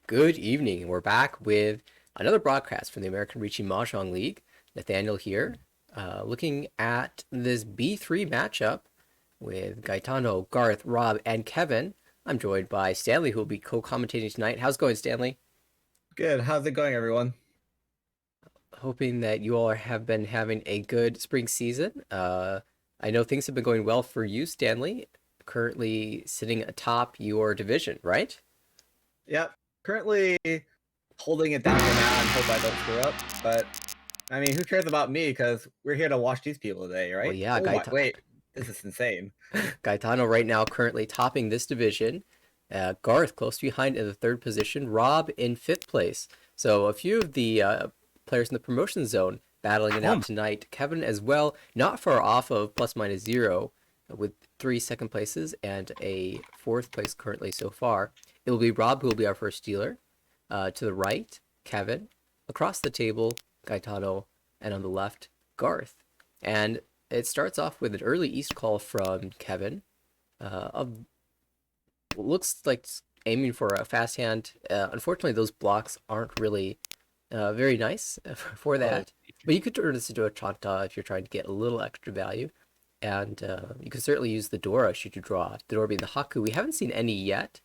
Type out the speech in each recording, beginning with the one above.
Good evening. We're back with another broadcast from the American Reaching Mahjong League. Nathaniel here, looking at this B3 matchup with Gaetano, Garth, Rob, and Kevin. I'm joined by Stanley, who will be co-commentating tonight. How's it going, Stanley? Good. How's it going, everyone? Hoping that you all have been having a good spring season. I know things have been going well for you, Stanley, currently sitting atop your division, right? Yep. Currently holding it down for now and hope I don't screw up. But I mean, who cares about me? Because we're here to watch these people today, Well, right? yeah, Oh my! Wait, this is insane. Gaetano right now currently topping this division. Garth close behind in the third position. Rob in fifth place. So a few of the players in the promotion zone battling it out tonight. Kevin as well, not far off of plus minus zero, with three second places and a fourth place currently so far. It will be Rob who will be our first dealer. To the right, Kevin. Across the table, Gaetano, and on the left, Garth. And it starts off with an early East call from Kevin. Of looks like aiming for a fast hand. Unfortunately, those blocks aren't really very nice for Oh, that. But you could turn this into a chanta if you're trying to get a little extra value. And you could certainly use the Dora should you draw. The Dora being the Haku. We haven't seen any yet,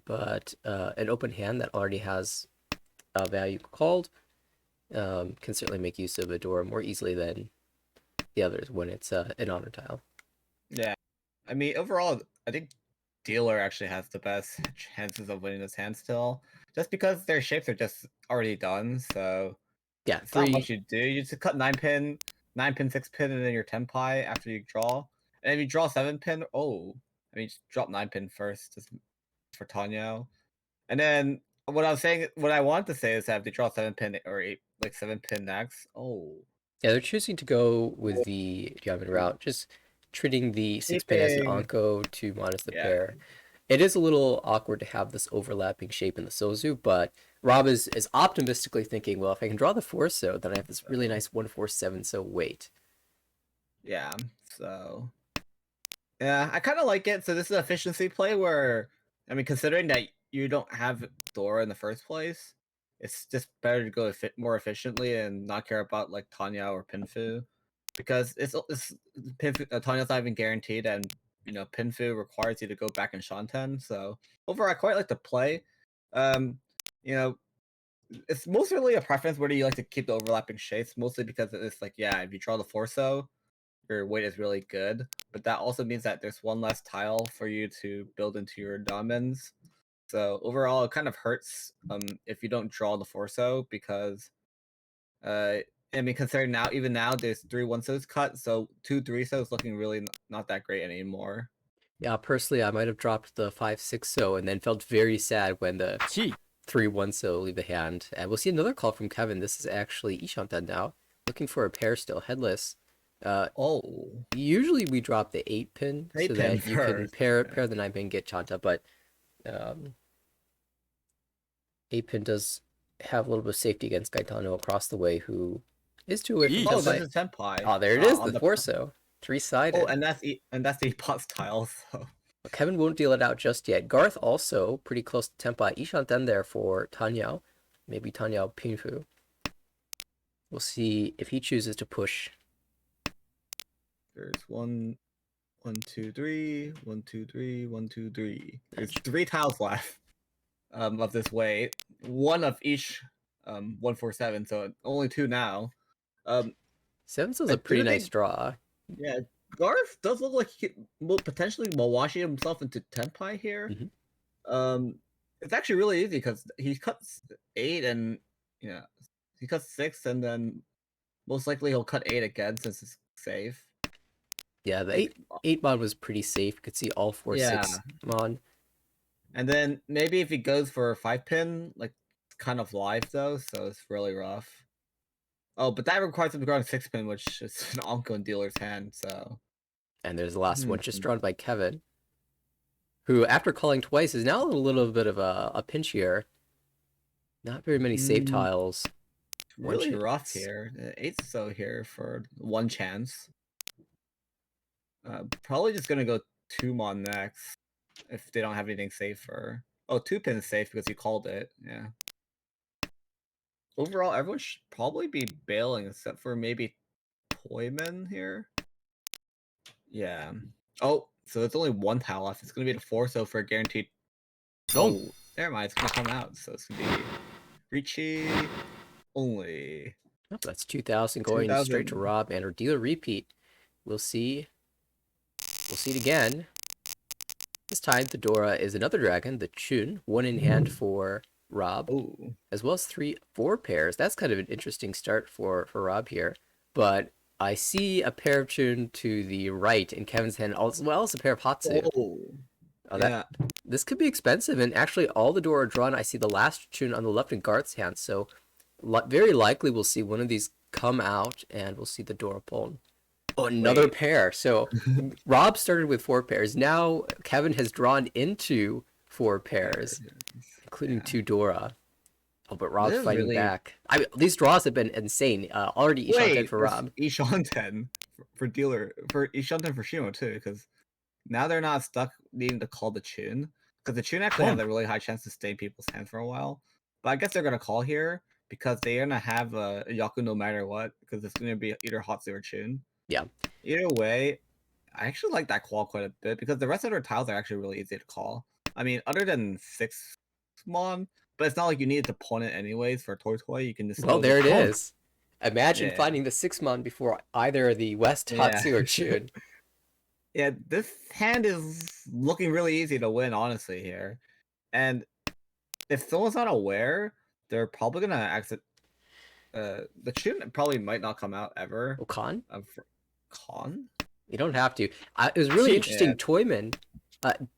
but an open hand that already has a value called can certainly make use of a Dora more easily than the others when it's an honor tile. yeah. I mean, overall, I think dealer actually has the best chances of winning this hand still, just because their shapes are just already done. So Yeah, it's not much three. you do. You just cut 9 pin, 9 pin, 6 pin, and then your 10 pie after you draw. And if you draw 7 pin, I mean, just drop 9 pin first, just for Tanyo. And then what I want to say is that if they draw 7 pin or eight, like 7 pin next, Yeah, they're choosing to go with the Diamond route, just treating the six pin as an keeping, Anko to minus the yeah, pair. It is a little awkward to have this overlapping shape in the Sozu, but Rob is optimistically thinking, well, if I can draw the 4-so, then I have this really so, nice 1-4-7-so weight. yeah. So yeah, I kind of like it. So this is an efficiency play where, I mean, considering that you don't have Dora in the first place, it's just better to go more efficiently and not care about like Tanya or Pinfu, because it's Pinfu, Tanya's not even guaranteed, and Pinfu requires you to go back in Shanten. So overall, I quite like the play. Um, you know, it's mostly a preference whether you like to keep the overlapping shapes, mostly because it's like, yeah, if you draw the Forso, your weight is really good, but that also means that there's one less tile for you to build into your diamonds. So overall, it kind of hurts if you don't draw the Forso, because uh I mean, considering even now there's 3 1-sos cut, so 2 3-sos looking really not that great anymore. Yeah, personally, I might have dropped the 5-6-so and then felt very sad when the 3-1-so leave the hand. And we'll see another call from Kevin. This is actually Ishantan now, looking for a pair still, headless. Uh, Oh, Usually we drop the 8 pin so 8 pin that you can first. pair the 9 pin, get Chanta, but um, 8 pin does have a little bit of safety against Gaetano across the way, who is 2 away from Oh, this Tenpai. is Senpai. Oh, there it is, On the the Forso. Oh, Three-sided. and that's the pot tile. So But Kevin won't deal it out just yet. Garth also pretty close to Tenpai. Ishantan there for Tanyao. Maybe Tanyao Pinfu. We'll see if he chooses to push. there's 1 1 2 3 1 2 3 1 2 3. There's 3 tiles left of this way. One of each 1 4 7. So only 2 now. Um, Sevens is I a pretty do nice think, draw. yeah, Garth does look like he could potentially Mawashi himself into Tenpai here. Mhm. It's actually really easy because he cuts 8 and yeah, he cuts 6, and then most likely he'll cut 8 again since it's safe. Yeah, the Like, eight mod was pretty safe. You could see all four yeah, six mod. and then maybe if he goes for a 5 pin, like, it's kind of live though, so it's really rough. Oh, but that requires him to go on 6 pin, which is an ongoing dealer's hand, so. And there's the last one just Hmm. drawn by Kevin, who after calling twice is now a little bit of a pinch here. Not very many save Mm, tiles. One really rough chance. here. 8's so here for one chance. Probably just gonna go 2 mon next if they don't have anything safer. Oh, 2 pin is safe because you called it. Yeah. Overall, everyone should probably be bailing except for maybe Toyman here. Yeah. Oh, so it's only 1 tile left. It's gonna be the 4-so for a guaranteed. Oh, never mind. It's gonna come out. So it's gonna be Ricci only. Oh, that's 2,000 going straight to 2,000. Rob and our dealer repeat. We'll see. We'll see it again. This time, the Dora is another dragon, the Chun, 1 in hand for Rob, Oh, as well as 4 pairs. That's kind of an interesting start for Rob here. But I see a pair of Chun to the right in Kevin's hand, as well as a pair of Hatsu. oh, That yeah. this could be expensive, and actually all the Dora are drawn. I see the last Chun on the left in Garth's hand, so very likely we'll see one of these come out, and we'll see the Dora pulled. Oh, another Wait. pair. So Rob started with 4 pairs. Now Kevin has drawn into 4 pairs, including 2 Dora. Oh, but Rob's This is fighting really. back. I mean, these draws have been insane. Already Ishan 10 Wait, for there's Rob. Ishanten for dealer for Ishanten for Shimo too, because now they're not stuck needing to call the Chun, because the Chun actually has a really high chance to stay in people's hands for a while. But I guess they're gonna call here because they're gonna have a Yaku no matter what, because it's gonna be either Hatsu or Chun. Yeah. Either way, I actually like that call quite a bit because the rest of their tiles are actually really easy to call. I mean, other than 6 Mon, but it's not like you need to pawn it anyways for Toy. You can just Well, go there it the is. Imagine Yeah. finding the 6-mon before either the West Yeah. Hatsu or Chun. Yeah, this hand is looking really easy to win, honestly, here. And if someone's not aware, they're probably gonna exit. The Chun probably might not come out ever. Okan? Con? You don't have to. It was really interesting. Yeah. Toyman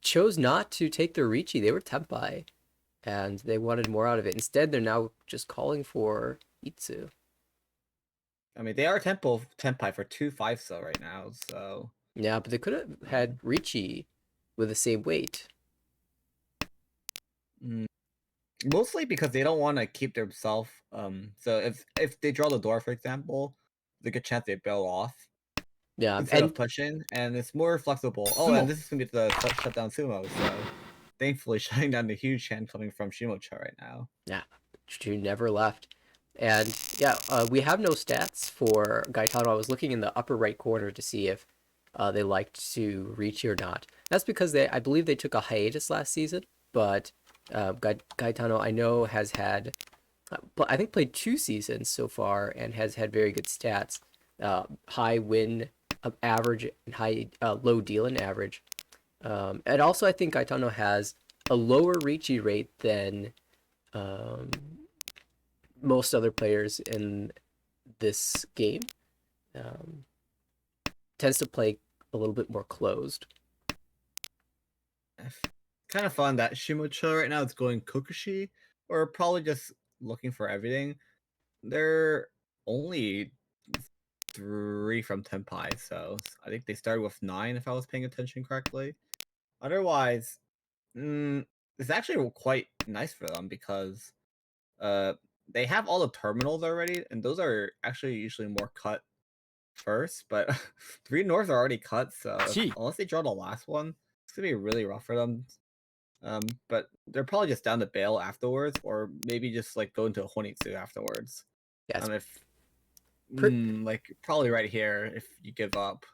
chose not to take their Ricci. They were Tempai, and they wanted more out of it. Instead, they're now just calling for Itsu. I mean, they are Tempai for 2 5-so right now, so. Yeah, but they could have had Ricci with the same weight. Mostly because they don't want to keep themselves. So if they draw the door, for example, there's a good chance they bail off Yeah, instead of and pushing, and it's more flexible. Oh, and this is gonna be the shut down sumo. So thankfully, shutting down the huge hand coming from Shimocha right now. yeah, Chun never left. And yeah, we have no stats for Gaetano. I was looking in the upper right corner to see if they liked to reach or not. That's because I believe they took a hiatus last season, but Gaetano I know has had, I think played 2 seasons so far and has had very good stats, high win average and high low deal in average. And also I think Gaetano has a lower Ricci rate than most other players in this game. Tends to play a little bit more closed. Kind of fun that Shimocha right now is going Kokushi, or probably just looking for everything. They're only 3 from Tenpai, so I think they started with 9 if I was paying attention correctly. Otherwise, it's actually quite nice for them because they have all the terminals already, and those are actually usually more cut first, but 3 north are already cut, so unless they draw the last one, it's gonna be really rough for them. But they're probably just down to bail afterwards, or maybe just like go into a Honitsu afterwards. Yeah, If like probably right here if you give up.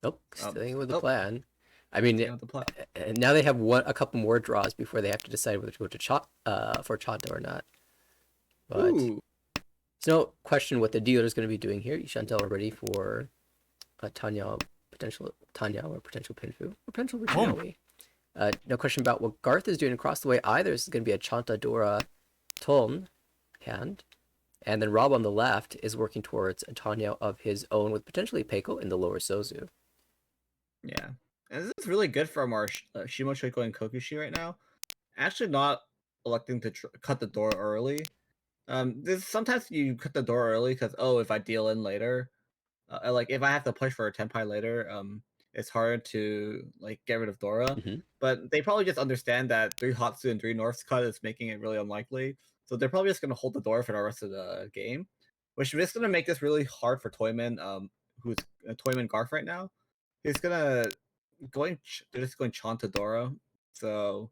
Nope, staying with the plan. I mean, the plan. now they have a couple more draws before they have to decide whether to go to for Chanta or not. But it's no question what the dealer is going to be doing here. Chantel ready for Tanya, potential Tanya or potential Pinfu or potential Ricci. No question about what Garth is doing across the way either. This is going to be a Chanta Dora Ton hand. And then Rob on the left is working towards a Tanya of his own with potentially Peiko in the lower Sozu. Yeah. And this is really good from our Shimo Choiko and Kokushi right now. Actually not electing to cut the door early. Sometimes you cut the door early because, if I deal in later, like if I have to push for a Tenpai later, it's hard to like get rid of Dora. But they probably just understand that 3 Hatsu and 3 North's cut is making it really unlikely. So they're probably just going to hold the door for the rest of the game, which is going to make this really hard for Toyman, who's Toyman Garth right now. He's they're just going Chanta Dora. So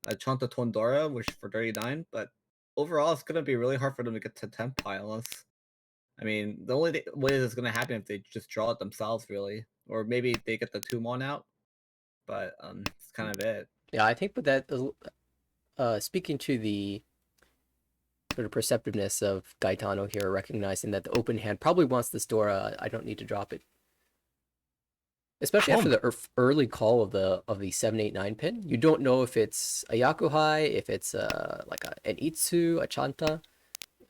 Chanta Tondora, which for 39, but overall it's gonna be really hard for them to get to Tenpai unless I mean the only way that's gonna happen if they just draw it themselves really. Or maybe they get the Tumon out. But it's kind of it. Yeah, I think with that, speaking to the sort of perceptiveness of Gaetano here, recognizing that the open hand probably wants this Dora, I don't need to drop it. Especially after the early call of the 7-8-9 pin, you don't know if it's a Yakuhai, if it's like an Itsu, a Chanta,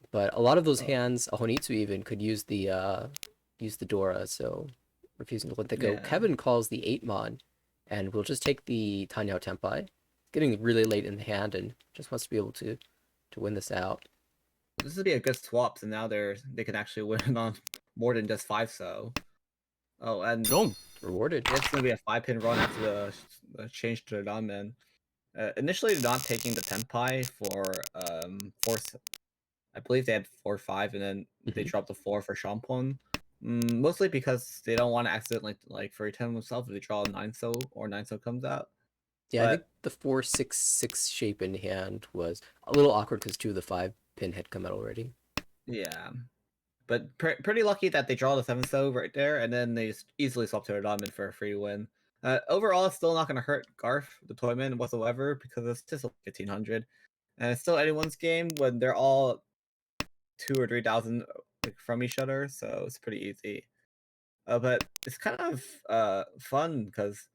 but a lot of those hands, a Honitsu even, could use the Dora, so refusing to let that go. Yeah. Kevin calls the 8-mon, and we'll just take the Tanyao Tenpai. Getting really late in the hand and just wants to be able to win this out. This would be a good swap, so now they can actually win on more than just 5 so. Oh, and Rewarded. it's gonna be a 5-pin run after the change to the Dunman. Initially, they're not taking the Tenpai for force. I believe they had 4-5, and then they dropped the 4 for Shampon. Mostly because they don't want to accidentally like for return themselves if they draw a 9 so or 9 so comes out. Yeah, I think the 4-6-6 shape in hand was a little awkward because 2 of the 5 pin had come out already. Yeah, but pretty lucky that they draw the 7 so right there, and then they just easily swap to a Diamond for a free win. Overall, it's still not going to hurt Garth, the Toyman, whatsoever, because it's just 1500. And it's still anyone's game when they're all 2 or 3,000 like, from each other, so it's pretty easy. But it's kind of fun because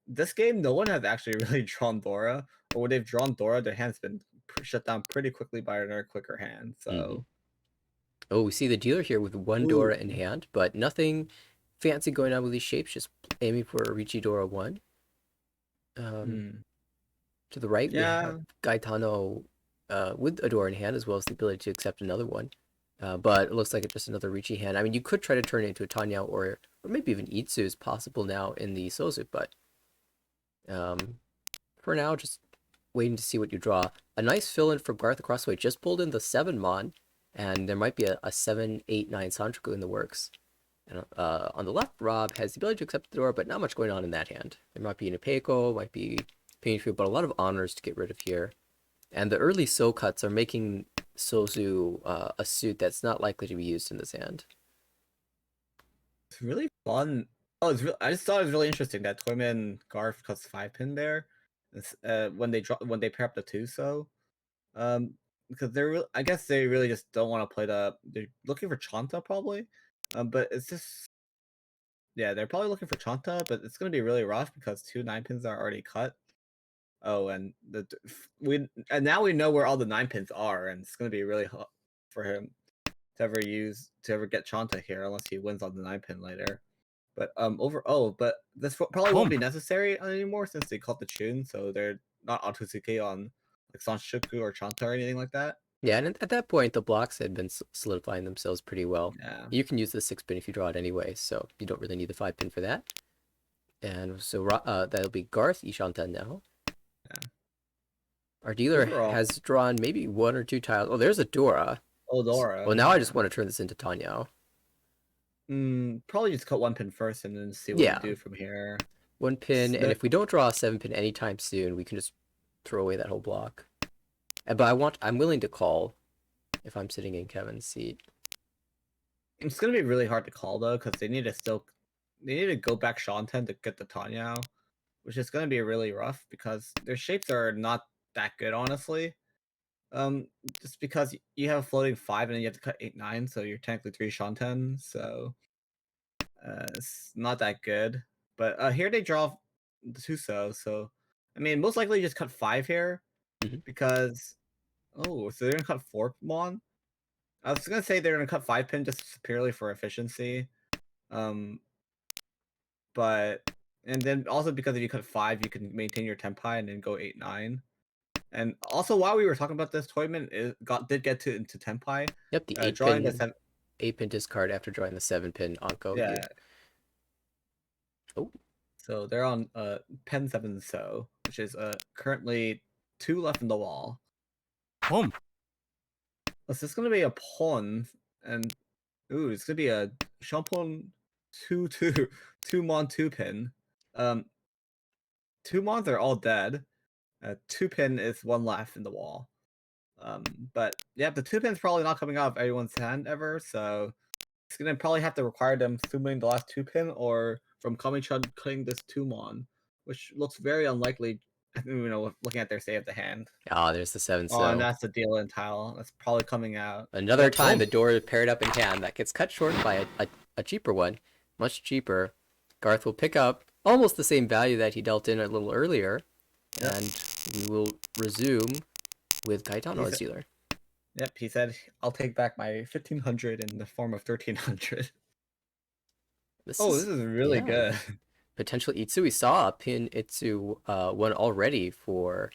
this game, no one has actually really drawn Dora, or when they've drawn Dora, their hand's been shut down pretty quickly by another quicker hand. So, Oh, we see the dealer here with 1 Dora in hand, but nothing fancy going on with these shapes, just aiming for a Ricci Dora 1. To the right, we have Gaetano with a Dora in hand, as well as the ability to accept another one. But it looks like it's just another Ricci hand. I mean, you could try to turn it into a Tanya or maybe even Itsu is possible now in the Sozu, but for now, just waiting to see what you draw. A nice fill-in for Garth across the way. Just pulled in the 7-mon, and there might be a 7-8-9 Sanchoku in the works. And on the left, Rob has the ability to accept the door, but not much going on in that hand. There might be an Ipeiko, might be Painfield, but a lot of honors to get rid of here. And the early So cuts are making Sozu a suit that's not likely to be used in this hand. it's really fun. Oh, I just thought it was really interesting that Toyman Garth cuts 5-pin there. When they pair up the 2 so. Because I guess they really just don't want to play they're looking for Chanta probably. But it's just yeah, they're probably looking for Chanta, but it's gonna be really rough because 2 9-pins are already cut. Oh, and now we know where all the 9-pins are, and it's gonna be really hard for him to ever get Chanta here unless he wins on the 9-pin later. But but this probably won't be necessary anymore since they caught the tune, so they're not Otosuke on like Sanshoku or Chanta or anything like that. Yeah, and at that point, the blocks had been solidifying themselves pretty well. Yeah. You can use the 6-pin if you draw it anyway, so you don't really need the 5-pin for that. And so that'll be Garth Ishanta now. Yeah. Our dealer has drawn maybe 1 or 2 tiles. Oh, there's a Dora. Oh, Dora. Well, now I just want to turn this into Tanyao. Probably just cut 1 pin first and then see what you do from here. 1 pin, and if we don't draw a 7-pin anytime soon, we can just throw away that whole block. But I'm willing to call if I'm sitting in Kevin's seat. It's gonna be really hard to call though, because they need to go back Shanten to get the Tanyao, which is gonna be really rough because their shapes are not that good, honestly. Just because you have a floating 5 and then you have to cut 8-9, so you're technically 3 Shanten, so it's not that good. But here they draw the 2 so I mean most likely just cut 5 here because so they're gonna cut 4 Mon. I was gonna say they're gonna cut 5-pin just purely for efficiency. But and then also because if you cut 5, you can maintain your Tenpai and then go 8-9. And also while we were talking about this, Toyman did get into Tenpai. Yep, the 8-pin discard after drawing the 7-pin Anko. Yeah. Here. Oh. So they're on pen 7 so, which is currently 2 left in the wall. Boom. This is gonna be a pawn, and it's gonna be a Shampon 2-2 2-mon 2-pin. 2 mons are all dead. Two pin is one left in the wall. But yeah, the two pin's probably not coming out of everyone's hand ever, so it's gonna probably have to require them summoning the last two pin or from Kami-chan cutting this Tumon, which looks very unlikely. Looking at their state of the hand. Ah, there's the 7 Oh, and so. that's the deal in tile. That's probably coming out. Another Yep. time, Oh. the door paired up in hand that gets cut short by a cheaper one, much cheaper. Garth will pick up almost the same value that he dealt in a little earlier, Yep. and we will resume with Gaetano as dealer. Yep, he said, "I'll take back my 1,500 in the form of 1,300." This is really good. Potential Itsu. We saw a pin Itsu one already for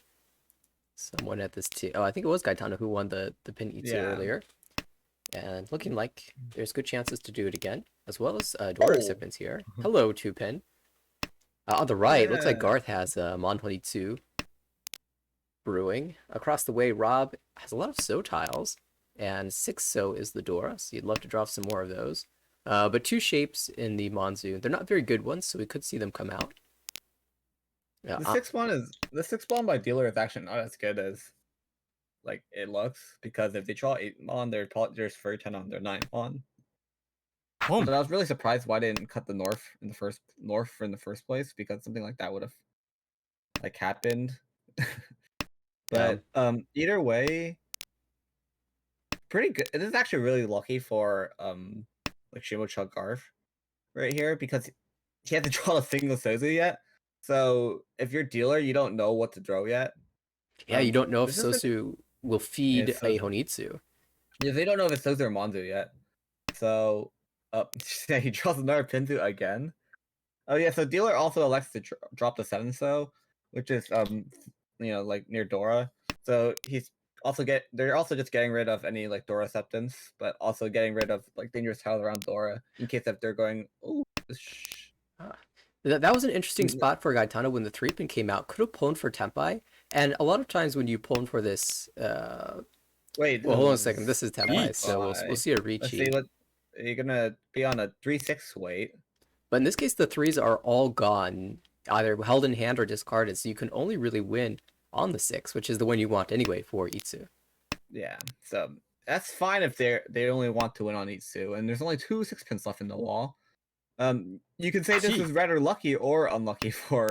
someone at this team. Oh, I think it was Gaetano who won the pin Itsu earlier. And looking like there's good chances to do it again, as well as door recipients here. Hello, 2-pin. On the right, looks like Garth has Monhon Itsu brewing. Across the way, Rob has a lot of So tiles, and 6 So is the Dora, so you'd love to draw some more of those. But 2 shapes in the Monzu. They're not very good ones, so we could see them come out. The 6-1 by dealer is actually not as good as like it looks, because if they draw 8 mon, there's fairy 10 on their 9 mon. But I was really surprised why they didn't cut the north in the first place, because something like that would have like happened. But either way, pretty good. It is actually really lucky for like Shimochuk Garth right here, because he hasn't drawn a single Sozu yet. So if you're dealer, you don't know what to draw yet. Yeah, you don't know if Sosu will feed a Honitsu. Yeah, they don't know if it's Sozu or Monzu yet. So yeah, he draws another Pinzu again. Oh yeah, so dealer also elects to drop the 7 So, which is like near Dora. So they're also just getting rid of any like Dora acceptance, but also getting rid of like dangerous tiles around Dora in case if they're going, oh, that was an interesting spot for Gaetano when the 3-pin came out. Could have pwned for Tempai, and a lot of times when you pwn for this, wait, well, hold on a second. This is Tempai, so we'll see a recheat. Let's see what you're gonna be on a 3/6 wait. But in this case, the 3s are all gone, either held in hand or discarded, so you can only really win on the 6, which is the one you want anyway for Itsu. Yeah, so that's fine if they only want to win on Itsu, and there's only 2 6-pins left in the wall. You can say this is rather lucky or unlucky for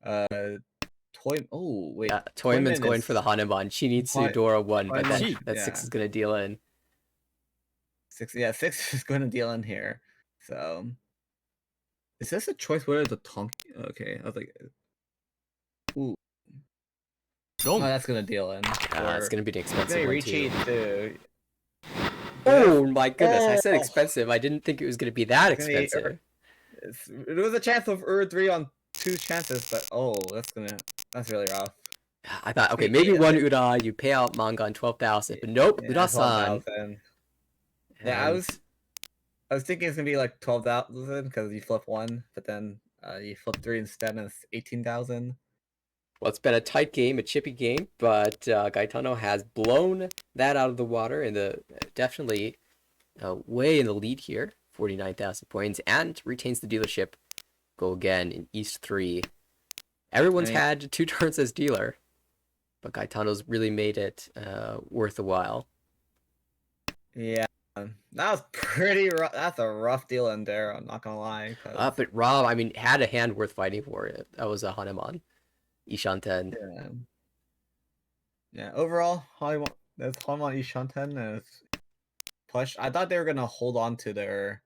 Toy. Oh wait, Toyman's going for the Hanuman. Shinitsu Dora 1, but that 6 is gonna deal in. 6 is going to deal in here. So is this a choice where the Tonk? Okay, I was like, ooh. Oh, that's gonna deal in. It's gonna be an expensive one too. Oh my goodness! I said expensive. I didn't think it was gonna be that expensive. It was a chance of 3 on 2 chances, but that's really rough. I thought, okay, maybe 1 Ura, you pay out manga on 12,000, but nope, Ura-san. Yeah, I was thinking it's gonna be like 12,000 because you flip 1, but then you flip 3 instead, and it's 18,000. Well, it's been a tight game, a chippy game, but Gaetano has blown that out of the water, and definitely way in the lead here, 49,000 points, and retains the dealership. Go again in East 3. Everyone's had 2 turns as dealer, but Gaetano's really made it worth a while. Yeah, that was pretty rough. That's a rough deal in there, I'm not gonna lie. But Rob, I mean, had a hand worth fighting for it. That was a Hanuman. Ishanten. Yeah, overall, that's Hanuman Ishanten is push. I thought they were gonna hold on to the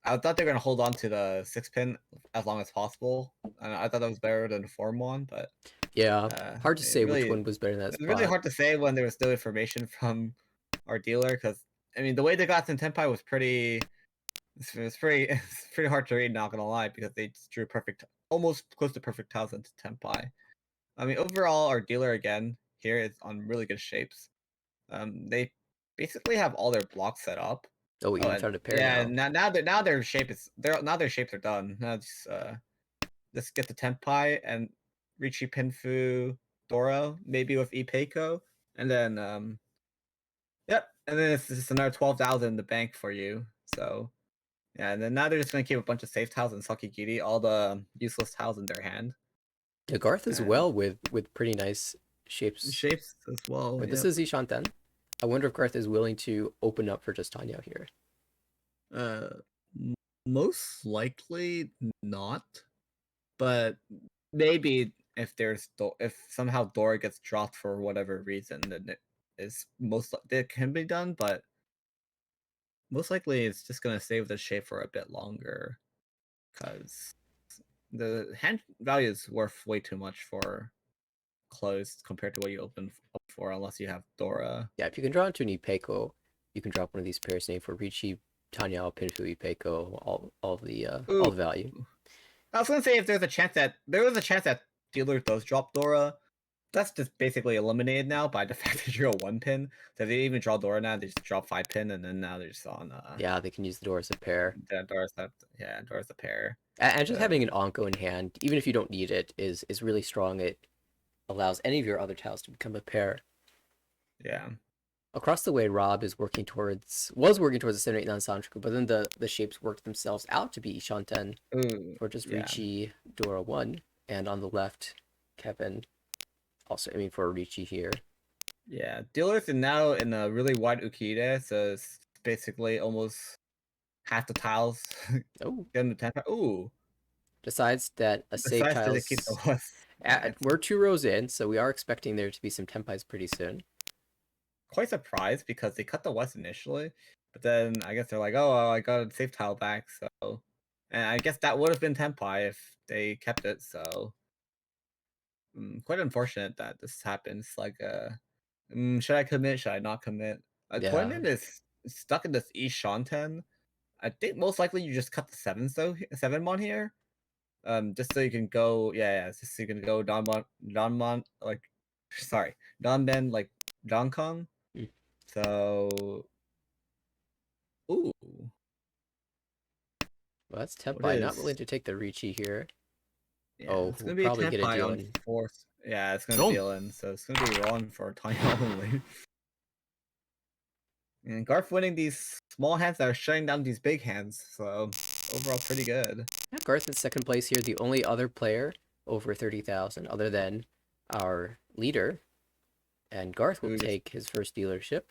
6-pin as long as possible. And I thought that was better than the 4-1, but yeah, hard to say which one was better than that spot. It's really hard to say when there was still information from our dealer, because I mean the way they got in Tenpai was pretty hard to read, not gonna lie, because they just drew almost close to perfect tiles into Tenpai. I mean, overall, our dealer again here is on really good shapes. They basically have all their blocks set up. Oh, you're trying to pair now. Now their shapes are done. Now just get the Tenpai and Richi Pinfu Dora, maybe with Ipeiko, and then yep, and then it's just another 12,000 in the bank for you. So yeah, and then now they're just gonna keep a bunch of safe tiles and Sakigiri, all the useless tiles in their hand. Yeah, Garth as and well with pretty nice shapes. shapes as well. Wait, this Yep. is Ishanten. I wonder if Garth is willing to open up for just Tanya here. Uh, Most likely not, but maybe if somehow Dora gets dropped for whatever reason, then it can be done, but most likely it's just gonna stay with the shape for a bit longer because the hand value is worth way too much for closed compared to what you open up for unless you have Dora. Yeah, if you can draw into an Ipeco, you can drop one of these pairs named for Ricci, Tanya, Pinfu, Ipeco, all Ooh, the value. I was gonna say if there was a chance that dealer does drop Dora, that's just basically eliminated now by the fact that you're a 1-pin. So if they even draw Dora now, they just drop 5-pin, and then now they're just on Yeah, they can use the door as a pair. Dora's a pair. And just having an Onko in hand, even if you don't need it, is really strong. It allows any of your other tiles to become a pair. Yeah. Across the way, Rob was working towards the 789 Santriku, but then the shapes worked themselves out to be Ishanten Ooh, for just yeah. Ricci, Dora 1, and on the left, Kevin also aiming for Ricci here. Yeah. Dealers are now in a really wide Ukide, so it's basically almost half the tiles. Oh, Get them to 10. Ooh. decides that a save Besides, did they keep the tiles. West? Yeah, We're 2 rows in, so we are expecting there to be some Tempais pretty soon. quite surprised because they cut the West initially, but then I guess they're like, oh, well, I got a safe tile back, so. And I guess that would have been Tempai if they kept it, so. Quite unfortunate that this happens. Like, should I commit? Should I not commit? Yeah, Tournament is stuck in this East Shanten. I think most likely you just cut the sevens though, 7 mon here. Just so you can go, yeah, just so you can go Donmon, like, sorry, Donben, like, Donkong. mm. So, ooh, Well, that's what Tempai, not is, willing to take the Ricci here. yeah, Oh, it's we'll gonna be a probably get a Tenpai deal on in. 4th. Yeah, it's gonna deal in, so it's gonna be wrong for Tanya only. And Garth winning these small hands that are shutting down these big hands, so overall pretty good. Yeah, Garth in second place here, the only other player over 30,000 other than our leader. And Garth will Who gets take his first dealership.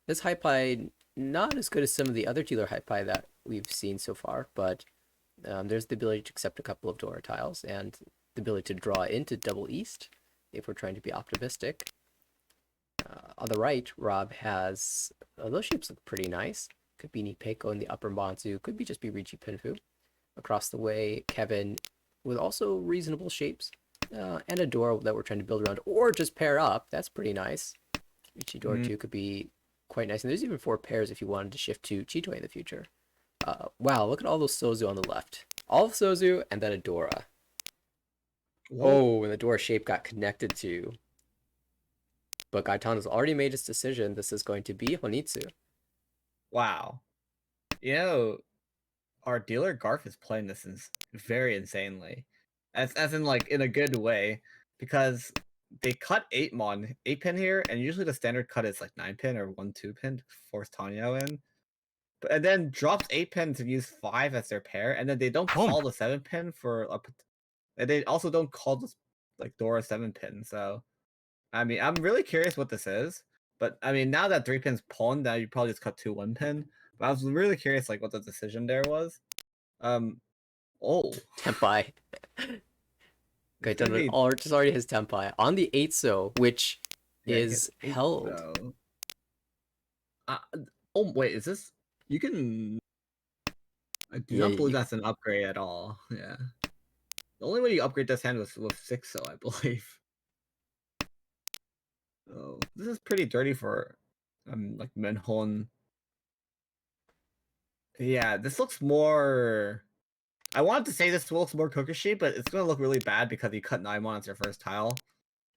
This high pie, not as good as some of the other dealer high pie that we've seen so far, but there's the ability to accept a couple of Dora tiles and the ability to draw into double east if we're trying to be optimistic. On the right, Rob has those shapes look pretty nice. Could be Nipeko in the upper Monzu, could be just be Ricci Pinfu. Across the way, Kevin with also reasonable shapes. And a door that we're trying to build around, or just pair up. That's pretty nice. Ricci door 2 could be quite nice. And there's even 4 pairs if you wanted to shift to Chitoy in the future. Wow, look at all those Sozu on the left. All of Sozu and then a Dora. Whoa. Oh, and the Dora shape got connected to. But Gaetano's already made his decision. This is going to be Honitsu. Wow. You know, our dealer Garth is playing this very insanely. As in like in a good way. Because they cut 8-pin here, and usually the standard cut is like 9-pin or 1-2-pin to force Tanyo in. And then drops 8-pin to use 5 as their pair, and then they don't call the 7-pin and they also don't call this like Dora 7-pin. So I mean, I'm really curious what this is. But I mean, now that 3-pin's pawned, now you probably just cut 2 1-pin. But I was really curious like what the decision there was. Oh, Tempai. it's gonna be Just already has Tempai on the 8-so, which yeah, he is gets 8 held. so. Uh, oh wait, is this you can? I do Yeah, not believe that's an upgrade at all. Yeah, the only way you upgrade this hand was with 6, so I believe. Oh, this is pretty dirty for like Menhon. Yeah, this looks more. I wanted to say this looks more Kokoshi, but it's gonna look really bad because you cut Naimon as your first tile.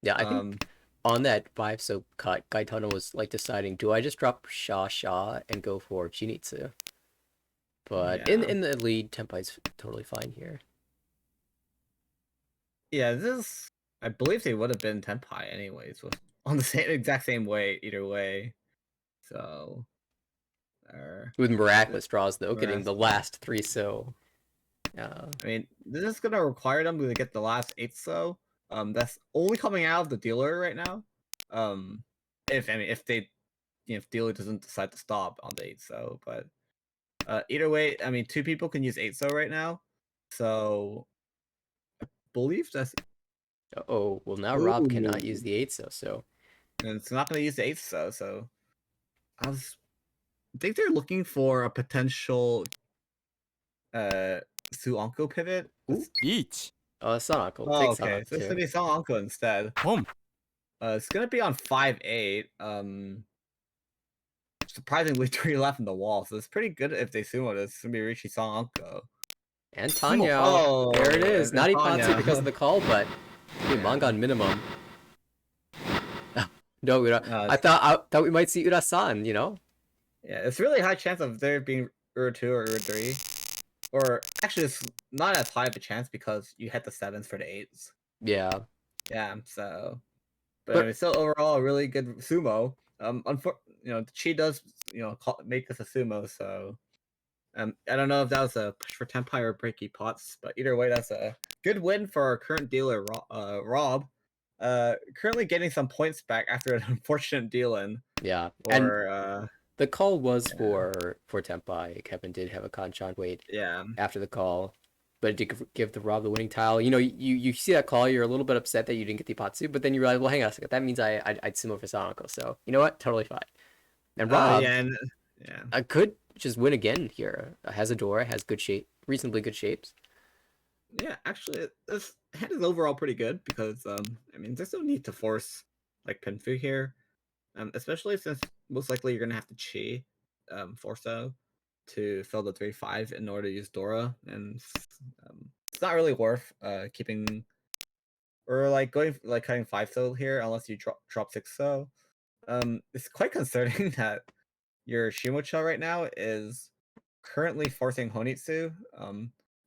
yeah, I think on that 5-so cut, Gaetano was like deciding, do I just drop Sha and go for Chinitsu? But Yeah. in the lead, Tempai's totally fine here. Yeah, I believe they would have been Tenpai anyways, on the exact same way either way. So, With miraculous draws though, getting whereas, the last 3-so. I mean, this is gonna require them to get the last 8 so, That's only coming out of the dealer right now. If they, if dealer doesn't decide to stop on the 8-so, but either way, I mean, 2 people can use 8-so right now, so believe that's Oh, well now Rob cannot use ooh, the 8 so. and it's not going to use the 8-so. So I think they're looking for a potential Suanko pivot. Ooh. Each. Oh, it's not Uncle. Oh, Takes okay. Sonic So it's too. gonna be Suanko instead. Home. It's gonna be on 5-8. Surprisingly 3 left in the wall, so it's pretty good if they sumo this. It's gonna be Richie Suanko. And Sumo. Tanya. Oh, There it is. and Natipatsu Tanya. because of the call, but Yeah. Mangan minimum. No, Uh, I thought we might see Ura-san, you know? Yeah, it's really high chance of there being Ur 2 or Ur 3. Or actually, it's not as high of a chance because you hit the 7s for the 8s. Yeah. Yeah, so. But But I mean, still overall a really good sumo. Chi does make this a sumo, so I don't know if that was a push for Tenpai or breaky pots, but either way, that's a good win for our current dealer, Rob. Currently getting some points back after an unfortunate deal in. yeah. And Or the call was yeah. for Tenpai. Kevin did have a Kanchan wait Yeah. after the call, but it did give the Rob the winning tile. You know, you see that call, you're a little bit upset that you didn't get the Ipatsu, but then you realize, well, hang on a second, that means I'd sumo for Sanoko. So you know what? Totally fine. And Rob Yeah, and yeah. could just win again here. Has a Dora, has good shape, reasonably good shapes. Yeah, actually, this hand is overall pretty good because I mean, there's no need to force like Pinfu here, especially since most likely you're gonna have to Chi, Forso, to fill the 3-5 in order to use Dora, and it's not really worth keeping or like going like cutting 5-so here unless you drop 6-so. It's quite concerning that your Shimocha right now is currently forcing Honitsu.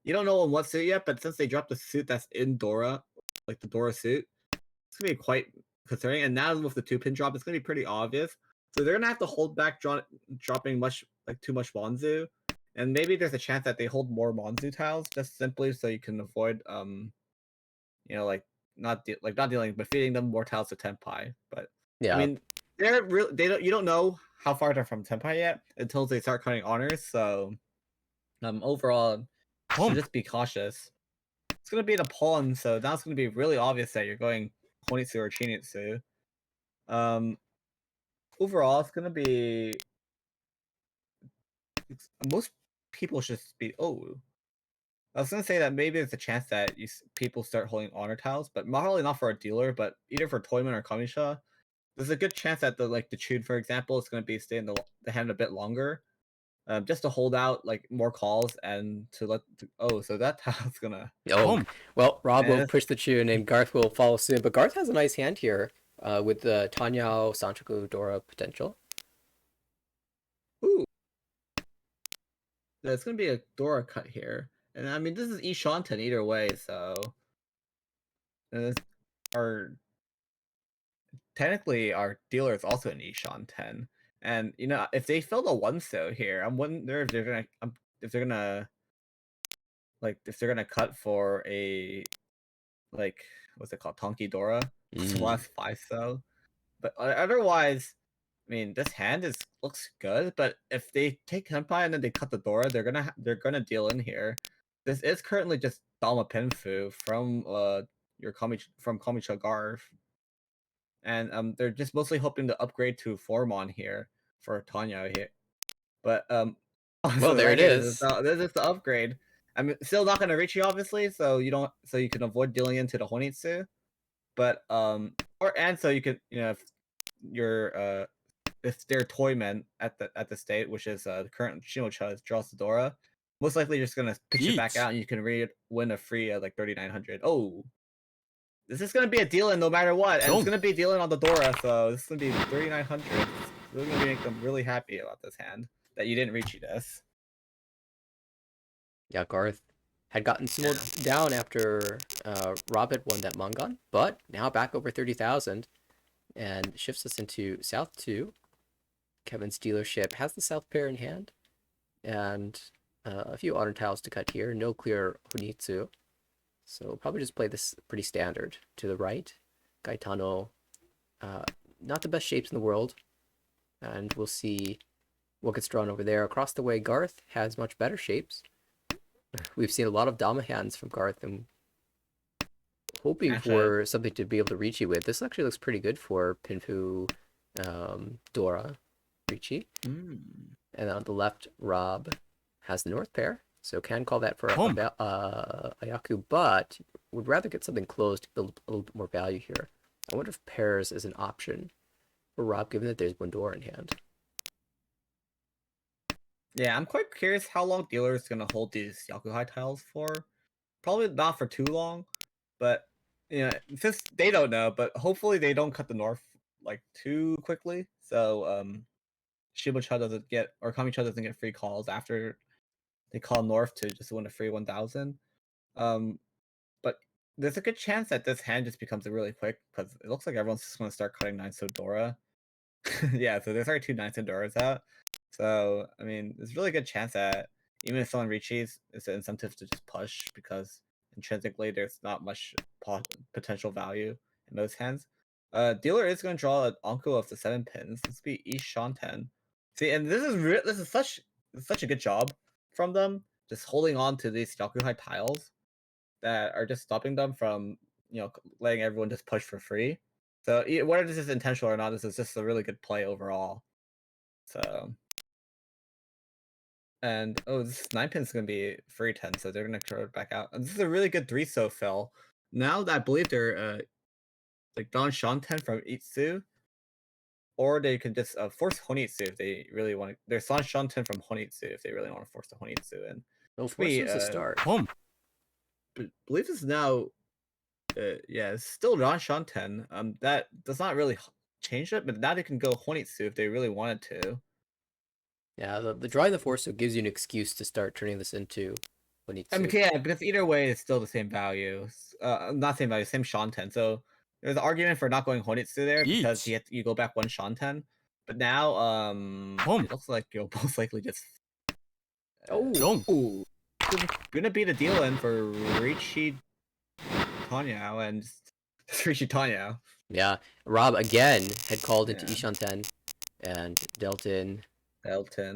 You don't know in what suit yet, but since they dropped the suit that's in Dora, like the Dora suit, it's gonna be quite concerning. And now with the 2-pin drop, it's gonna be pretty obvious. So they're gonna have to hold back dropping too much Monzu. And maybe there's a chance that they hold more Monzu tiles just simply so you can avoid like not dealing but feeding them more tiles to Tenpai. But Yeah. I mean, you don't know how far they're from Tenpai yet until they start cutting honors. So overall, should just be cautious. It's gonna be the pawn, so now it's gonna be really obvious that you're going Honitsu or Chinitsu. Overall, it's gonna be most people should be. Oh, I was gonna say that maybe there's a chance that people start holding honor tiles, but probably not for a dealer, but either for Toyman or Kamisha. There's a good chance that the Chud, for example, is going to be stay in the hand a bit longer, just to hold out like more calls and to so that tile's gonna. Oh, well, Rob will Man, push the tune and Garth will follow soon. But Garth has a nice hand here with the Tanyao Sanchoku Dora potential. ooh, there's gonna be a Dora cut here, and I mean this is Ishanten either way, so our technically our dealer is also an Ishanten, and if they fill the 1-so here, I'm wondering if they're gonna if they're gonna cut for a what's it called, Tonki Dora last 5-so. But otherwise, I mean, this hand looks good. But if they take Senpai and then they cut the Dora, they're gonna deal in here. This is currently just Dama Pinfu from from Kamicha Garf, and they're just mostly hoping to upgrade to Formon here for Tanya here. But Well, there right it here, is. this is the upgrade. I'm still not gonna reach you, obviously, so you can avoid dealing into the Honitsu. But so you could if you're if they're Toymen at the state, which is the current Shimocha draws the Dora, most likely you're just gonna pitch it back out and you can win a free like 3,900. Oh, this is gonna be a deal in no matter what, and it's gonna be dealing on the Dora, so this is gonna be 3,900. This is gonna make them really happy about this hand that you didn't reach this. Yeah, Garth had gotten summoned down after Rob had won that Mangan, but now back over 30,000 and shifts us into South 2. Kevin's dealership has the South pair in hand and a few honor tiles to cut here. No clear Honitsu. So probably just play this pretty standard. To the right, Gaetano, not the best shapes in the world, and we'll see what gets drawn over there. Across the way, Garth has much better shapes. We've seen a lot of Dama hands from Garth, and hoping Actually, for something to be able to reach you with. This actually looks pretty good for Pinfu, Dora, Ricci. And on the left, Rob has the north pair, so can call that for Ayaku, but would rather get something closed to build a little bit more value here. I wonder if pairs is an option for Rob, given that there's one Dora in hand. yeah, I'm quite curious how long Dealer is gonna hold these Yakuhai tiles for. Probably not for too long, but since they don't know, but hopefully they don't cut the north like too quickly. So Shibucha doesn't get or Kamicha doesn't get free calls after they call north to just win a free 1000. But there's a good chance that this hand just becomes a really quick because it looks like everyone's just going to start cutting 9 Dora. Yeah, so there's already 2 9 Doras out. So I mean, there's a really good chance that even if someone reaches, it's an incentive to just push because intrinsically there's not much potential value in those hands. Dealer is going to draw an Anko of the 7 pins. This will be East Shanten. See, and this is such a good job from them, just holding on to these Yakuhai tiles that are just stopping them from letting everyone just push for free. So whether this is intentional or not, this is just a really good play overall. So, and this 9 pin is going to be free 10, so they're going to throw it back out. And this is a really good 3-so fill. Now that I believe they're like Don Shanten from Itsu, or they can just force Honitsu if they really want to. There's San Shanten from Honitsu if they really want to force the Honitsu in. No, force was a start. Believe this is now yeah, it's still Ron Shanten. That does not really change it, but now they can go Honitsu if they really wanted to. Yeah, the drawing the force gives you an excuse to start turning this into Bonitsu. I mean, yeah, because either way, it's still the same value. Not same value, same Shanten. So there's an argument for not going Honitsu there because you go back 1 Shanten. But now, it looks like you'll most likely just. Gonna be the deal in for Rishi Tanya and Rishi Tanya. Yeah, Rob again had called into Ishanten and dealt in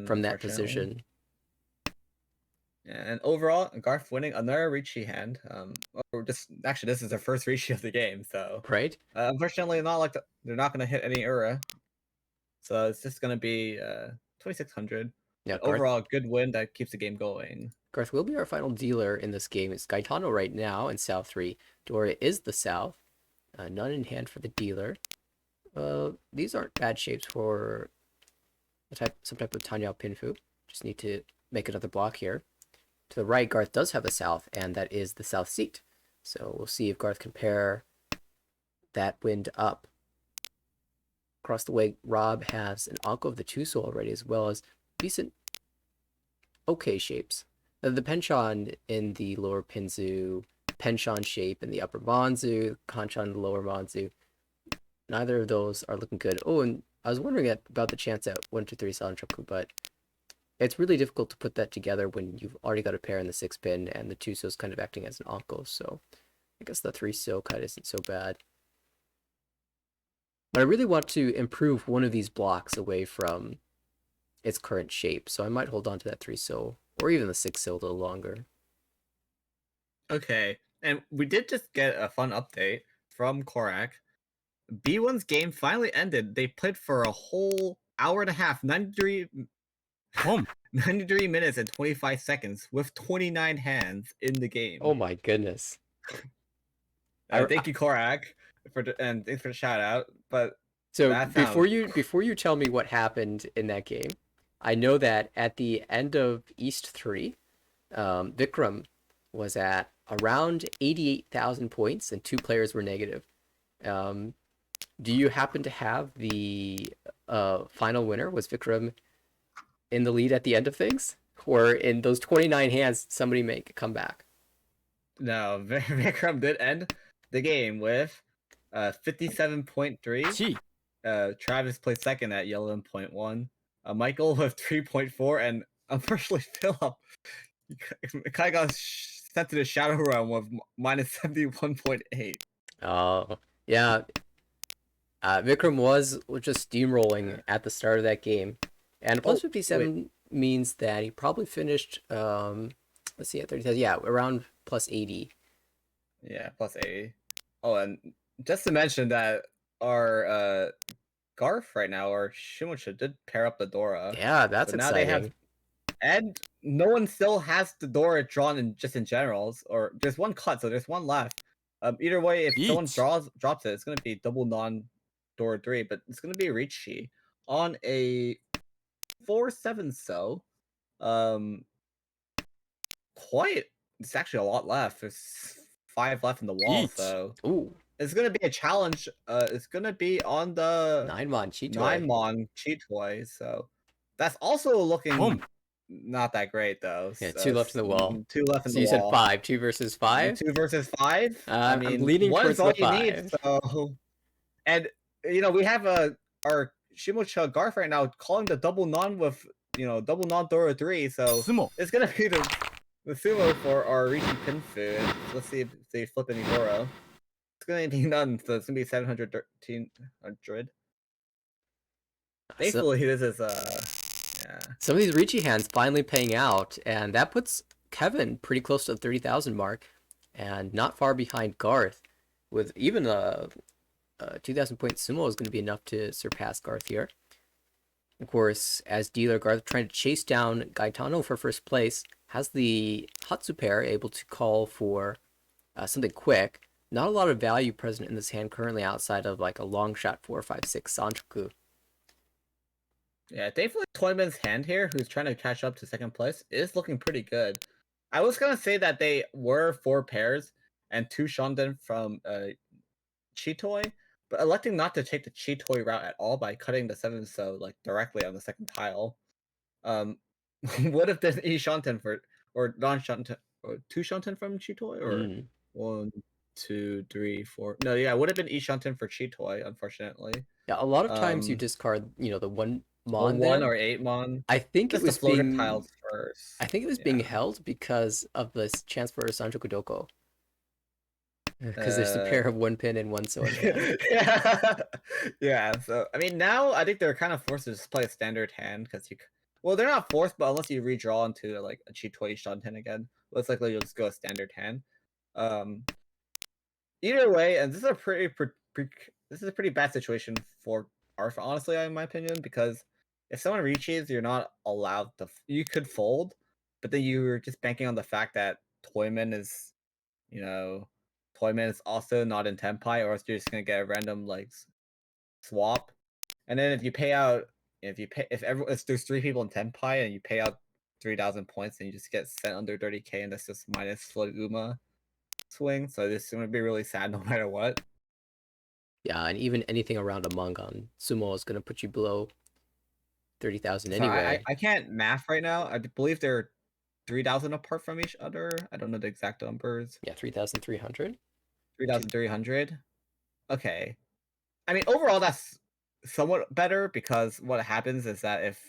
from that position. Yeah, and overall, Garth winning another Rishi hand. Or just actually, this is their first Rishi of the game, so right. Unfortunately, they're not gonna hit any Ura, so it's just gonna be 2600. Yeah, overall, good win that keeps the game going. Garth will be our final dealer in this game. It's Gaetano right now in South 3. Dora is the South. None in hand for the dealer. These aren't bad shapes for some type of Tanyao Pinfu. Just need to make another block here. To the right, Garth does have the South, and that is the South seat. So we'll see if Garth can pair that wind up. Across the way, Rob has an Anko of the Tuso already, as well as decent, okay shapes. Now, the Penchon in the lower Pinzu, Penchon shape in the upper Manzu, Kanchan in the lower Manzu, neither of those are looking good. Oh, and I was wondering about the chance at 1, 2, 3 Salanchoku, but it's really difficult to put that together when you've already got a pair in the 6 pin and the 2 is kind of acting as an Anko, so I guess the 3 so cut isn't so bad. But I really want to improve one of these blocks away from its current shape, so I might hold on to that 3 so or even the 6 so a little longer. Okay, and we did just get a fun update from Korak. B1's game finally ended. They played for a whole hour and a half, 93 minutes and 25 seconds with 29 hands in the game. Oh my goodness. Thank you, Korak, and thanks for the shout out. But so before you tell me what happened in that game, I know that at the end of East 3, Vikram was at around 88,000 points and 2 players were negative. Do you happen to have the final winner? Was Vikram in the lead at the end of things? Or in those 29 hands, somebody make a comeback? No, Vikram did end the game with 57.3. Travis placed second at 11.1. Michael with 3.4, and unfortunately Philip kind of got sent to the Shadow Realm with minus 71.8. Oh, yeah. Vikram was just steamrolling at the start of that game, and plus Oh, wait. 57 means that he probably finished. Let's see, at 30,000. Yeah, around plus 80. Yeah, plus 80. Oh, and just to mention that our Garth right now, or Shimocha, did pair up the Dora. Yeah, that's So now they have, exciting. and no one still has the Dora drawn in just in generals, or there's one cut, so there's one left. Either way, if someone Each. drops it, it's gonna be double non Dora 3, but it's gonna be Richi on a 4/7 so. Quite it's actually a lot left. There's 5 left in the wall, Each. so Ooh, it's gonna be a challenge. It's gonna be on the 9-mon Chitoy. 9-mon Cheatoy, so that's also looking Boom. not that great though. Yeah, So 2 left in the wall. 2 left in So the you said wall. 5, 2 versus 5. 2 versus 5. I I'm mean, leaning 1 towards is all the you need. 5. So, and we have our Shimocha Garth right now calling the double non with double non Dora 3. So Sumo. it's gonna be the sumo for our Rishi Pinfu. Let's see if they flip any Dora. It's gonna be none, so it's gonna be 700, 1300. Thankfully, this is yeah. Some of these Ricci hands finally paying out, and that puts Kevin pretty close to the 30,000 mark, and not far behind Garth, with even a 2,000 point sumo is going to be enough to surpass Garth here. Of course, as dealer, Garth trying to chase down Gaetano for first place, has the Hatsu pair able to call for something quick. Not a lot of value present in this hand currently outside of like a long shot 4-5-6 Sanchoku. Yeah, thankfully Toyman's hand here, who's trying to catch up to second place, is looking pretty good. I was gonna say that they were 4 pairs and 2 Shonden from Chitoy, but electing not to take the Chitoy route at all by cutting the 7 so like directly on the second tile. Would have been E Shanten for or non Shanten or 2 Shanten from Chitoy or 1, 2, 3, 4. No, yeah, it would have been E Shanten for Chitoy, unfortunately. Yeah, a lot of times you discard, the one Or mon 1 there. or 8 mon. I think Just it was the floater being tiles first. I think it was being held because of this chance for Sanchoku Doko. Because there's a pair of 1 pin and 1 so in hand. Yeah. So I mean, now I think they're kind of forced to just play a standard hand because well, they're not forced, but unless you redraw into like a Chitoy Shanten again, most likely you'll just go a standard hand. Either way, and this is a pretty bad situation for Arf, honestly, in my opinion, because if someone reaches, you're not allowed to. You could fold, but then you're just banking on the fact that Toyman is, Toyman is also not in Tenpai, or else you're just gonna get a random like swap. And then if you pay out, if there's 3 people in Tenpai and you pay out 3,000 points, and you just get sent under 30k, and that's just minus Flood Uma swing. So this is gonna be really sad no matter what. Yeah, and even anything around a Mangan sumo is gonna put you below 30,000 anyway. I can't math right now. I believe they're 3,000 apart from each other. I don't know the exact numbers. Yeah, 3,300. 3,300. Okay. I mean, overall, that's somewhat better because what happens is that if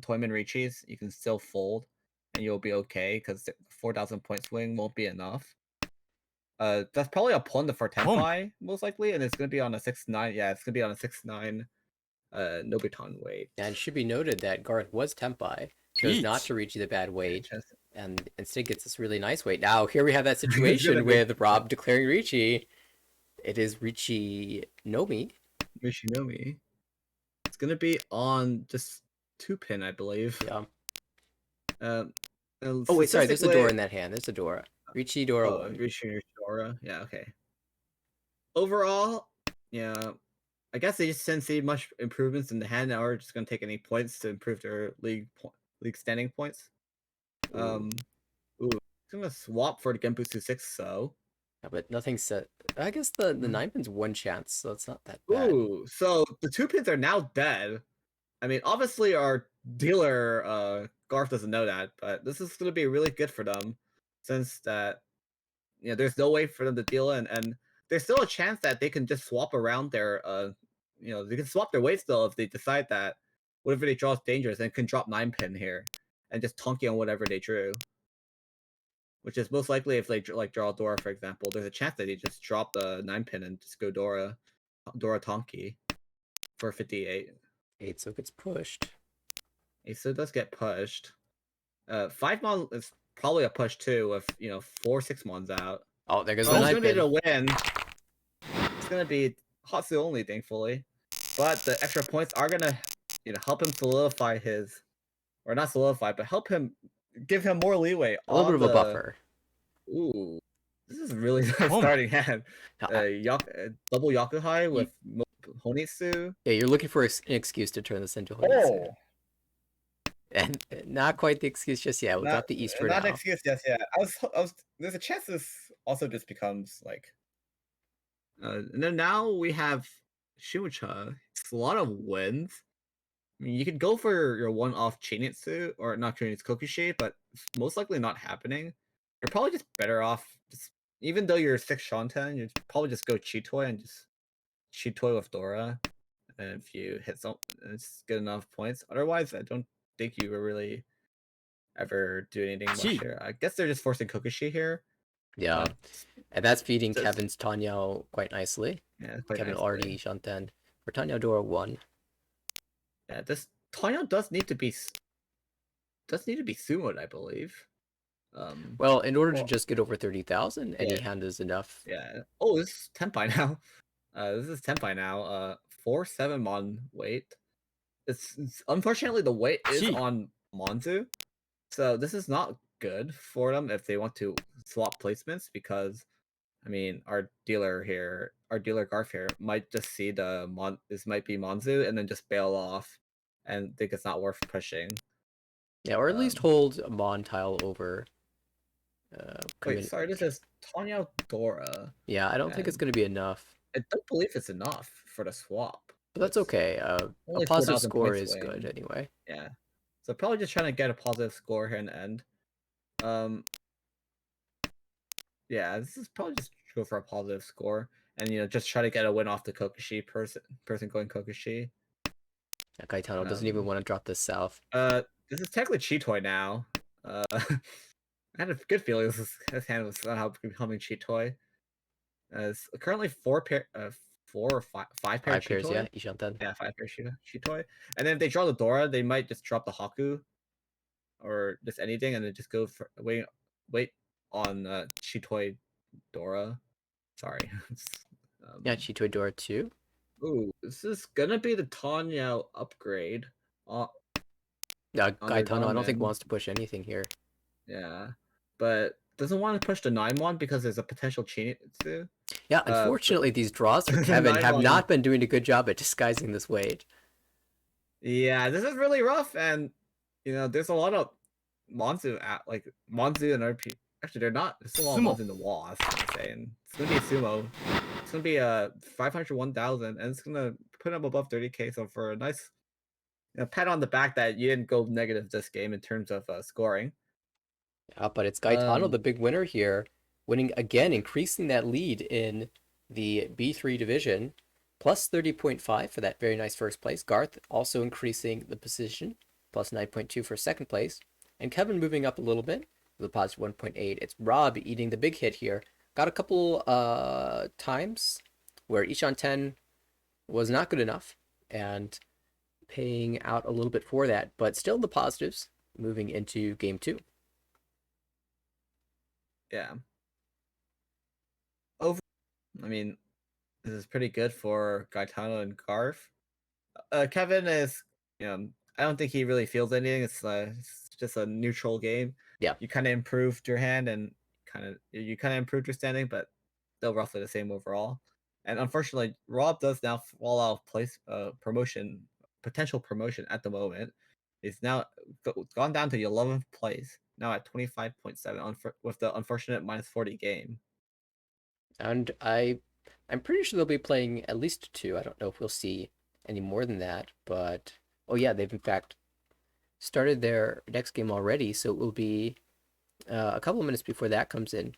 Toyman reaches, you can still fold and you'll be okay because the 4,000 point swing won't be enough. That's probably a Ponda for Tenpai, most likely, and it's gonna be on a 6-9. Yeah, it's gonna be on a 6-9 Nobiton weight. And it should be noted that Garth was Tenpai, chose not to reach the bad weight, and instead gets this really nice weight. Now, here we have that situation with Rob declaring Ricci. It is Ricci Nomi. Ricci Nomi. It's gonna be on just 2 pin, I believe. Yeah. Oh wait, sorry, there's a Dora in that hand. There's a Dora. Ricci Dora 1. Ricci Dora. Yeah, okay. Overall, yeah, I guess they just didn't see much improvements in the hand. Now we're just gonna take any points to improve their league standing points. Ooh, gonna swap for the Genbutsu 6 so. Yeah, but nothing set. I guess the 9 pin's 1 chance, so it's not that bad. Ooh, so the 2 pins are now dead. I mean, obviously our dealer Garth doesn't know that, but this is gonna be really good for them, since that there's no way for them to deal in, and there's still a chance that they can just swap around their they can swap their weight still if they decide that whatever they draw is dangerous and can drop 9 pin here and just tonky on whatever they drew. which is most likely if they like draw Dora, for example. There's a chance that they just drop the 9-pin and just go Dora Tonki for 58. 8 so gets pushed. So it does get pushed. 5 mon is probably a push too with 4 6-mons out. Oh, there goes Oh, the it's 9 gonna be pin. the win. It's gonna be Hatsu only, thankfully. But the extra points are gonna help him solidify his, or not solidify, but help him give him more leeway A little bit on of a the buffer. Ooh. This is really nice starting hand. Double Yakuhai with Honitsu. Yeah, you're looking for an excuse to turn this into Honitsu. Oh, And not quite the excuse just yet. We'll drop the East for not now. excuse. Yes, yeah. I was. There's a chance this also just becomes like. And then now we have Shimucha. It's a lot of wins. I mean, you could go for your one-off Chinitsu or not Chinitsu Kokushi, but it's most likely not happening. You're probably just better off just even though you're 6 Shanten, you'd probably just go Chitoi and just Chitoi with Dora. And if you hit some, it's good enough points. Otherwise, I don't think you will really ever do anything much here. I guess they're just forcing Kokushi here. Yeah, and that's feeding just- Kevin's Tanyao quite nicely. Yeah, quite Kevin nicely. already Shanten. For Tanyao Dora 1. Yeah, this Tanyao does need to be sumoed, I believe. Well, in order to just get over 30,000, any hand is enough. Yeah. Oh, this is Tenpai now. This is Tenpai now. 4-7 mon weight. It's unfortunately the weight is on Monzu, so this is not good for them if they want to swap placements because, I mean, our dealer Garf here might just see this might be Monzu and then just bail off, and think it's not worth pushing. Yeah, or at least hold a Mon tile over. Wait, sorry, this is Tanya Dora. Yeah, I don't think it's going to be enough. I don't believe it's enough for the swap. But that's okay. A positive score is good anyway. Yeah. So probably just trying to get a positive score here in the end. Yeah, this is probably just go for a positive score. And just try to get a win off the Kokushi person going Kokushi. Gaetano doesn't even want to drop this south. This is technically Chitoi now. I had a good feeling this hand was somehow becoming Chitoi. It's currently 4 or 5 pairs. 5 pairs, yeah, Ishanten. Yeah, 5 pairs Chitoi. And then if they draw the Dora, they might just drop the Haku or just anything, and then just go for wait on Chitoi Dora. Sorry. Yeah, Chitoi Dora 2. Ooh, this is gonna be the Tanya upgrade. Gaetano, I don't think wants to push anything here. Yeah, but doesn't want to push the 9-1 because there's a potential Chinitsu. Yeah, unfortunately, these draws for Kevin have not been doing a good job at disguising this weight. Yeah, this is really rough, and there's a lot of Monzu Monzu and RP. Actually, they're not. There's still a lot of Monzu in the wall. That's what I'm saying. It's gonna be a sumo. It's gonna be a 500 1,000, and it's gonna put him above 30k. So for a nice pat on the back that you didn't go negative this game in terms of scoring. Yeah, but it's Gaetano, the big winner here, winning again, increasing that lead in the B3 division, plus 30.5 for that very nice first place. Garth also increasing the position, plus 9.2 for second place. And Kevin moving up a little bit with a positive 1.8. It's Rob eating the big hit here. Got a couple times where Ishan 10 was not good enough and paying out a little bit for that, but still the positives moving into game 2. Yeah. I mean, this is pretty good for Gaetano and Garf. Kevin is, I don't think he really feels anything. It's just a neutral game. Yeah. You kind of improved your hand and you kind of improved your standing, but still roughly the same overall. And unfortunately, Rob does now fall out of place. Potential promotion at the moment. He's now gone down to the 11th place. Now at 25.7 with the unfortunate -40 game. And I'm pretty sure they'll be playing at least 2. I don't know if we'll see any more than that, but oh yeah, they've in fact started their next game already, so it will be a couple of minutes before that comes in.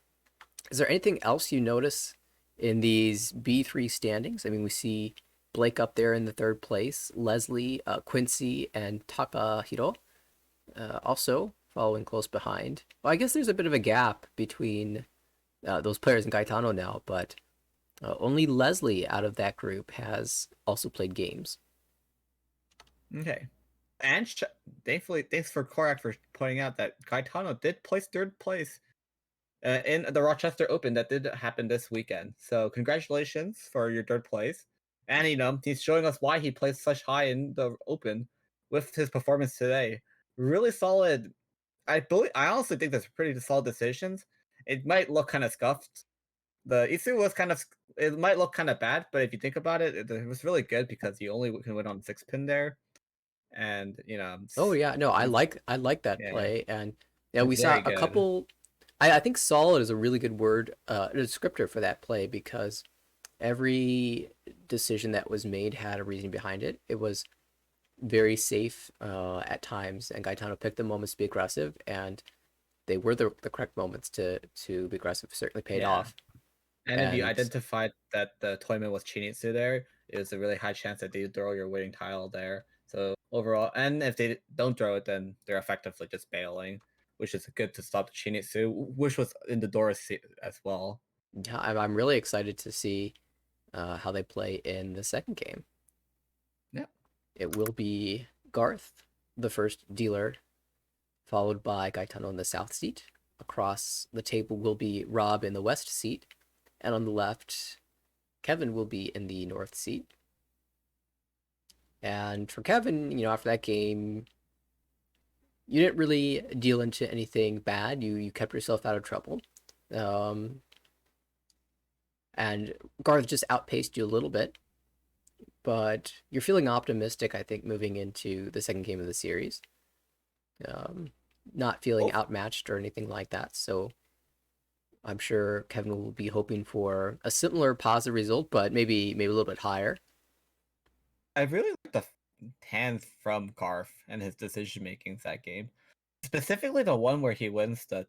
Is there anything else you notice in these B3 standings? I mean, we see Blake up there in the 3rd place, Leslie, Quincy, and Takahiro. Also, following close behind. Well, I guess there's a bit of a gap between those players and Gaetano now, but only Leslie out of that group has also played games. Okay. And thankfully, thanks for Korak for pointing out that Gaetano did place third place in the Rochester Open that did happen this weekend. So congratulations for your third place. And he's showing us why he placed such high in the Open with his performance today. Really solid. I honestly think that's pretty solid decisions. It might look kind of scuffed. The Isu was it might look kind of bad, but if you think about it, it was really good because you only can win on 6-pin there. And Oh yeah, no, I like that yeah, play, and yeah, we it's saw very a good. couple. I think solid is a really good word, a descriptor for that play because every decision that was made had a reason behind it. It was very safe at times, and Gaetano picked the moments to be aggressive, and they were the correct moments to be aggressive. Certainly paid Yeah. off, And if you and identified that the tournament was Chinitsu there, it's a really high chance that they throw your winning tile there. So overall, and if they don't throw it, then they're effectively just bailing, which is good to stop the Chinitsu, which was in the door as well. yeah, I'm really excited to see how they play in the second game. Yeah. It will be Garth, the first dealer, followed by Gaetano in the south seat. Across the table will be Rob in the west seat, and on the left, Kevin will be in the north seat. And for Kevin, after that game, you didn't really deal into anything bad. You kept yourself out of trouble. Um, and Garth just outpaced you a little bit, but you're feeling optimistic, I think, moving into the second game of the series. Um, Not feeling Oh, outmatched or anything like that. So I'm sure Kevin will be hoping for a similar positive result, but maybe a little bit higher. I really like the hands from Garth and his decision makings that game. Specifically the one where he wins the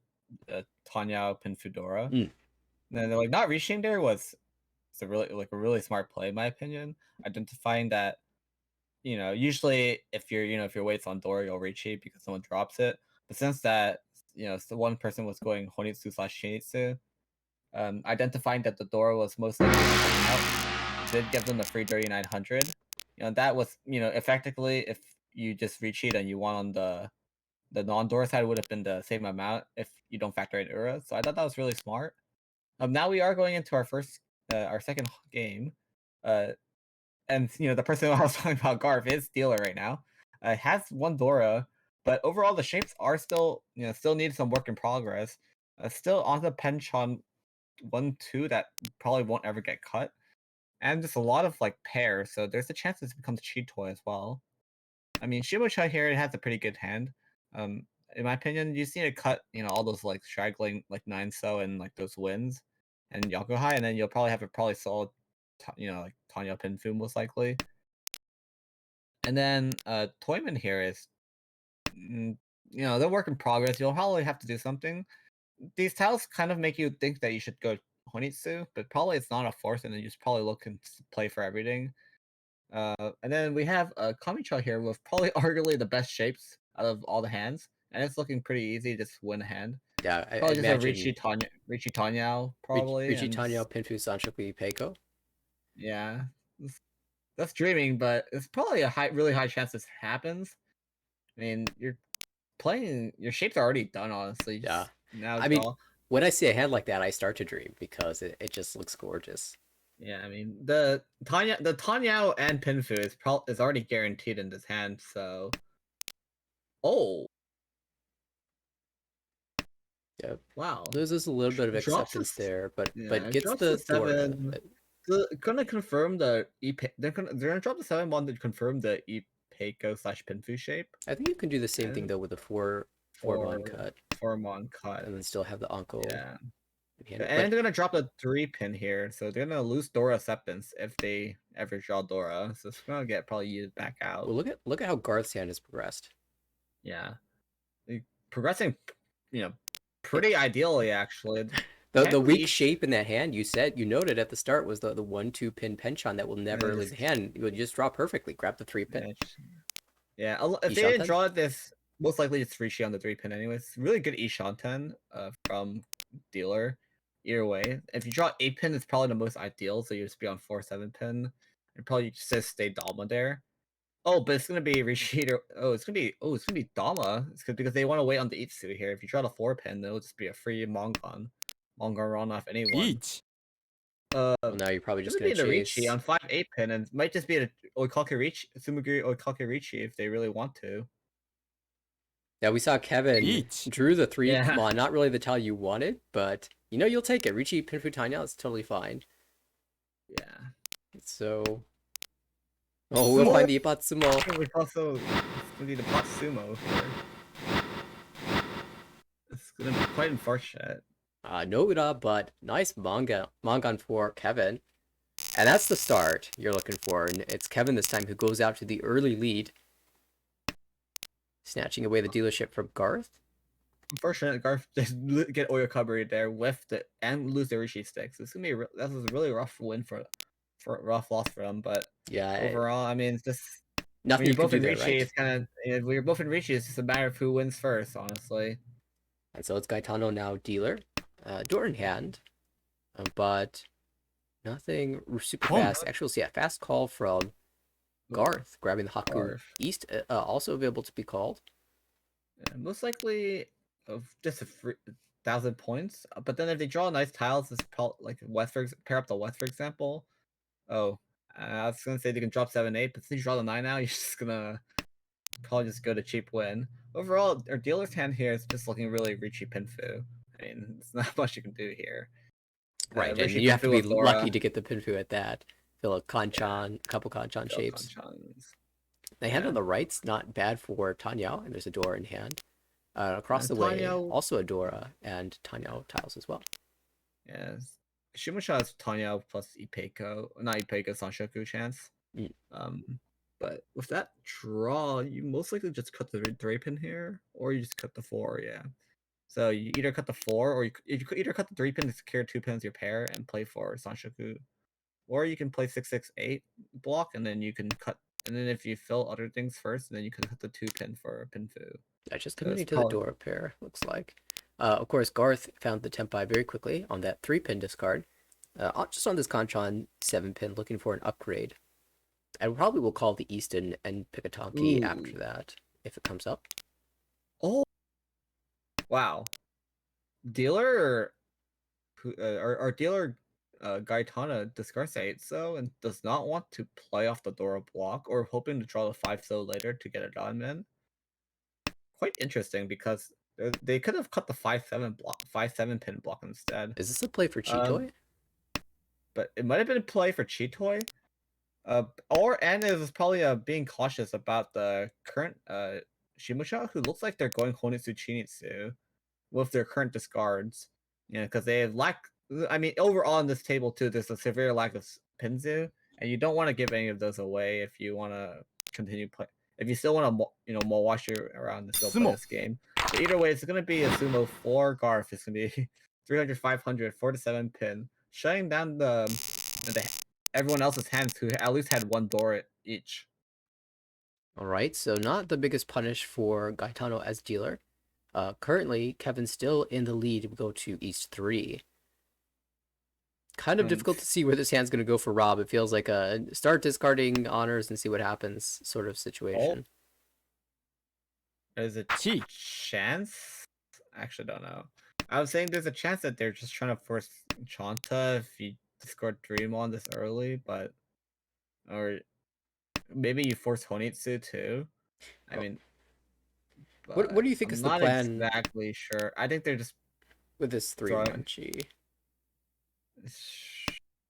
Tanya Pinfudora. Mm. And then, like, not reaching there was a really smart play in my opinion. Identifying that, usually if if your weight's on door, you'll reach it because someone drops it. But since that, so one person was going Honitsu slash Shinitsu, identifying that the door was most likely to come out did give them the free 3900. That was, effectively, if you just reach it and you won on the non-door side, would have been the same amount if you don't factor in Ura. So I thought that was really smart. Now we are going into our second game, uh, and the person I was talking about, Garf, is dealer right now. Has one Dora, but overall the shapes are still still need some work in progress. Still on the Penchon 1-2 that probably won't ever get cut, and just a lot of like pairs. So there's a chance this becomes cheat toy as well. I mean, Shibucha here has a pretty good hand. In my opinion, you just need to cut, all those like straggling like 9-so and like those wins and Yakuhai, and then you'll probably have a probably solid, like Tanya Pinfu most likely. And then Toyman here is, they're work in progress. You'll probably have to do something. These tiles kind of make you think that you should go Honitsu, but probably it's not a force, and then you just probably look and play for everything. And then we have Kamicha here with probably arguably the best shapes out of all the hands, and it's looking pretty easy to just win a hand. Yeah, I Probably just a imagine Richie Tanyao, probably, Richie and Tanyo, Pinfu, Sanshoku, Peiko. yeah, that's dreaming, but it's probably a really high chance this happens. I mean, your shapes are already done, honestly. Yeah. Just now I mean, draw. when I see a hand like that, I start to dream because it just looks gorgeous. Yeah, I mean the Tanyao and Pinfu is already guaranteed in this hand. So, oh Yeah. wow, There's just a little bit of drops acceptance us. there, but Yeah, it gets drops to the Dora. 7. Gonna confirm the they're gonna drop the 7-1 to confirm the Ipeiko slash Pinfu shape I think you can do the same thing and though with a four mon for cut, Mon cut. and then still have the Anko Yeah. behind it. And But they're gonna drop a 3-pin here, so they're gonna lose Dora acceptance if they ever draw Dora. So it's gonna get probably used back out. well, look at how Garth's hand has progressed. Yeah. Progressing, you know, It, pretty ideally actually. the Technically weak each shape in that hand you noted at the start was the 1-2 pin penchon that will never leave just the hand. You would just draw perfectly. Grab the 3 pin. yeah, if they didn't Ishanten. draw this most likely just Rishi on the 3-pin anyways. Really good Ishanten from dealer. Either way, if you draw 8-pin, it's probably the most ideal. So you just be on 4-7-pin, and probably just stay Dama there. Oh, but it's gonna be Rishi. It's gonna be Dama. Because they want to wait on the Itsu here. If you draw the 4-pin, it'll just be a free Mongon run off anyone. Well, now you're probably just Gonna gonna be the Richi chase. on 5-8-pin, and it might just be a Oikake Richi, Sumiguri Oikake Richi if they really want to. Yeah, we saw Kevin drew the 3. Yeah. Come on, not really the tile you wanted, but you'll take it. Richi Pinfu Tanya is totally fine. Yeah. So, we'll find the Ipatsumo. We also gonna be the pot sumo here. It's gonna be quite unfortunate. No Ura, but nice Mangan for Kevin. And that's the start you're looking for. And it's Kevin this time who goes out to the early lead, snatching away the dealership from Garth. Unfortunate, Garth just get Oyakaburi there, whiffed it, and lose the Rishi sticks. It's gonna be that was a really rough win for rough loss for them. But yeah, overall, I mean, it's just nothing you can do there, right? It's kind of when you're both in Rishi, it's just a matter of who wins first, honestly. And so it's Gaetano now dealer, door in hand, but nothing super fast. Actually, we'll see a fast call from Garth, grabbing the Haku East, also available to be called. Yeah, most likely just 1,000 points. But then if they draw nice tiles, this like West, pair up the West, for example. Oh, I was gonna say they can drop 7-8, but since you draw the 9 now, you're just gonna probably just go to cheap win. Overall, our dealer's hand here is just looking really Richi Pinfu. I mean, it's not much you can do here. Right, and you have to be lucky to get the Pinfu at that. Fill a Kanchan, a couple Kanchan shapes. The hand on the right's not bad for Tanyao, and there's a door in hand. Across the way, also a Dora and Tanyao tiles as well. Yes. Shimusha has Tanyao plus Ipeiko, not Ipeiko, Sanshoku chance. But with that draw, you most likely just cut the 3-pin here, or you just cut the 4, yeah. So you either cut the 4, or you could either cut the 3-pin to secure 2 pins your pair and play for Sanshoku. Or you can play 6-6-8 block, and then you can cut, and then if you fill other things first, then you can cut the 2-pin for Pinfu. Yeah, just committing to the Dora pair, looks like. Of course, Garth found the Tempai very quickly on that 3-pin discard. Just on this Kanchan 7-pin, looking for an upgrade. And probably will call the Easton and pick a Tonki after that, if it comes up. Oh! Wow. Dealer, our dealer Gaetana discards 8 so and does not want to play off the Dora block, or hoping to draw the 5 so later to get a diamond. Quite interesting, because they could have cut the 5-7 pin block instead. Is this a play for Chitoy? But it might have been a play for Chitoy. And it was probably being cautious about the current Shimusha, who looks like they're going Honitsu Chinitsu with their current discards. Yeah, because they lack. I mean, overall on this table too, there's a severe lack of Pinzu, and you don't want to give any of those away if you want to continue play. If you still want to, wash you around to still play this game. But either way, it's gonna be a sumo for Garth. It's gonna be 300, 500, 4-7 pin, shutting down everyone else's hands who at least had one door each. All right, so not the biggest punish for Gaetano as dealer. Currently, Kevin's still in the lead. We go to East 3. Kind of difficult to see where this hand's going to go for Rob. It feels like a start discarding honors and see what happens sort of situation. There's a chance? I actually don't know. I was saying there's a chance that they're just trying to force Chanta if you discard Dreamon this early, or maybe you force Honitsu too. I mean, what do you think is the plan? Not exactly sure. I think they're just with this 3-1 Chi.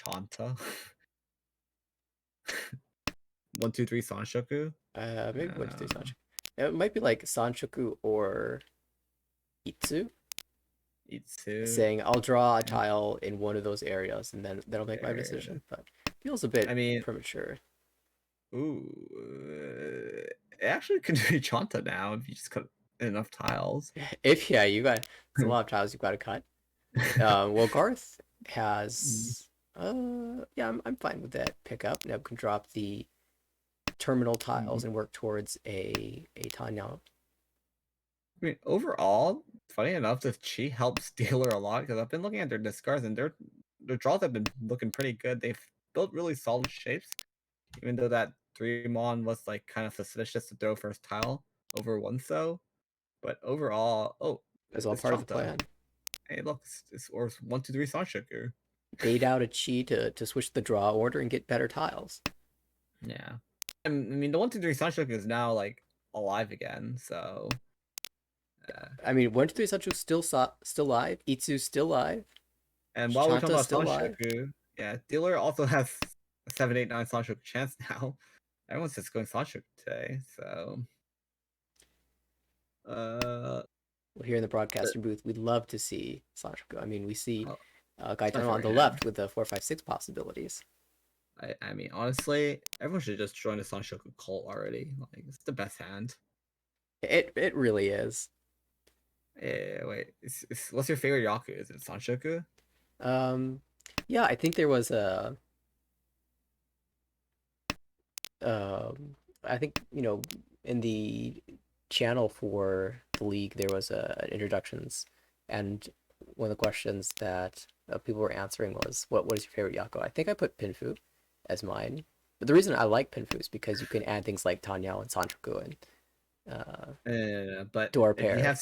Chanta. 1, 2, 3 Sanshoku. Maybe 1, 2, 3 Sanshoku. It might be like Sanshoku or Itsu. Saying I'll draw a tile in one of those areas and then that'll make my decision. But feels a bit premature. Ooh, it actually can be Chanta now if you just cut enough tiles. You got it's a lot of tiles you've got to cut. Well, Garth has I'm fine with that pickup. Neb can drop the terminal tiles and work towards a Tanya. I mean, overall, funny enough, this Chi helps Dealer a lot because I've been looking at their discards and their draws have been looking pretty good. They've built really solid shapes, even though that 3 mon was like kind of suspicious to throw first tile over one so. But overall, It's all this part of the Chanta. plan. Hey, look, it's or 1, 2, 3 Sanshoku. Bait out a Chi to switch the draw order and get better tiles. Yeah, I mean the 1, 2, 3 Sanshoku is now like alive again, so. I mean, 1, 2, 3 Sancho's still live. Itsu's still live. And while we're talking Shanta's about still live. Sanshoku, yeah, Dealer also has a 7, 8, 9 Sanshoku chance now. Everyone's just going Sanshoku today, so. Well, here in the broadcaster booth, we'd love to see Sanchoku. I mean, we see Oh, Gaetano on the yeah. left with the 4, 5, 6 possibilities. I mean, honestly, everyone should just join the Sanshoku cult already. Like, it's the best hand. It really is. Yeah, wait, what's your favorite Yaku? Is it Sanshoku? Yeah, I think there was I think in the channel for the league there was introductions, and one of the questions that people were answering was what is your favorite Yako? I think I put Pinfu as mine, but the reason I like Pinfu is because you can add things like Tanyao and Sanchoku and But door if you pair. have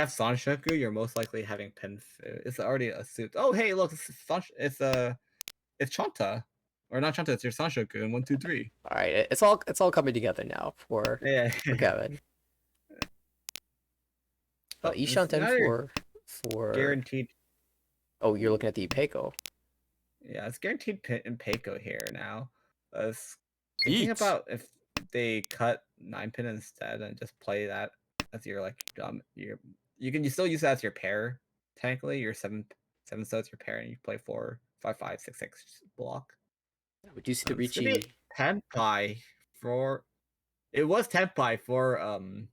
Sanshoku, you're most likely having Pinfu. It's already a suit. Oh, hey, look, it's Chanta, or not Chanta. It's your Sanshoku in 1, 2, 3. All right, it's all coming together now for Yeah. Kevin. It's Ishanten now you're for guaranteed. oh, you're looking at the Peiko. Yeah, it's guaranteed in Peiko here now. Thinking about if they cut 9-pin instead and just play that as your like you still use that as your pair. Technically, your 7 so it's your pair, and you play 4, 5, 5, 6, 6 block. Would you see the It's gonna be Ricci? Tenpai for. It was Tenpai for Kevin,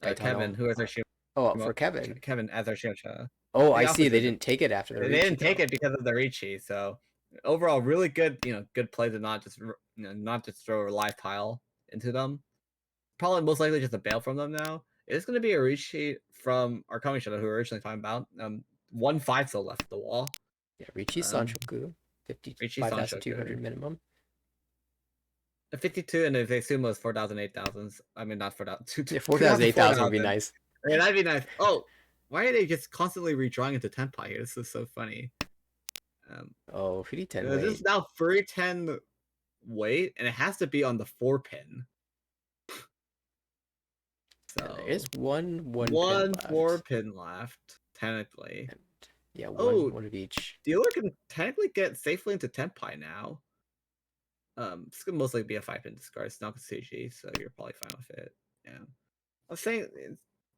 Gaetano. who is our Oh, for Kevin. Kevin as our Shimcha. Oh, I The see. They opposite. didn't take it after the They Ricci, didn't take though. it because of the Ricci. So overall, really good. Good play to not just not just throw a live tile into them. Probably most likely just a bail from them now. It's going to be a Ricci from our coming shadow who were originally talking about. 1-5 still left the wall. Yeah, Ricci Sanchoku, Ricci 55,200 Sanshoku. minimum. 52, and if they assume it was 4,000, 8,000. I mean, not 4,000. Yeah, 4,000, 8,000 would be nice. I mean, that'd be nice. Oh, why are they just constantly redrawing into Tenpai here? This is so funny. Oh, 50-10 This is weight. now 310 weight, and it has to be on the 4-pin. So Yeah, there is one pin left. 4-pin left, technically. And, yeah, one of each. Dealer can technically get safely into Tenpai now. This could mostly be a 5-pin discard. It's not CG, so you're probably fine with it. Yeah. I was saying,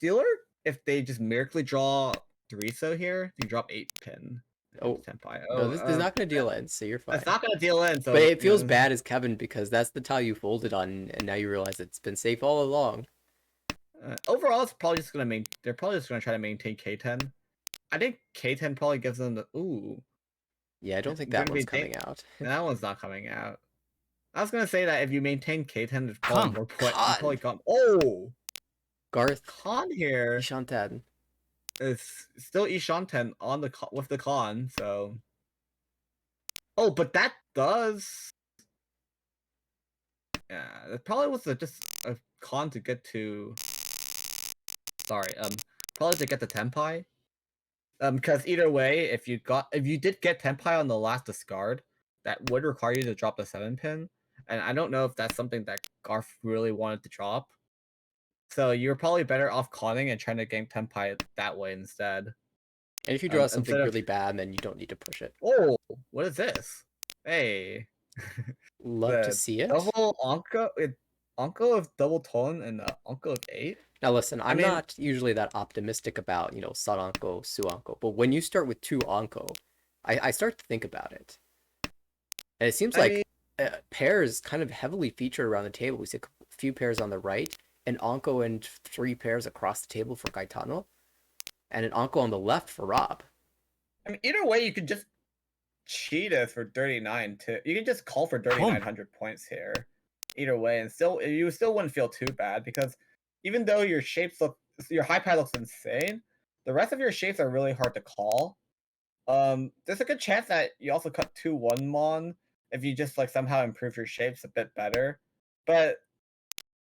Dealer, if they just miraculously draw 3 so here, you drop 8-pin. Oh, Tenpai. no, this is not going to deal in, so you're fine. It's not going to deal in. So, but it feels bad as Kevin because that's the tile you folded on, and now you realize it's been safe all along. Overall, it's probably just going to they're probably just going to try to maintain K10. I think K10 probably gives them the ooh. Yeah, I don't think that one's coming out. That one's not coming out. I was gonna say that if you maintain K10, there's probably more point. You probably got Garth Con here. Ishanten. It's still Ishanten on the with the con, so. Oh, but that does. Yeah, it probably was just a con to get to. Sorry, probably to get the Tenpai. Because either way, if you did get Tenpai on the last discard, that would require you to drop the 7-pin. And I don't know if that's something that Garth really wanted to drop. So you're probably better off conning and trying to game Tenpai that way instead. And if you draw something really bad, then you don't need to push it. Oh, what is this? Hey. Love to see it. Double Anko of double tone and Anko of 8? Now listen, I'm not usually that optimistic about, Sun Anko, Su Anko, but when you start with 2 Anko, I start to think about it. And it seems like pairs kind of heavily featured around the table. We see a few pairs on the right, an Anko and 3 pairs across the table for Gaetano, and an Anko on the left for Rob. I mean, either way, you could just cheat us for 39 too. You can just call for 3,900 points here. Either way, and you still wouldn't feel too bad because even though your high pie looks insane, the rest of your shapes are really hard to call. There's a good chance that you also cut 2/1 mon if you just like somehow improve your shapes a bit better. But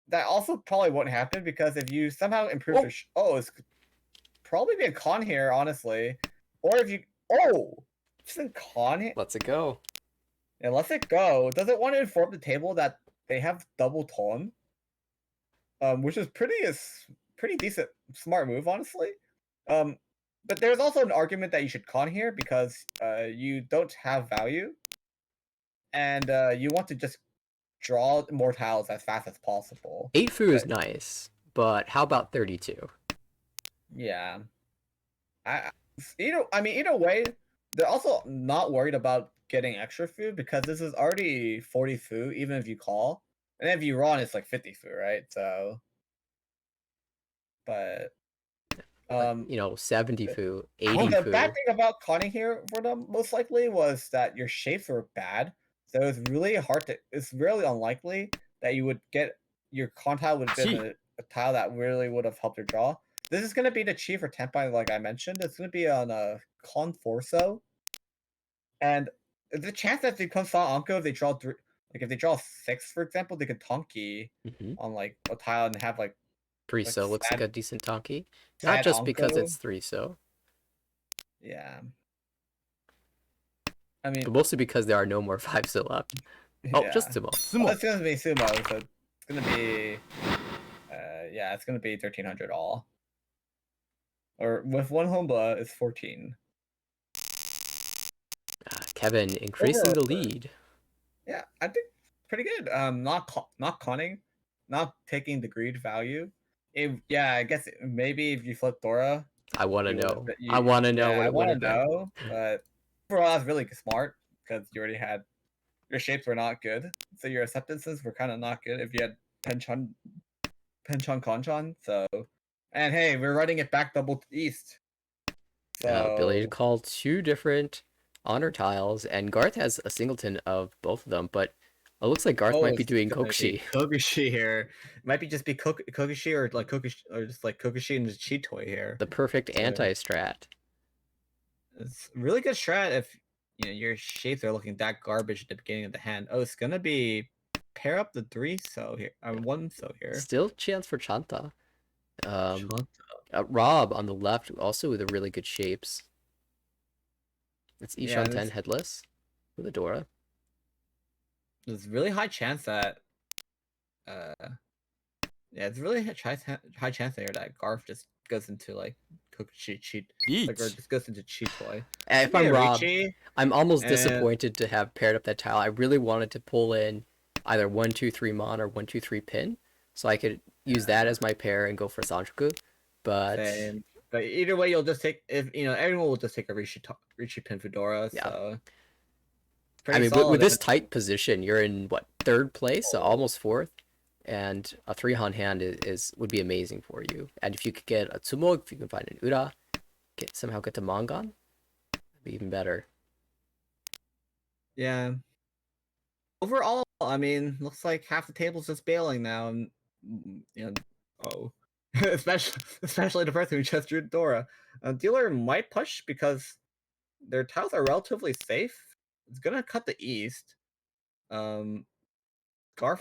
that also probably won't happen because if you somehow improve your it's probably be a con here, honestly. Or if you it's a con here. Let's it go. Yeah, let's it go. Does it want to inform the table that they have double tone? Which is pretty decent, smart move, honestly. But there's also an argument that you should con here because you don't have value, and you want to just draw more tiles as fast as possible. 8 fu is nice, but how about 32? Yeah, either way, they're also not worried about getting extra food because this is already 40 fu, even if you call, and if you run, it's like 50 fu, right? So, but 70 fu, 80 the fu. bad thing about conning here for them most likely was that your shapes were bad. So it's really unlikely that you would get your con tile would have been a tile that really would have helped your draw. This is gonna be the chi for Tenpai, like I mentioned. It's gonna be on a con Forso. And the chance that they come saw Anko if they draw three, like if they draw 6, for example, they could Tonki on like a tile and have like 3 so looks like a decent Tonki. Not sad just because Anko. it's 3 so, Yeah. I mean, but mostly because there are no more 5 so left. Oh, yeah. just Sumo. Well, it's gonna be Sumo, so it's gonna be yeah, it's gonna be 1300 all. Or with one Homba, it's 14. Kevin increasing the lead. Yeah, I think pretty good. Not conning, not taking the greed value. Yeah, I guess maybe if you flip Dora, I want to you know. would- I want to know yeah, what I it would want to have been. know, but overall, that's really smart because you already had your shapes were not good, so your acceptances were kind of not good if you had Penchon, Conchan. So, and hey, we're running it back double east. So Ability to call 2 different honor tiles, and Garth has a singleton of both of them, but it looks like Garth might be it's doing gonna Kokushi. be Kokushi here. It might be just be Kokushi or like Kokushi or just like Kokushi and Chitoi here. The perfect anti-strat. It's really good strat if your shapes are looking that garbage at the beginning of the hand. Oh, it's gonna be pair up the 3 so here. 1 so here. Still chance for Chanta. Rob on the left also with the really good shapes. It's Ishan 10 headless with a Dora. There's really high chance that yeah, it's really high chance there that Garf just goes into like Kokushi cheat like, or just goes into Chitoi. If I'm Rob, I'm almost disappointed to have paired up that tile. I really wanted to pull in either 1-2-3 mon or 1-2-3 pin, so I could use that as my pair and go for Sanjuku. But either way, you'll just take everyone will just take a Rishi pin Fedora. Yeah. So I mean, with this tight position, you're in what, 3rd place, so almost 4th, and a 3-han hand would be amazing for you. And if you could get a Tsumo, if you can find an Ura, somehow get to Mangan, that'd be even better. Yeah. Overall, I mean, looks like half the table's just bailing now, and especially the person who just drew Dora. Dealer might push because their tiles are relatively safe. It's gonna cut the east. Garf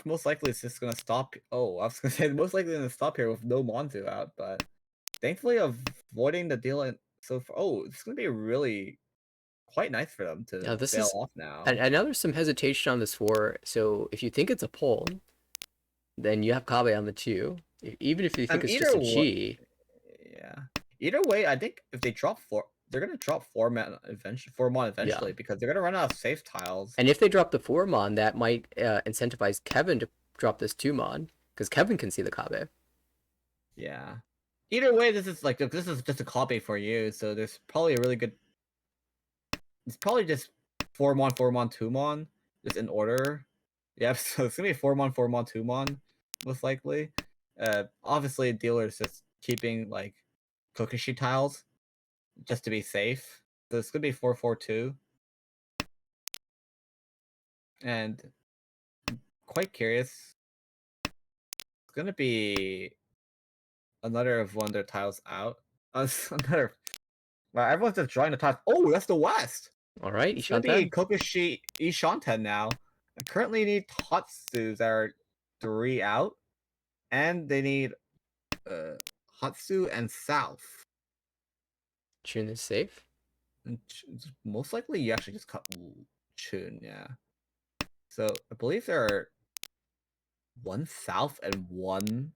most likely is just gonna stop. Oh, I was gonna say most likely gonna stop here with no Monzu out, but thankfully avoiding the deal. So far, it's gonna be really quite nice for them to bail off now. I know there's some hesitation on this 4. So if you think it's a pull, then you have Kabe on the 2. Even if you think it's just a Chi. Yeah. Either way, I think if they drop 4, they're gonna drop 4 mon eventually because they're gonna run out of safe tiles. And if they drop the 4 mon, that might incentivize Kevin to drop this 2 mon because Kevin can see the Kabe. Yeah. Either way, this is just a Kabe for you, so there's probably a really good. It's probably just 4 mon, 4 mon, 2 mon, just in order. Yep. So it's gonna be 4 mon, 4 mon, 2 mon, most likely. Obviously, dealer's just keeping like Kokushi tiles just to be safe. So it's gonna be 4-4-2. And quite curious. It's gonna be another of one of their tiles out. Another. Wow, everyone's just drawing the tiles. Oh, that's the West. All right, It's gonna be Ishanten. Kokushi Ishanten now. I currently need Hatsus that are 3 out, and they need Hatsu and South. Chun is safe. And most likely, you actually just cut Chun, yeah. So I believe there are 1 South and 1,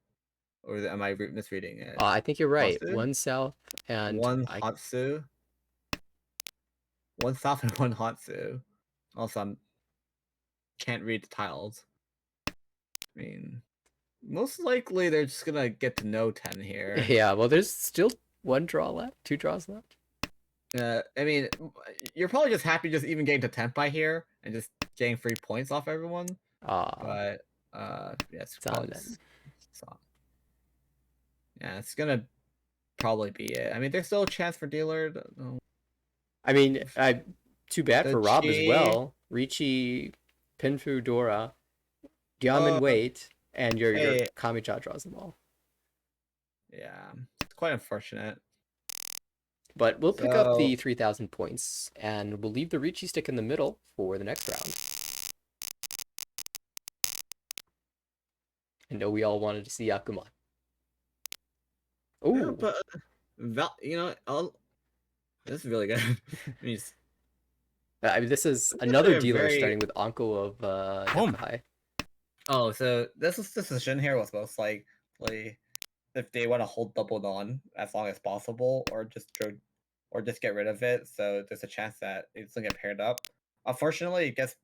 or am I misreading it? I think you're right. Hatsu? 1 south and 1 Hatsu. 1 South and 1 Hatsu. Also, I can't read the tiles. I mean, most likely they're just gonna get to know 10 here. Yeah, well, there's still 1 draw left, 2 draws left. I mean, you're probably just happy just even getting to Tenpai here and just getting free points off everyone. But yeah, it's probably yeah, it's gonna probably be it. I mean, there's still a chance for dealer. I mean, too bad The for Rob as Chi. well. Ricci, Pinfu, Dora, Diamond wait, and your Kamicha draws them all. Yeah, it's quite unfortunate. But we'll pick up the 3,000 points, and we'll leave the Ricci stick in the middle for the next round. I know we all wanted to see Yakuman. Oh, yeah, but you know, this is really good. I mean, this is another dealer starting with Anko of Yokai. Oh, so this decision here was most likely if they want to hold double non as long as possible, or just get rid of it. So there's a chance that it's gonna get paired up. Unfortunately, I guess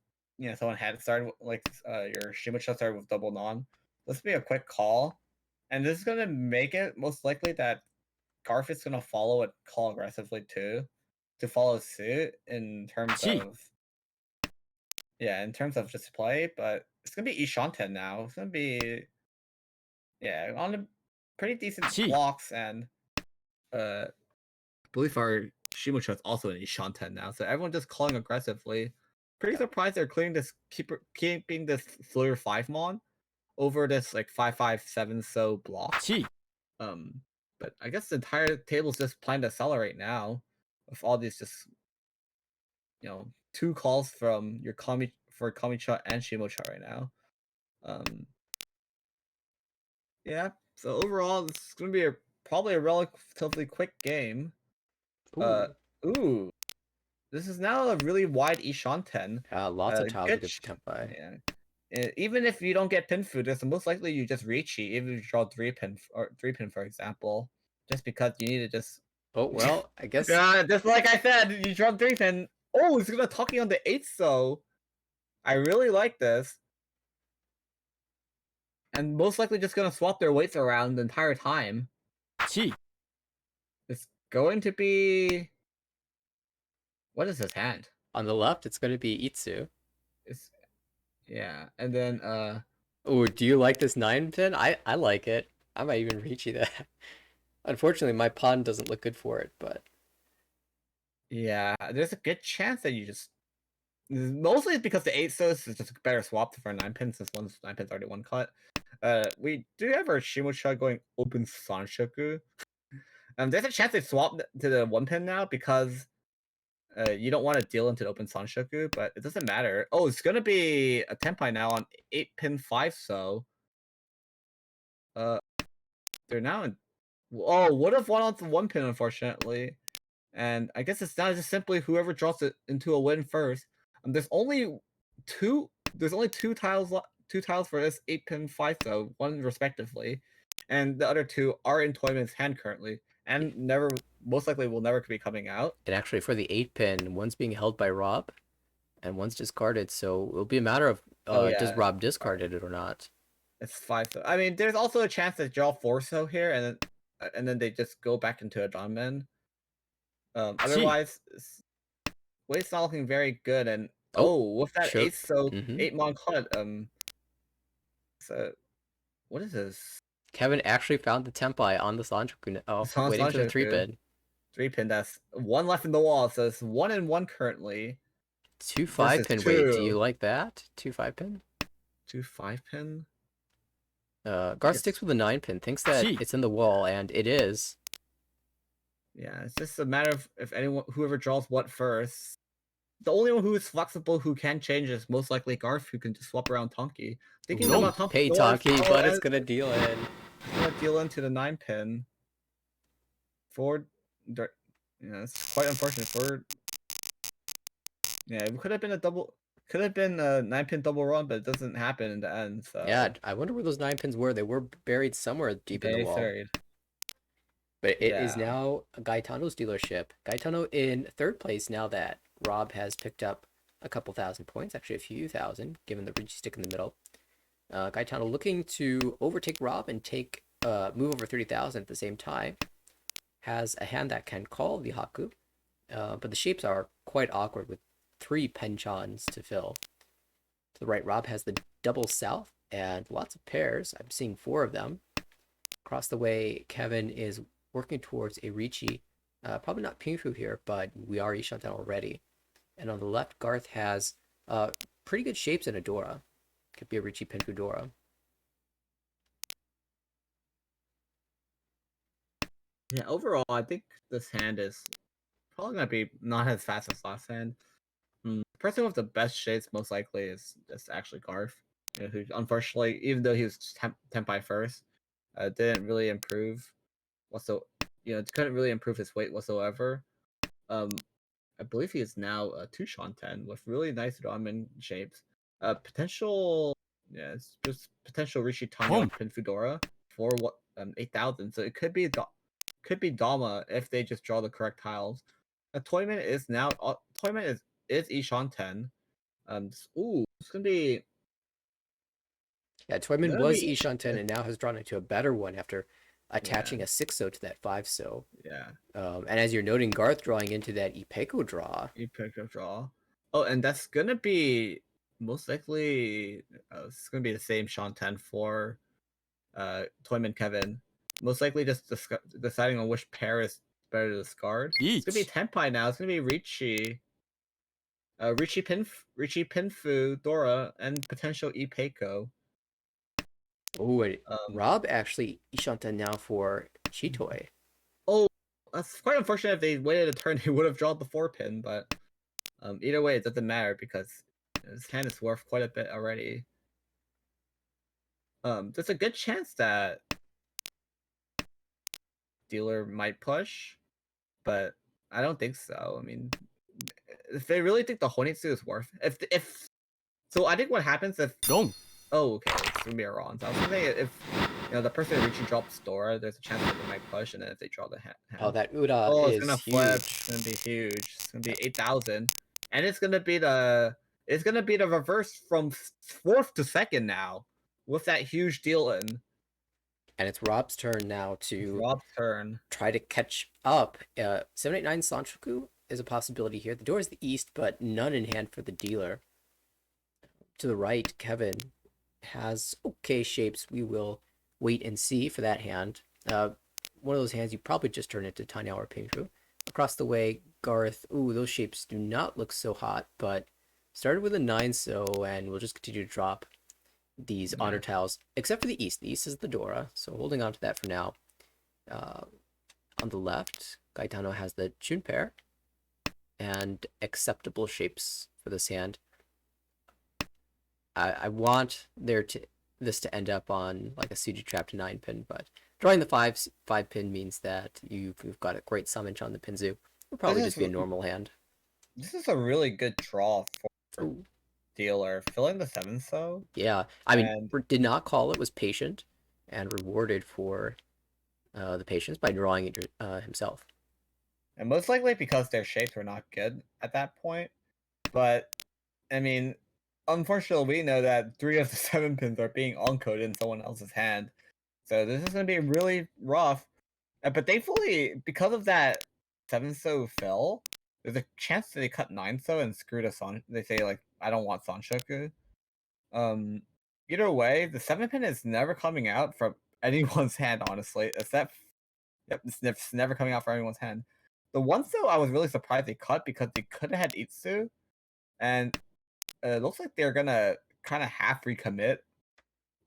someone had started like your Shimucha started with double non. This will be a quick call, and this is gonna make it most likely that Garth is gonna follow it, call aggressively too, to follow suit in terms of in terms of just play. But it's gonna be Ishanten now. It's gonna be on a pretty decent blocks, and I believe our Shimucha is also in Ishanten now. So everyone just calling aggressively. Pretty surprised they're clearing this keeping this Fleur 5 mon over this like 5/5/7 so block. But I guess the entire table's just planning to accelerate now with all these just 2 calls from your Kamicha and Shimocha right now. Yeah, so overall this is gonna be probably a relatively quick game. Ooh. This is now a really wide Ishanten. Lots of tiles to get the Tenpai. Yeah. Even if you don't get pin food, it's most likely you just Ricci, even if you draw 3 pin for example. Just because you need to just well, I guess just like I said, you draw 3 pin. Oh, it's gonna talking on the 8th, so I really like this. And most likely just gonna swap their weights around the entire time. It's going to be what is his hand? On the left, it's going to be Itsu. And then oh, do you like this 9 pin? I like it. I might even reach you that. Unfortunately, my pawn doesn't look good for it, but yeah, there's a good chance that you just mostly it's because the 8 Sos is just a better swap for a 9 pin since 9 pin's already 1 cut. We do have our Shimucha going open Sanshoku. There's a chance they swap to the 1 pin now because you don't want to deal into the open Sanshoku, but it doesn't matter. Oh, it's gonna be a Tenpai now on 8 pin 5 so. They're now in. Oh, would have won on the 1 pin, unfortunately. And I guess it's now just simply whoever draws it into a win first. There's only two tiles for this 8 pin 5 so, 1 respectively. And the other 2 are in Toyman's hand currently, and most likely will never be coming out. And actually for the 8 pin, one's being held by Rob, and one's discarded, so it'll be a matter of does Rob discard it or not. It's 5 so. I mean, there's also a chance that draw 4 so here, and then they just go back into a Donman. Otherwise, weight's not looking very good, and with that 8 so 8 mon cut, so what is this? Kevin actually found the Tenpai on the Sanchoku. Waiting for the 3 pin. 3 pin, that's 1 left in the wall, so it's 1 and 1 currently. 2 5 pin weight. Do you like that? 2 5 pin? 2 5 pin? Garth sticks with a 9-pin, thinks that it's in the wall, and it is. Yeah, it's just a matter of if whoever draws what first. The only one who is flexible who can change is most likely Garth, who can just swap around Tonki. Thinking about Tonki, Pay Tonki, but it's gonna deal in. It's gonna deal into the 9-pin. Forward, yeah, it's quite unfortunate. Forward, yeah, it could have been a 9-pin double run, but it doesn't happen in the end. So yeah, I wonder where those 9 pins were. They were buried somewhere deep in the wall. third. But it is now Gaetano's dealership. Gaetano in third place now that Rob has picked up a couple thousand points, actually a few thousand, given the Ricci stick in the middle. Gaetano looking to overtake Rob and move over 30,000 at the same time. Has a hand that can call the Haku, but the shapes are quite awkward with 3 penchans to fill. To the right, Rob has the double south and lots of pairs. I'm seeing 4 of them. Across the way, Kevin is working towards a Ricci. Probably not Pinfu here, but we are Ishanten already. And on the left, Garth has pretty good shapes in a Dora. Could be a Ricci Pinfu Dora. Yeah, overall, I think this hand is probably gonna be not as fast as last hand. The person with the best shapes most likely is actually Garth, who unfortunately, even though he was temp by first, didn't really improve. Couldn't really improve his weight whatsoever. I believe he is now a 2 Shanten with really nice ramen shapes. It's just potential Rishi Tanya Pin Fedora for 8,000. So it could be Dama if they just draw the correct tiles. A tournament is now tournament is Ishanten. It's gonna be. Yeah, Toyman was Ishanten and now has drawn into a better one after attaching a 6-so to that 5-so. Yeah. And as you're noting, Garth drawing into that Ipeco draw. Ipeco draw. Oh, and that's gonna be most likely. It's gonna be the same Shanten for Toyman Kevin. Most likely just deciding on which pair is better to discard. It's gonna be Tenpai now. It's gonna be Ricci. Ricci Pinfu, Dora, and potential Ipeco. Oh, Rob actually Ishanten now for Chitoi. Oh, that's quite unfortunate. If they waited a turn, they would have drawn the 4-pin, but either way, it doesn't matter because his hand is worth quite a bit already. There's a good chance that dealer might push, but I don't think so. I mean, if they really think the Honitsu is worth so I think what happens if okay, it's gonna be a Ron. So I was thinking if the person reaching drops Dora, there's a chance that they might push, and then if they draw the hand. Oh, that Uda it's is gonna huge. flip. It's gonna be huge. It's gonna be 8,000, and it's gonna be the reverse from 4th to 2nd now, with that huge deal in. And it's Rob's turn now to try to catch up. 789 Sanchoku is a possibility here. The door is the east, but none in hand for the dealer. To the right, Kevin has okay shapes. We will wait and see for that hand. One of those hands you probably just turn into Tanya or Pinfu. Across the way, Garth. Ooh, those shapes do not look so hot, but started with a 9-so, and we'll just continue to drop these honor tiles, except for the east. The east is the Dora, so holding on to that for now. On the left, Gaetano has the Chun pair and acceptable shapes for this hand. I want this to end up on like a Suji Trap to 9-pin, but drawing the 5-pin means that you've got a great summon on the Pinzu. It'll probably just be a normal hand. This is a really good draw for dealer. Filling the 7-so. Yeah, I mean, did not call it, was patient, and rewarded for the patience by drawing it himself. And most likely because their shapes were not good at that point. But, I mean, unfortunately, we know that 3 of the 7 pins are being encoded in someone else's hand. So this is going to be really rough. But thankfully, because of that 7-so fill, there's a chance that they cut 9-so and screw the Son. They say, like, I don't want Sanshoku. Either way, the 7-pin is never coming out from anyone's hand, honestly. It's never coming out from anyone's hand. The 1-so I was really surprised they cut because they could have had Itsu, and it looks like they're gonna kind of half recommit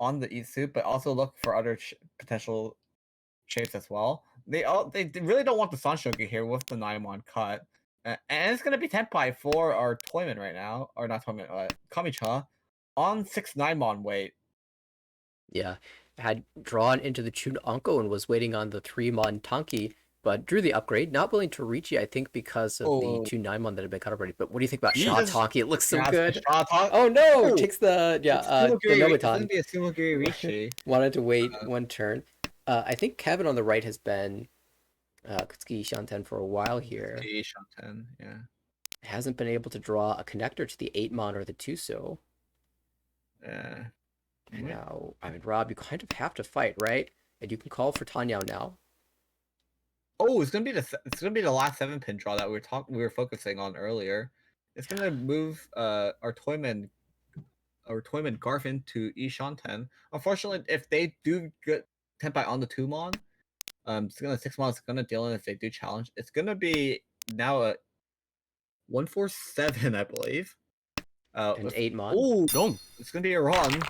on the eat suit, but also look for other potential shapes as well. They really don't want the Sanshogi here with the Naimon cut. And it's gonna be Tenpai for our Toyman right now, or not Toyman, Kamicha, on 6 Naimon weight. Yeah, had drawn into the Chun Anko and was waiting on the 3-mon Tanki, but drew the upgrade. Not willing to reach it, I think, because of the 2 9-mon that had been cut already. But what do you think about Sha Tanki? It looks so good. Oh no! Takes the the It's gonna Nomaton. be a Sumogiri Rishi. Wanted to wait one turn. I think Kevin on the right has been Kutsuki Shanten for a while here. Shanten, yeah. Hasn't been able to draw a connector to the 8-mon or the Tuso. Yeah. Now, I mean, Rob, you kind of have to fight, right? And you can call for Tanyao now. Oh, it's gonna be the last 7-pin draw that we were focusing on earlier. It's gonna move our Toyman Garfin to Ishanten. Unfortunately, if they do get Tenpai on the 2-mon, it's gonna 6-mon. It's gonna deal in if they do challenge. It's gonna be now a 147, I believe. And 8-mon. Oh, it's gonna be a run.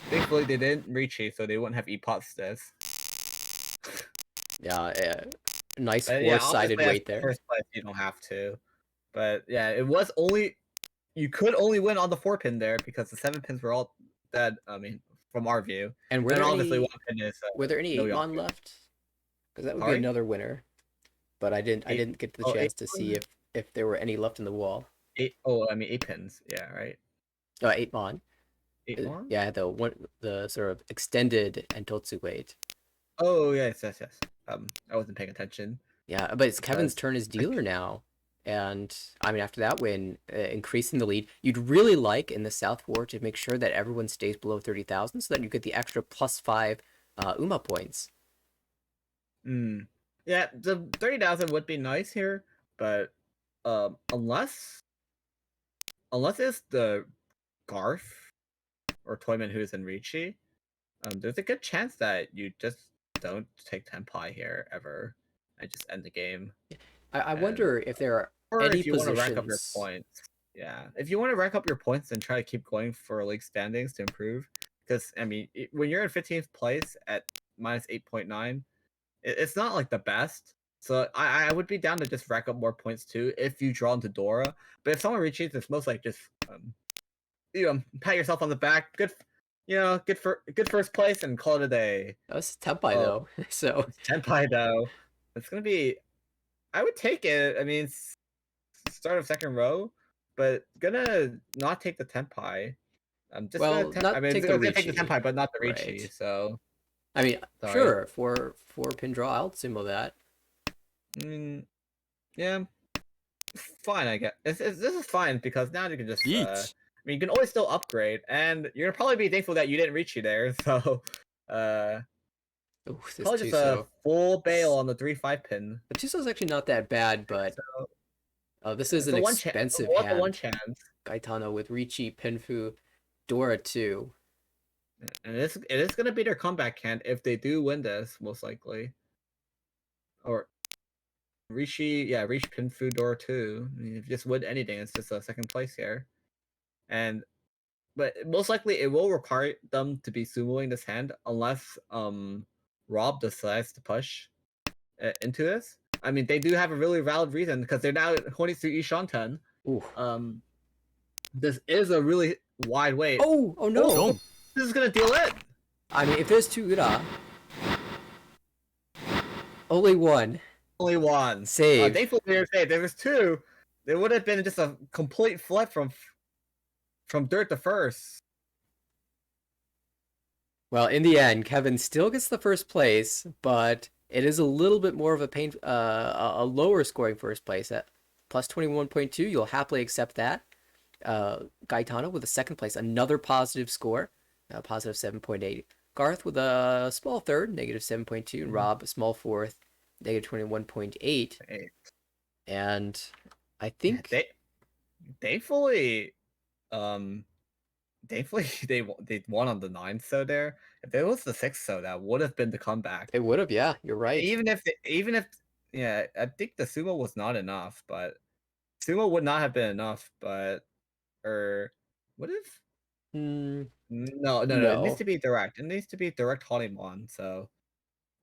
Thankfully they didn't reach it, so they wouldn't have epots this. Yeah, nice 4-sided weight there. First place, you don't have to. But yeah, it was only you could only win on the 4-pin there because the 7 pins were all dead. I mean, from our view. And were there obviously any, 1 pin is were there any no 8-mon left? Because that would be another winner. But I didn't get the chance to see if there were any left in the wall. 8 pins. Yeah, right. 8-mon. 8-mon? Yeah, the sort of extended Entotsu weight. Oh yes. I wasn't paying attention. Yeah, but it's Kevin's turn as dealer now. And I mean, after that win, increasing the lead, you'd really like in the South War to make sure that everyone stays below 30,000 so that you get the extra +5 UMA points. Yeah, the 30,000 would be nice here, but unless it's the Garth or Toyman who's in Ricci, there's a good chance that you just don't take Tenpai here ever and just end the game. I wonder if there are any if you positions. Want to rack up your points. Yeah, if you want to rack up your points and try to keep going for league standings to improve, because I mean, when you're in 15th place at minus 8.9, it's not like the best. So I would be down to just rack up more points too if you draw into Dora. But if someone reaches, it's most like just pat yourself on the back. Good, good first place and call it a day. That's Tenpai though. So Tenpai though, it's gonna be. I would take it. I mean, start of second row, but gonna not take the Tenpai. I'm just gonna take the Tenpai, but not the Ricci. Right. So, I mean, sure, for pin draw, I'll sumo that. Yeah, fine. I guess this is fine because now you can just. I mean, you can always still upgrade, and you're gonna probably be thankful that you didn't reach you there. So, probably just a full bail on the 3-5 pin. The Tuso's actually not that bad, but this is an expensive hand. One chance. Gaetano with Ricci, Pinfu, Dora 2. And it is gonna be their comeback hand if they do win this, most likely. Or Ricci, Pinfu, Dora 2. I mean, if you just win anything, it's just a second place here. But most likely it will require them to be sumoing this hand unless Rob decides to push into this. I mean, they do have a really valid reason because they're now holding to Ishanten. This is a really wide weight. Oh no! This is gonna deal it. I mean, if there's 2 Ura, only one. Only one. Save. Thankfully, they're saved. There was 2. There would have been just a complete flip from dirt to first. Well, in the end, Kevin still gets the first place, but it is a little bit more of a lower scoring first place at plus 21.2. You'll happily accept that. Gaetano with a second place, another positive score, positive 7.8. Garth with a small third, negative 7.2, and Rob a small fourth, negative 21.8. And I think thankfully they won on the 9th so there. If it was the 6th so that would have been the comeback. It would have, yeah, you're right. Even if yeah, I think the sumo was not enough, but sumo would not have been enough, but what if No. It needs No. to be direct. It needs to be direct Honeyman. So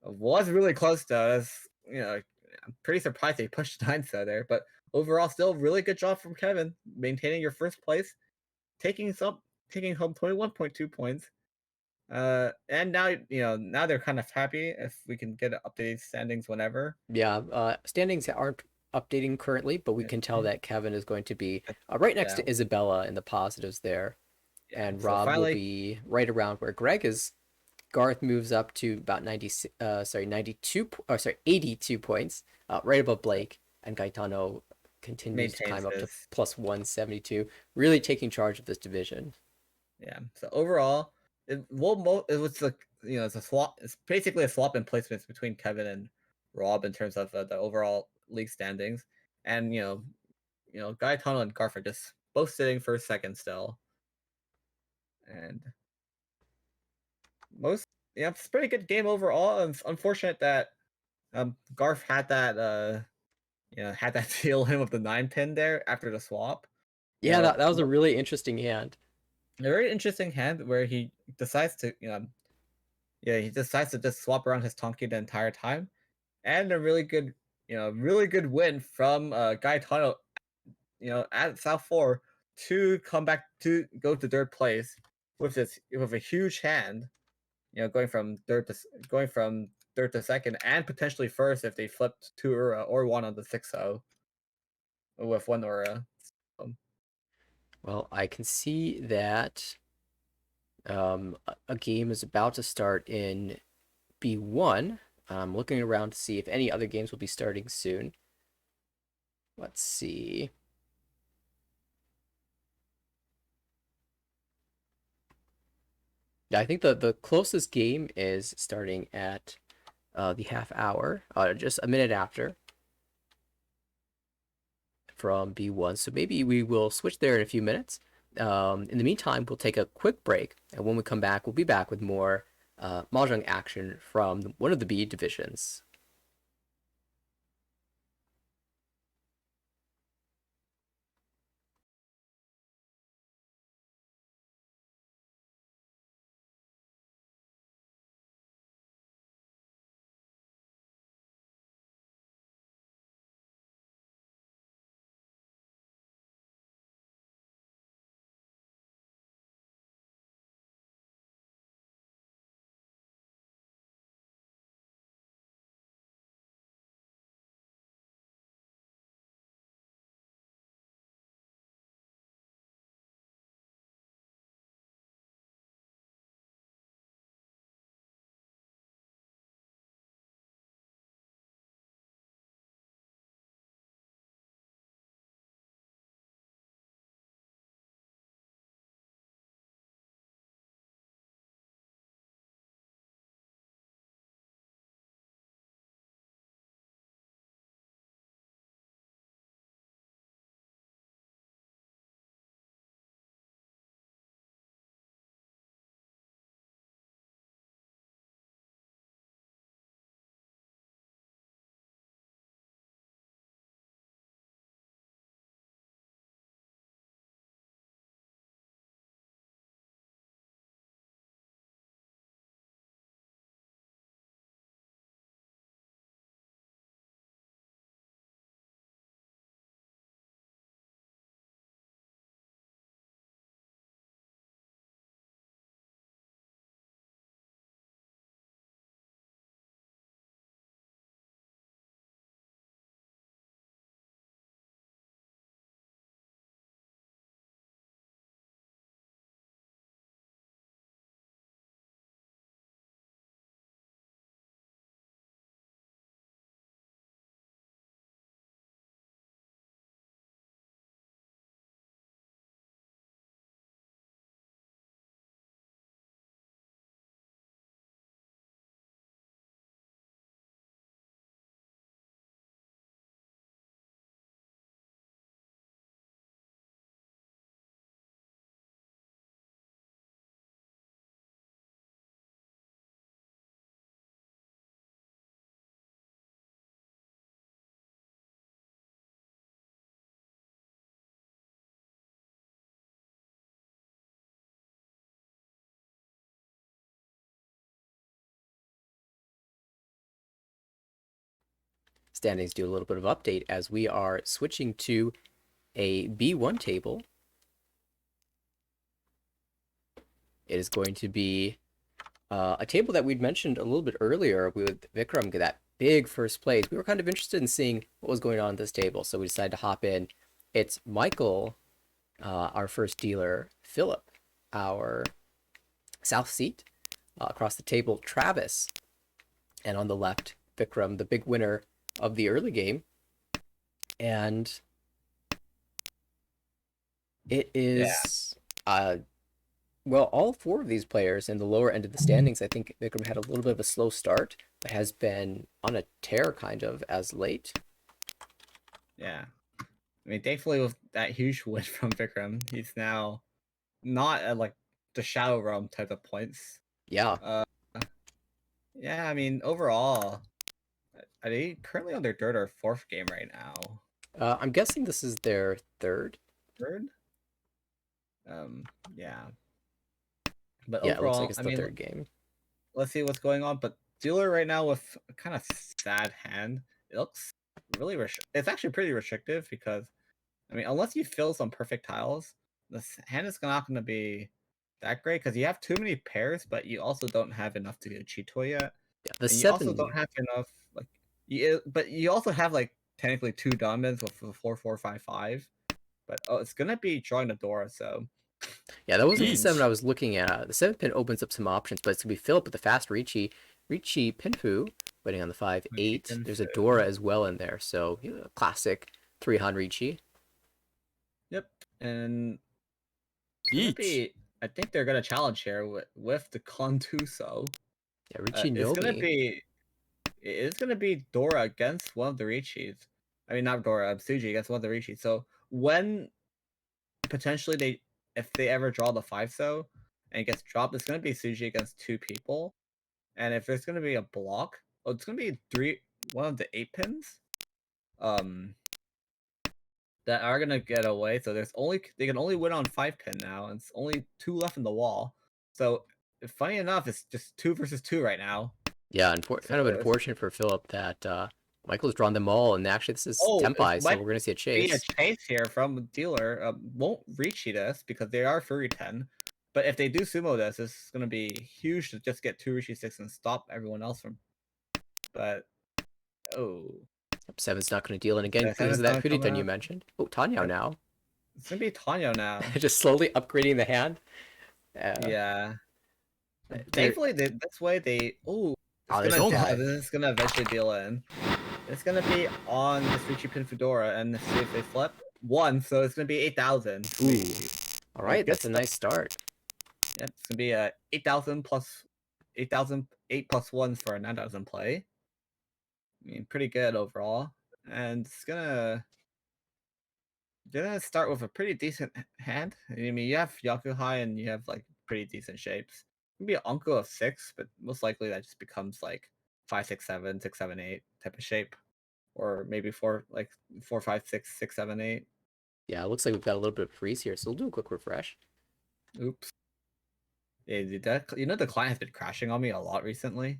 it was really close though. I'm pretty surprised they pushed Dynso there, but overall, still really good job from Kevin maintaining your first place, taking some taking home 21.2 points. And now they're kind of happy if we can get updated standings whenever. Yeah, standings aren't updating currently, but we can tell that Kevin is going to be right next Yeah, to Isabella in the positives there, yeah. and So Rob will finally, be right around where Greg is. Garth moves up to about 92, sorry, 82 points, right above so Blake, and Gaetano continues to maintains climb up to his. plus 172, really taking charge of this division. Yeah. So overall, it was like it's a swap. It's basically a swap in placements between Kevin and Rob in terms of the overall league standings, and Gaetano and Garth are just both sitting for a second still, and most yeah, it's a pretty good game overall. And it's unfortunate that Garth had that seal him of the 9 pin there after the swap. Yeah, that was a What really interesting hand. a very interesting hand where he decides to he decides to just swap around his Tonki the entire time, and a really good win from Gaetano, at South Four to come back to go to third place with a huge hand, going from third to second, and potentially first if they flipped two or one on the 6-0 with one Aura. So, Well, I can see that a game is about to start in B1. I'm looking around to see if any other games will be starting soon. Let's see. Yeah, I think the closest game is starting at the half hour, just a minute after from B1. So maybe we will switch there in a few minutes. In the meantime, we'll take a quick break, and when we come back, we'll be back with more Mahjong action from one of the B divisions. standings do a little bit of update as we are switching to a B1 table. It is going to be a table that we'd mentioned a little bit earlier with Vikram, that big first place. We were kind of interested in seeing what was going on at this table, so we decided to hop in. It's Michael, our first dealer, Philip, our south seat, across the table, Travis, and on the left, Vikram, the big winner of the early game. And it is, well, all four of these players in the lower end of the standings, I think Vikram had a little bit of a slow start, but has been on a tear kind of as late. Yeah. I mean, thankfully with that huge win from Vikram, he's now not at like the Shadow Realm type of points. Yeah. Yeah, I mean, overall, are they currently on their third or fourth game right now? I'm guessing this is their third. Third? Yeah. But Yeah, it looks like overall, it's I the mean, third game. let's see what's going on. But dealer right now with a kind of sad hand. It looks really it's actually pretty restrictive because, I mean, unless you fill some perfect tiles, this hand is not going to be that great because you have too many pairs, but you also don't have enough to get a Cheeto yet. Yeah, the And you also 7. don't have enough, like, but you also have, like, technically 2 diamonds with the 4-4-5-5. But, oh, it's going to be drawing the Dora, so. Yeah, that wasn't the Each. 7 I was looking at. The 7 pin opens up some options, but it's going to be Philip with the fast Ricci Pinfu, waiting on the 5-8. There's a Dora as well in there, so classic 3-Han Ricci. Yep, and Each. I think they're gonna challenge here with the Contuso. Yeah, Ricci It's gonna Nomi. be Dora against one of the Richis. I mean, not Dora, Suji against one of the Richis. So when potentially if they ever draw the 5 and it gets dropped, it's gonna be Suji against 2 people. And if there's gonna be a block, it's gonna be one of the 8 pins. That are gonna get away. So they can only win on 5 pin now, and it's only 2 left in the wall. So funny enough, it's just 2 versus 2 right now. Yeah, kind of unfortunate for Philip that Michael's drawn them all, and actually this is Tempai, so we're going to see a Be a chase. chase here from dealer. Won't reach this because they are Fury 10. But if they do sumo this, it's gonna be huge to just get 2 Rishi 6 and stop everyone else from. But oh, 7's not going to deal in again yeah, because of that Furitan you out. mentioned. Oh, Tanya now. It's gonna be Tanyo now. Just slowly upgrading the hand. Yeah. Thankfully, this way they. Oh, there's Omai. This is gonna eventually deal in. It's gonna be on this Richie Pin Fedora, and see if they flip 1, so it's gonna be 8,000. Ooh. All right, that's a nice start. Yep, it's gonna be 8,000 plus 8,000, 8 plus 1 for a 9,000 play. I mean, pretty good overall, and it's gonna start with a pretty decent hand. I mean, you have Yakuhai and you have like pretty decent shapes. Maybe an Uncle of 6, but most likely that just becomes like 5, 6, 7, 6, 7, 8 type of shape, or maybe 4, 5, 6, 6, 7, 8. Yeah, it looks like we've got a little bit of freeze here, so we'll do a quick refresh. Oops. Yeah, the client has been crashing on me a lot recently.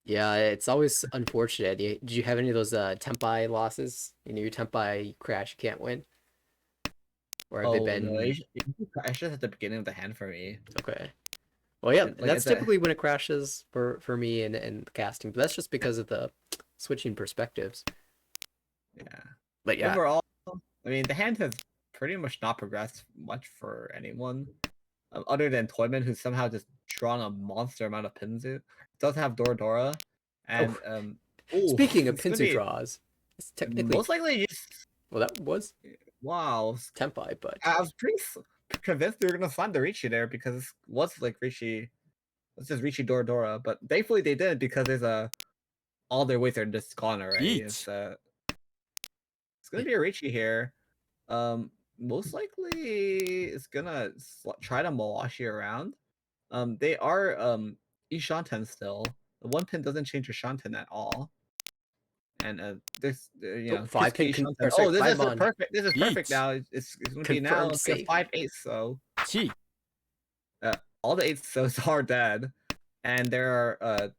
Yeah, it's always unfortunate. Did you have any of those Tempai losses? Your Tempai crash, you can't win? Or have they been... No, it's just at the beginning of the hand for me. Okay. Well, yeah, Like, that's typically when it crashes for me and casting, but that's just because of the switching perspectives. Yeah. But yeah. Overall, I mean, the hand has pretty much not progressed much for anyone. Other than Toyman, who's somehow just drawn a monster amount of Pinzu. It does have Dora, and speaking of Pinzu draws, it's technically most likely just. Well, that was Tempai, but I was pretty convinced they were gonna find the Rishi there because it was like Rishi. It's just Rishi Dora, but thankfully they didn't because there's all their ways are just gone already. It's gonna be a Rishi here. Most likely it's gonna try to Malashi around. They are Ishanten still. The 1 pin doesn't change your Shanten at all. And this, 5 pin. This is perfect. This is perfect now. It's gonna be now 5/8. So all the 8 so's are dead, and there are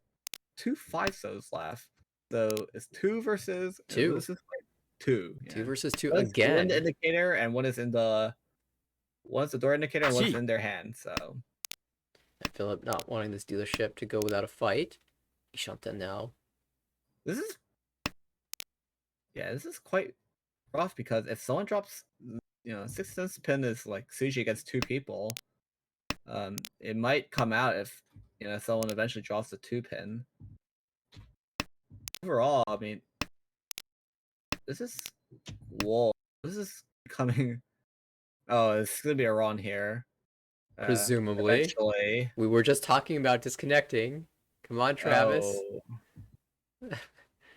2 5 so's left. So it's 2 versus 2. This is like 2. 2 Yeah. versus 2 One in the again. indicator, and one is the door indicator, and one's Gee. in their hand. So And Philip not wanting this dealership to go without a fight. Ishanten now. this is quite rough because if someone drops, 6 cents pin is like sushi against 2 people. It might come out if someone eventually drops the 2 pin. Overall, I mean, this is whoa. This is becoming. Oh, it's gonna be a run here. Presumably. Eventually. We were just talking about disconnecting. Come on, Travis. Oh.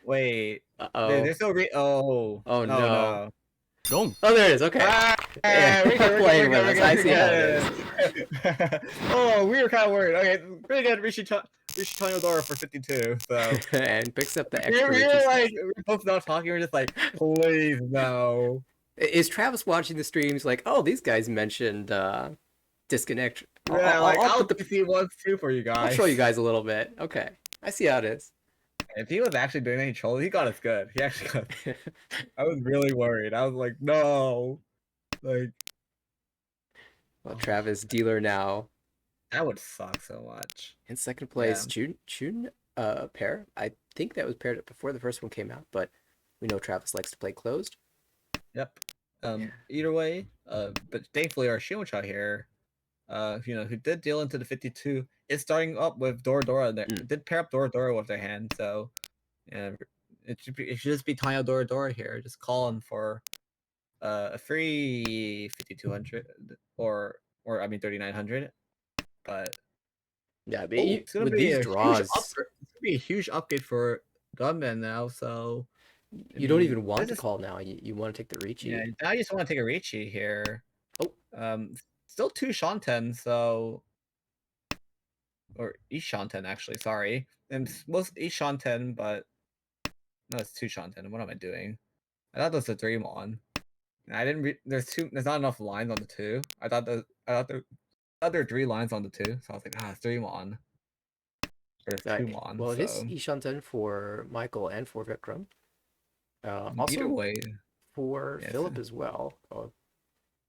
Wait. Uh-oh. There's no Oh, Oh no. no. Dong. Oh, there it is. Okay. Yeah, We good, playing we're with good, us. I see how it is. Oh, we were kind of worried. Okay, pretty good. Rishi Dora for 52. So and picks up the we extra were riches. like, we were both not talking. We are just like, please no. Is Travis watching the streams like, oh, these guys mentioned disconnect? Yeah, I'll put the see once too for you guys. I'll show you guys a little bit. Okay, I see how it is. If he was actually doing any trolling, he got us good. He actually got us. I was really worried. I was like, no. Like, Well, Travis dealer now that would suck so much. in second place. Chun pair. I think that was paired before the first one came out, but we know Travis likes to play closed. Yep. Either way, but thankfully our Shimocha here, who did deal into the 52, is starting up with Dora there. Did pair up Dora with their hand, so yeah, it should just be Tanya Dora here, just calling for a free 5200 or I mean 3900. But Yeah, but it's gonna with be these a draws, huge upgrade. It's gonna be a huge upgrade for Gunman now, so you don't even want to call now. You want to take the Ricci. Yeah, now you just want to take a Ricci here. Oh. Still 2 Shanten, so or Ishanten actually, sorry. And most Ishanten, but no, it's 2 Shanten. What am I doing? I thought that was a Dreamon. I didn't there's not enough lines on the 2. I thought there were 3 lines on the 2, so I was like, it's Dreamon. Or Tumon. Well, so. it is Ishanten for Michael and for Vikram. Also Either way, for Philip as well. Oh,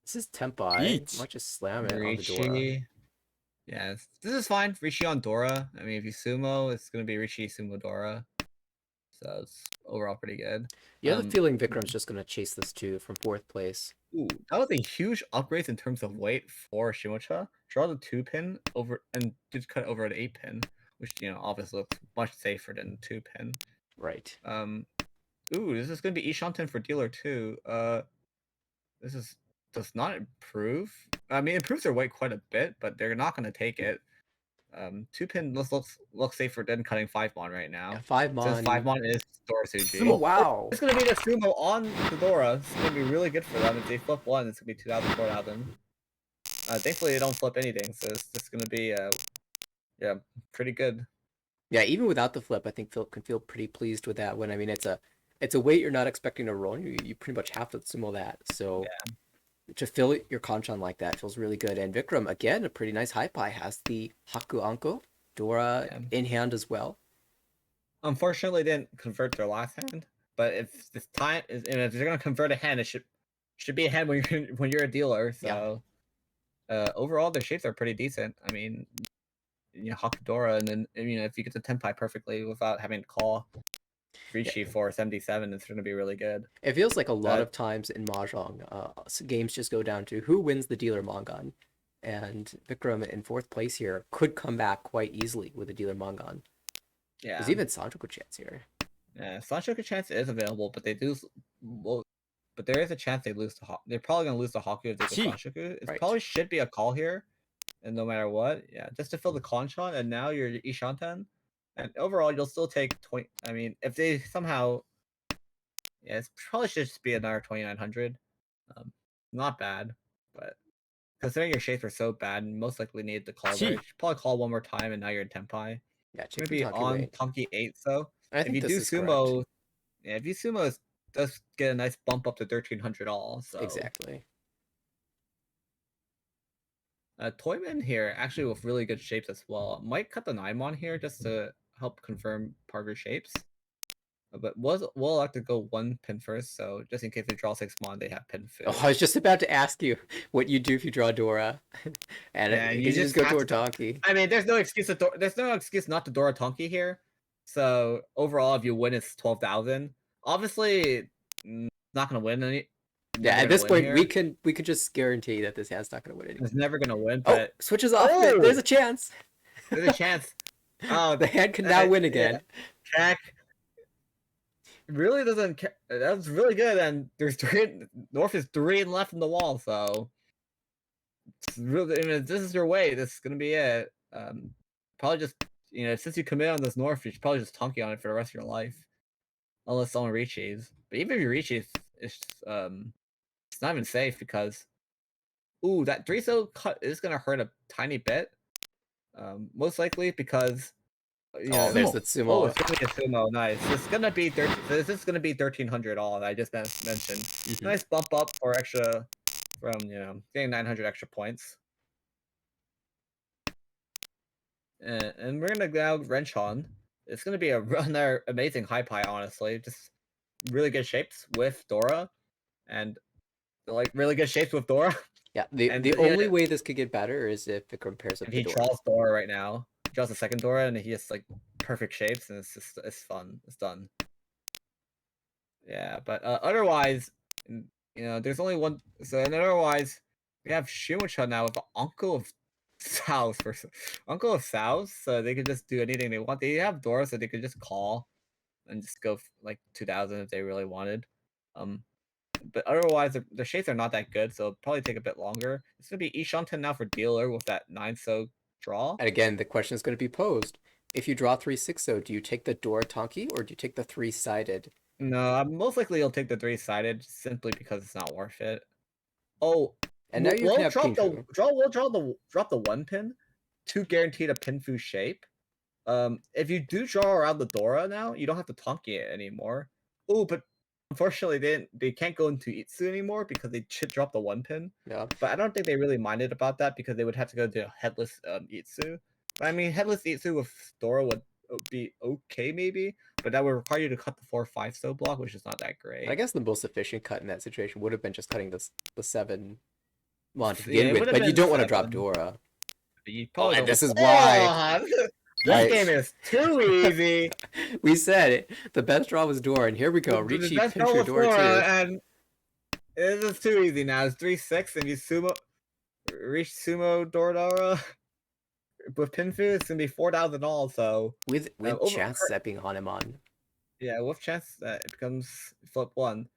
this is Tempai. Each. Might just slam it on the Dora. Rishi. Yes, this is fine. Rishi on Dora. I mean, if you sumo, it's gonna be Rishi sumo Dora. So it's overall pretty good. You have the feeling Vikram's just gonna chase this too from 4th place. Ooh, that was a huge upgrade in terms of weight for Shimocha. Draw the 2 pin over and just cut over an 8 pin, which obviously looks much safer than 2 pin. Right. Ooh, this is gonna be Ishanten for dealer too. This does not improve. I mean, it improves their weight quite a bit, but they're not gonna take it. 2 pin looks safer than cutting 5 mon right now. Yeah, 5 mon. Since 5 mon is Dora Suji. Oh wow! It's gonna be the sumo on the Dora. It's gonna be really good for them. If they flip one, it's gonna be 2,000, 4,000. Thankfully they don't flip anything, so it's just gonna be yeah, pretty good. Yeah, even without the flip, I think Philip can feel pretty pleased with that. When I mean, it's a weight you're not expecting to roll. You pretty much have to sumo that. So yeah. To fill your Kanchan like that feels really good. And Vikram, again, a pretty nice high pie, has the Haku Anko, Dora in hand as well. Unfortunately, they didn't convert their last hand. But if this time is, and if they're gonna convert a hand, it should be a hand when you're a dealer. So overall, their shapes are pretty decent. I mean, Hakudora, and then if you get the Tenpai perfectly without having to call Rishi for 77, it's going to be really good. It feels like a lot of times in Mahjong, games just go down to who wins the dealer Mongon. And Vikram in 4th place here could come back quite easily with a dealer Mongon. Yeah. There's even Sanchoku chance here. Yeah, Sanchoku chance is available, but they do. Well, but there is a chance they lose to They're probably going to lose to Haku if they go Sanchoku. It probably should be a call here. And no matter what, just to fill the Kanchan, and now you're Ishanten. And overall, you'll still take 20. I mean, if they somehow, it probably should just be another 2,900. Not bad, but considering your shapes are so bad, most likely need to call. Right? You should probably call one more time, and now you're in Tenpai. Yeah, maybe on Tonki 8. So if you do sumo, if you sumo, it does get a nice bump up to 1,300 all. So exactly. Toyman here, actually with really good shapes as well. Might cut the Naimon here just to help confirm part of your shapes. But we'll have to go one pin first, so just in case they draw 6 mon, they have pin food. Oh, I was just about to ask you what you do if you draw Dora, and Yeah, you you just just go have to a to. donkey. I mean, there's no excuse there's no excuse not to Dora Tonki here. So overall, if you win, it's 12,000. Obviously, not gonna win any. Yeah, Never at gonna this win point, here. we could just guarantee that this hand's not going to win anymore. It's never gonna win, Oh, but switches off. oh, There's a chance. there's a chance. Oh, The hand can now win yeah, again. check. Really doesn't. That's really good, and there's three. North is 3 and left in the wall, so it's really. I mean, if this is your way, this is gonna be it. Probably just since you commit on this North, you should probably just tonky on it for the rest of your life, unless someone reaches. But even if you reaches, it's not even safe because that 3-so cut is gonna hurt a tiny bit. Most likely because Oh, there's the Oh, sumo. it's gonna be a sumo. Nice. It's gonna be this is gonna be 1,300 all. I just mentioned. Mhm. Nice bump up for extra from getting 900 extra points. And we're gonna now wrench on. It's gonna be another amazing high pie, honestly. Just really good shapes with Dora, and like really good shapes with Dora. Yeah, the And the only way this could get better is if it compares up if to he Dora. draws Dora right now, draws a second Dora, and he has like perfect shapes, and it's fun. It's done. Yeah, but otherwise, there's only one. So and otherwise, we have Shimocha now with Uncle of South versus Uncle of South, so they could just do anything they want. They have Dora, so they could just call and just go like 2,000 if they really wanted. But otherwise, the shapes are not that good, so it'll probably take a bit longer. It's gonna be Ishanten now for dealer with that 9-so draw. And again, the question is going to be posed. If you draw 3-6-0, do you take the Dora Tonki or do you take the 3-sided? No, most likely you'll take the 3-sided simply because it's not worth it. Oh, And now you can have drop Pinfu. drop the 1 pin to guarantee the Pinfu shape. If you do draw around the Dora now, you don't have to Tonki it anymore. Oh, but unfortunately they can't go into Itsu anymore because they should drop the 1 pin. Yeah. But I don't think they really minded about that because they would have to go to headless Itsu. But I mean, headless Itsu with Dora would be okay maybe, but that would require you to cut the 4-5-so block, which is not that great. I guess the most efficient cut in that situation would have been just cutting the 7 mon to Yeah, begin it with, would have but you been don't want to drop 7. Dora. You Oh, probably and don't. this is why. This game is too easy. We said it. The best draw was Dora, and here we go. The Ricci best pinch your was Dora Dora, too. and this is too easy now. It's 3-6, and you reach sumo Dora with Pinfu. It's gonna be 4,000 all. So With chance stepping Hanuman. yeah, with chance that it becomes flip 1.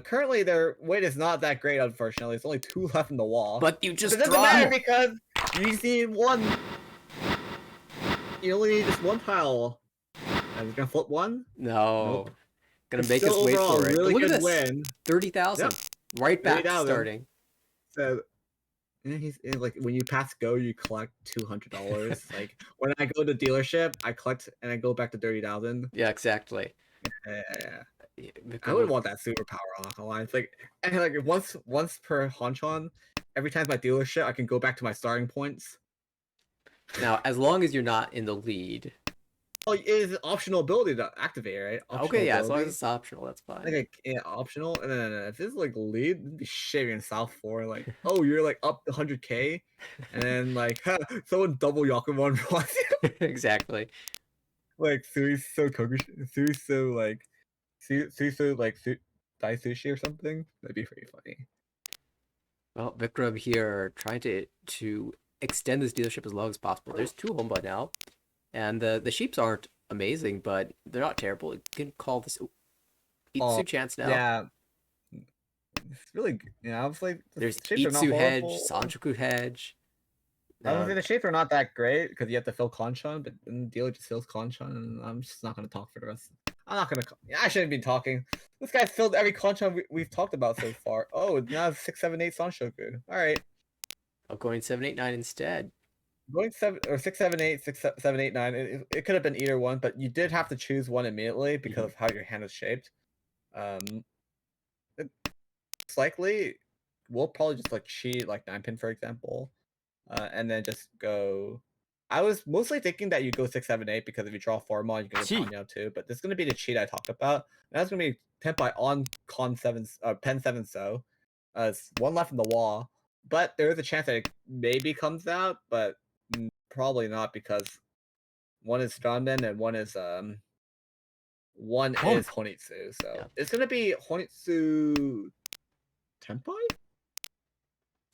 Currently their weight is not that great, unfortunately. It's only 2 left in the wall. But you just it doesn't draw. matter because you just need 1. You only need just 1 tile. And it's gonna flip 1. No. Nope. Gonna It's make us still wait overall for it. really But look good at this. win. 30,000. Yep. Right back 30,000. starting. So he's like when you pass go, you collect $200. Like when I go to dealership, I collect and I go back to 30,000. Yeah, exactly. Yeah. Yeah, I would want that superpower. I'm not gonna lie. It's like and like once per Honchon, every time my dealership, I can go back to my starting points. Now, as long as you're not in the lead. Oh, it is an optional ability to activate, right? Optional Okay, yeah, as long as ability. it's optional, that's fine. Like optional, and then if it's like lead, it'd be shaving South for like, oh, you're like up 100k, and then like someone double Yakumo wants you. Exactly. Like Suiso like Suiso like Dai Sushi or something. That'd be pretty funny. Well, Vikram here trying to extend this dealership as long as possible. There's 2 Homba now, and the sheeps aren't amazing, but they're not terrible. You can call this Itsu chance now. Yeah. It's really I was like There's shapes are not Itsu hedge, horrible. Sanjuku hedge. I was say the shapes are not that great because you have to fill Conchon, but then the dealer just fills Conchon, and I'm just not gonna talk for the rest. I'm not gonna. I shouldn't be talking. This guy filled every Conchon we've talked about so far. Oh, now it's 6, 7, 8 Sanshoku. All right. I'm going 789 instead. Going 7 or 6, 7, 8, 6, 7, 8, 9. It could have been either one, but you did have to choose one immediately because of how your hand is shaped. It's likely we'll probably just like cheat like 9-pin for example, and then just go I was mostly thinking that you go 6, 7, 8 because if you draw 4 mon, you can Cheat. go Ponyo too. But this is gonna be the cheat I talked about. And that's gonna be Tenpai on con 7, pen 7 so. It's one left in the wall. But there is a chance that it maybe comes out, but probably not because one is Stranden and one is Honitsu. So Yeah. it's gonna be Honitsu Tenpai?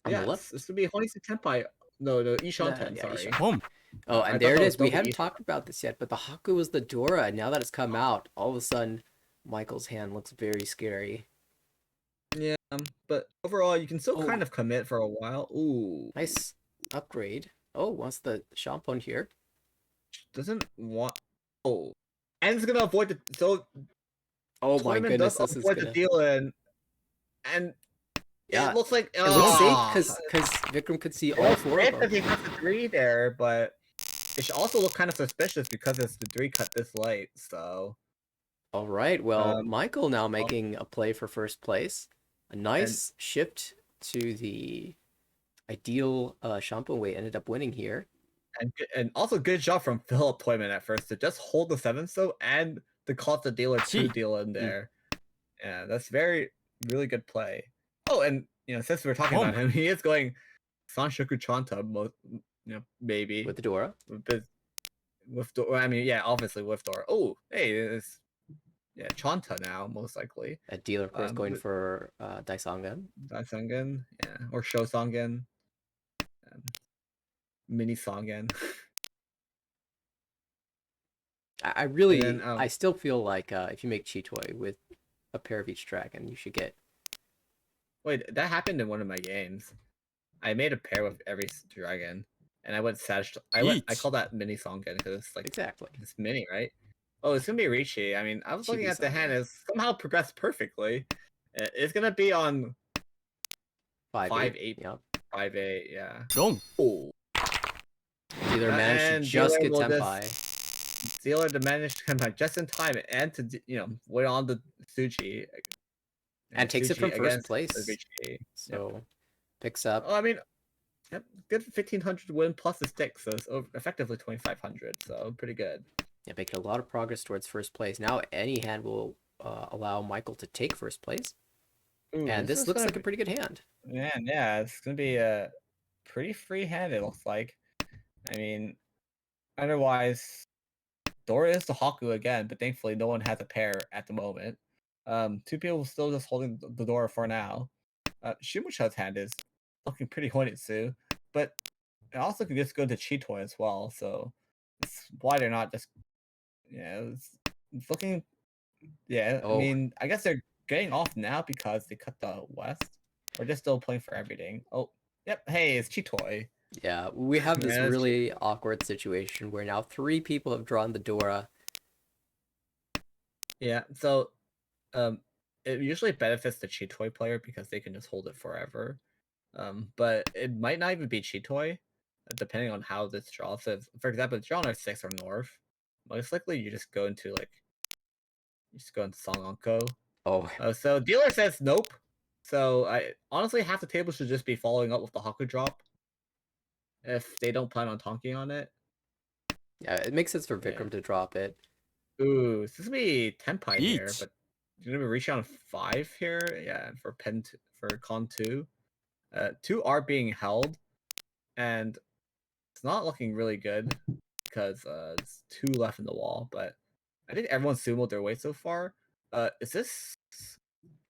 On the Yeah, left. it's gonna be Honitsu Tenpai. No, Ishanten, Yeah, sorry. Ishanten. Boom. Oh, I and thought there it that was is. We double haven't Isha. talked about this yet, but the Haku was the Dora, and now that it's come out, all of a sudden, Michael's hand looks very scary. Yeah, but overall, you can still Oh. kind of commit for a while. Ooh, Nice upgrade. Oh, wants the Shampoo here. doesn't want. Oh, and it's gonna avoid the Oh my Toyman goodness, does this is avoid the gonna. deal in, and Yeah, it looks like it looks safe ah, because Vikram could see it all looks 4 of safe them. because he has the 3 there, but it should also look kind of suspicious because it's the 3 cut this late. So All right, well, um, Michael now making a play for first place. A and nice shift to the ideal Shampoo weight. Ended up winning here. and also good job from Philip Toyman at first to just hold the 7 so and to cause the dealer 2 Gee. deal in there. Yeah, that's really good play. Oh, and since we're talking about him, he is going Sanshoku Chanta, maybe With the Dora. with Dora. I mean, yeah, obviously with Dora. Oh, hey, it's Chanta now, most likely. A dealer, of course, going for Daisangan. Daisangan, yeah, or Shosangan, Mini Sangan. I really, And then, I still feel like if you make Chitoy with a pair of each dragon, you should get. wait, that happened in one of my games. I made a pair with every dragon, and I went Sash. I call that Mini Sangan because it's like Exactly. it's mini, right? Oh, it's gonna be Ricci. I mean, I was looking at the hand. Chibi-Sangan. It's somehow progressed perfectly. It's gonna be on 5-8. Yep. 5-8. Yeah. Boom. Oh. Dealer managed to And just dealer get will Tenpai. dealer to manage to come back just in time and to win on the Tsuchi. And takes it Tsuchi from first against place. Ricci. So picks up. Oh, I mean, yep, good 1,500 win plus the stick, so it's effectively 2,500. So pretty good. Yeah, making a lot of progress towards first place. Now any hand will allow Michael to take first place. Ooh, And this looks gonna like a pretty good hand. yeah, it's gonna be a pretty free hand. It looks like. I mean, otherwise, Dora is the Haku again, but thankfully no one has a pair at the moment. 2 people still just holding the Dora for now. Shimusha's hand is looking pretty Honitsu, but it also can just go to Chitoy as well. So it's why they're not just it's looking. Yeah, I Oh, mean, I guess they're getting off now because they cut the West. Or just still playing for everything. Oh, yep. Hey, it's Chitoy. yeah. We have this Yeah, it's really awkward situation where now 3 people have drawn the Dora. Yeah, so it usually benefits the Chitoy player because they can just hold it forever. But it might not even be Chitoy, depending on how this draws. So for example, if draw on 6 or North, most likely you just go into Songonko. Oh, So dealer says nope. So I honestly half the table should just be following up with the Haku drop if they don't plan on tonking on it. yeah. It makes sense for Yeah. Vikram to drop it. Ooh, this is gonna be Tenpai here, Each. but you're gonna be reaching on 5 here. Yeah, for for con 2. 2 are being held, and it's not looking really good because it's 2 left in the wall. But I think everyone's sumoed their way so far. Is this?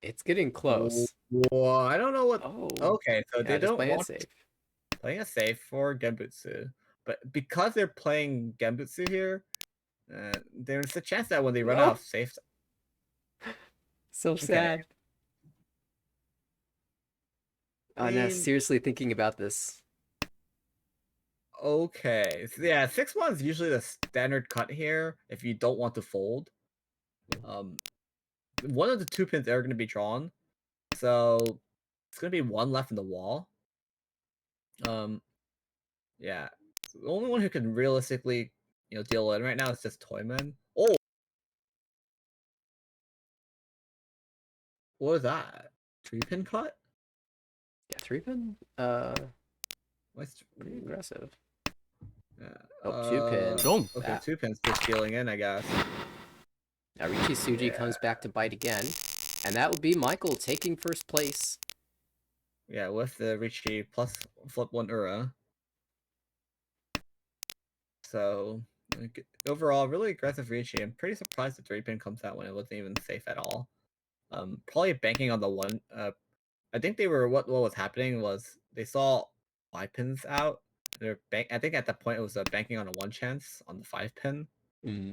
It's getting close. Well, I don't know what. Oh, Okay, so yeah. they Just don't play it want safe. playing a safe for Genbutsu, but because they're playing Genbutsu here, there's a chance that when they run out of safe. So sad. I Now mean, seriously thinking about this. okay, so yeah, 6-1 is usually the standard cut here if you don't want to fold. One of the 2 pins are going to be drawn, so it's going to be 1 left in the wall. Yeah, so the only one who can realistically, deal in right now is just Toyman. Oh, what was that? 3-pin cut? Yeah, 3 pin. What's Pretty aggressive. Oh, two pin. Mahjong. Okay, That. 2 pins just dealing in, I guess. Now Richie Suji Yeah. comes back to bite again. And that would be Michael taking first place. Yeah, with the Richie plus flip 1 Ura. So, overall, really aggressive Richie. I'm pretty surprised the 3-pin comes out when it wasn't even safe at all. Probably banking on the one. I think they were what was happening was they saw 5 pins out. I think at that point it was banking on a 1 chance on the 5-pin,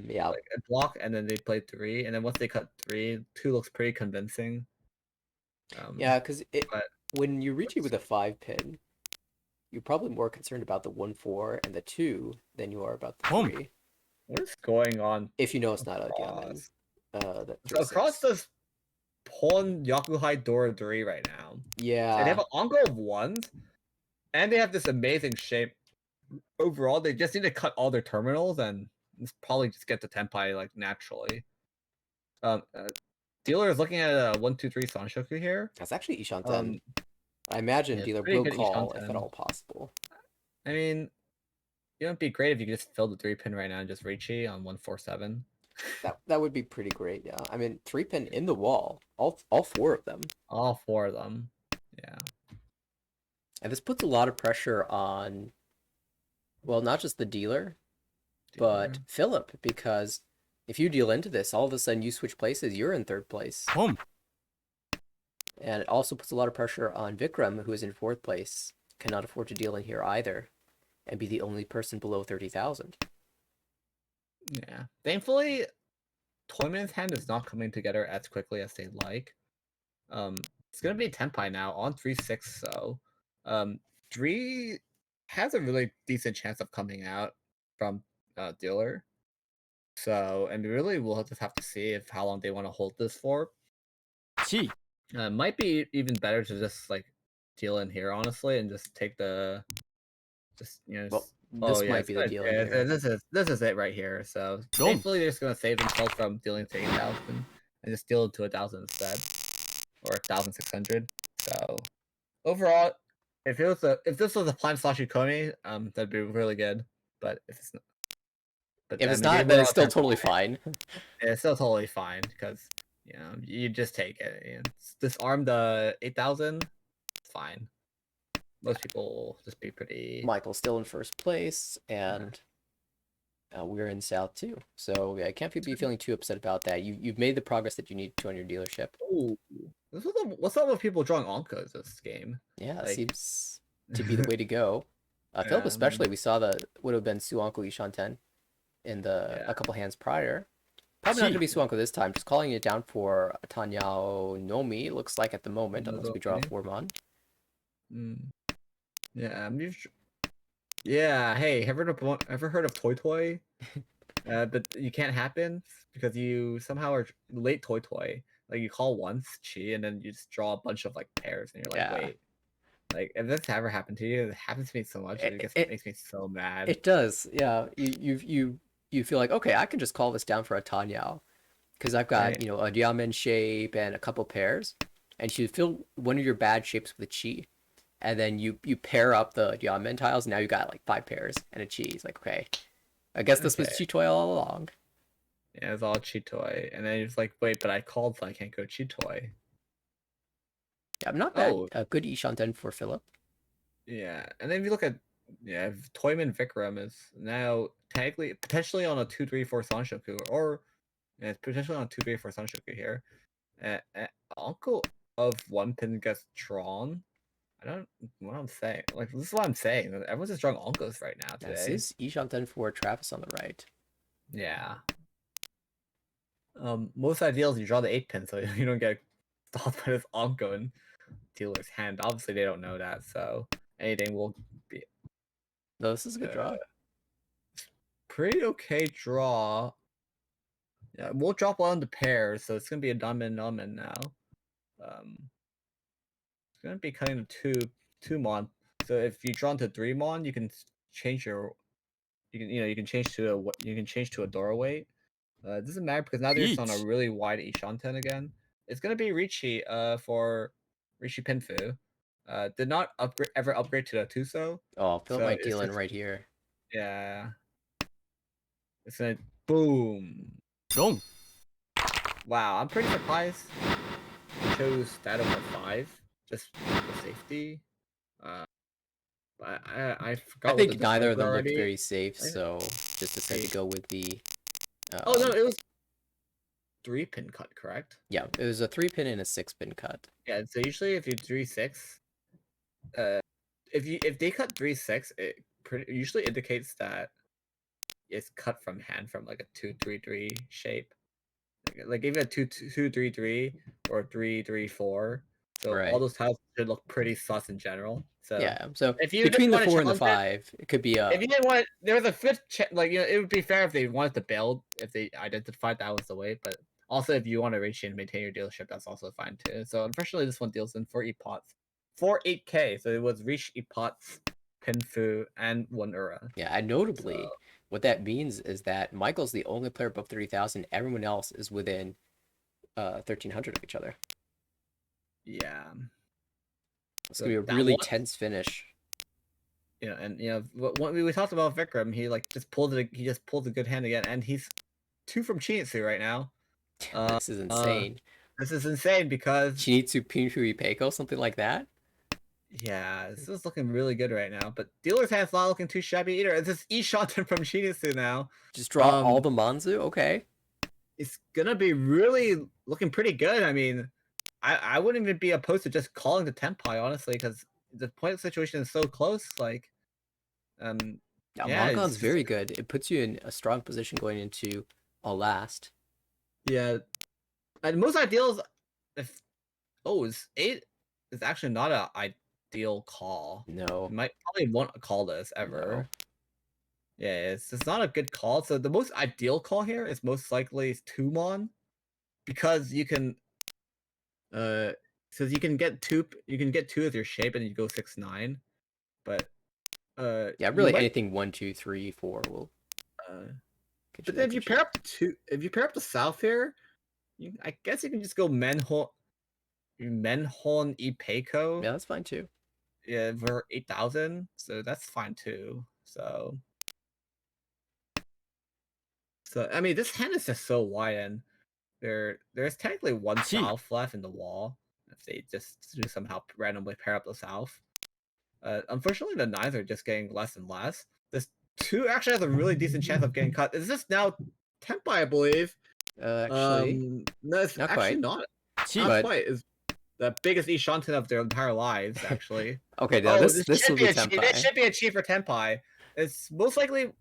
Yeah. like a block, and then they played 3, and then once they cut 3, 2 looks pretty convincing. Yeah, because but when you reach it with a 5-pin, you're probably more concerned about the 1-4 and the 2 than you are about the 3. what is going on? If you know it's not a across? diamond. The So across 3-6. this pawn Yakuhai Dora 3 right now. And they Yeah. have an Ongo of 1s, and they have this amazing shape. Overall, they just need to cut all their terminals and probably just get the Tenpai like naturally. Dealer is looking at a 1-2-3 Sanshoku here. That's actually Ishanten. I imagine yeah, dealer pretty will good call if Ishanten. at all possible. I mean, it would be great if you could just fill the 3-pin right now and just Richi on 147. That would be pretty great, yeah. I mean, 3-pin in the wall. All 4 of them. All 4 of them. Yeah. And this puts a lot of pressure on, well, not just the dealer, but Philip, because if you deal into this, all of a sudden you switch places, you're in 3rd place. Home. And it also puts a lot of pressure on Vikram, who is in 4th place, cannot afford to deal in here either, and be the only person below 30,000. Yeah. Thankfully, Toyman's hand is not coming together as quickly as they'd like. It's gonna be Tenpai now on 3-6, so 3 has a really decent chance of coming out from dealer. So, and we really will just have to see if how long they want to hold this for. Chi. Might be even better to just like deal in here, honestly, and just take the Well, this might be the deal in here. This is it right here. So Done. thankfully they're just gonna save themselves from dealing to 8,000 and just deal to 1,000 instead, or 1,600. So overall, if this was a Prime Slash Komi, that'd be really good. But if it's not, If it's not, then it's still totally fine. It's still totally fine because you just take it. And disarm the 8,000. It's fine. Most people will just be pretty. Michael's still in 1st place, and we're in South too. So yeah, I can't be feeling too upset about that. You've made the progress that you need to on your dealership. Oh, what's up with people drawing Onkos this game? Yeah, Like... it seems to be the way to go. Philip especially, we saw would have been Suanko Ishanten in a couple hands prior. Probably not going to be Suanko this time. Just calling it down for Tanyao Nomi, looks like at the moment, unless we draw 4-mon. Yeah, yeah. Hey, ever heard of Toy Toy? But you can't happen because you somehow are late Toy Toy. Like you call once Chi, and then you just draw a bunch of like pairs, and you're like, wait. Like if this ever happened to you, it happens to me so much. It makes me so mad. It does, yeah. You feel like, okay, I can just call this down for a Tanyao, because I've got a Diamond shape and a couple pairs, and you fill one of your bad shapes with a Chi. And then you pair up the Diamond tiles, and now you got like 5 pairs and a Chi. It's like, okay, I guess this was Chi Toy all along. Yeah, it's all Chi Toy. And then it's like, wait, but I called, so I can't go Chi Toy. Yeah, I'm not bad. A good Ishanten for Philip. Yeah, and then if you look at Toyman Vikram is now technically potentially on a 2-3-4 Sanshoku, or it's potentially on a 2-3-4 Sanshoku here. Uncle of 1 pin gets drawn. I don't what I'm saying. Like this is what I'm saying. Everyone's just drawing Onkos right now today. This is Ishanten for Travis on the right. Yeah. Most ideal is you draw the 8 pin so you don't get stopped by this Onko in dealer's hand. Obviously they don't know that, so anything will be. No, this is a good draw. Pretty okay draw. Yeah, we'll drop one on the pairs, so it's gonna be a diamond now. It's gonna be cutting to 2-mon. So if you draw into 3-mon, you can change you can change to a doorway. It doesn't matter because now they're just on a really wide Ishanten again. It's gonna be Richi for Richi Pinfu. Did not ever upgrade to the Tuso. Oh, Philip might deal in right here. Yeah. It's gonna boom. 롱. Wow, I'm pretty surprised he chose that over 5 just for safety. Uh, but I I forgot what the think neither of decisions were them looked already. very safe, I- so just decided to go with the. Oh no, Um, it was 3-pin cut, correct? yeah, it was a 3-pin and a 6-pin cut. Yeah, so usually if you 3-6, if they cut 3-6, it usually indicates that it's cut from hand from like a 2-3-3 shape. Like even a 2-2-3-3 or 3-3-4. So all Right. those tiles should look pretty sus in general. So Yeah. So if you between didn't the want to 4 and the challenge it, 5, it could be a. if you didn't want, there was a fifth, like it would be fair if they wanted to build, if they identified that was the way. But also, if you want to reach and maintain your dealership, that's also fine too. So unfortunately, this one deals in 4 epots for 8K. So it was reach epots, pinfu, and 1 Ura. Yeah, and notably, what that means is that Michael's the only player above 30,000. Everyone else is within 1,300 of each other. Yeah. It's So gonna be a that really was, tense finish. and when we talked about Vikram, he just pulled a good hand again, and he's 2 from Chinitsu right now. This is insane. This is insane because Chinitsu Pinfu Ipeiko, something like that. yeah, this is looking really good right now. But dealer's hand's not looking too shabby either. It's just Ishanten from Shinisu now. Just draw all the Manzu. Okay. It's gonna be really looking pretty good. I mean, I wouldn't even be opposed to just calling the Tenpai, honestly, because the point situation is so close. Like, Yeah, yeah, Mongon's very good. It puts you in a strong position going into a last. yeah. And most ideals, if is 8 is actually not an ideal call. No. You might probably won't call this ever. Yeah, it's not a good call. So the most ideal call here is most likely 2-mon, because you can you can get 2 as your shape and you go 6-9. But Yeah, you really might anything 1, 2, 3, 4 will get but you then that if you good pair shape. up if you pair up the south here, I guess you can just go Menhon Ipeiko. Yeah, that's fine too. Yeah, for 8,000, so that's fine too. So I mean, this hand is just so wide, and there's technically 1 Gee. south left in the wall if they just do somehow randomly pair up the south. Unfortunately, the 9s are just getting less and less. This 2 actually has a really decent chance of getting cut. Is this now Tempai, I believe? Actually, No, it's not actually quite. not. Gee. Not But quite. It's the biggest Ishanten of their entire lives, actually. okay, now Oh, this will should be be a cheat. This Tenpai. should be a cheat for Tenpai. It's most likely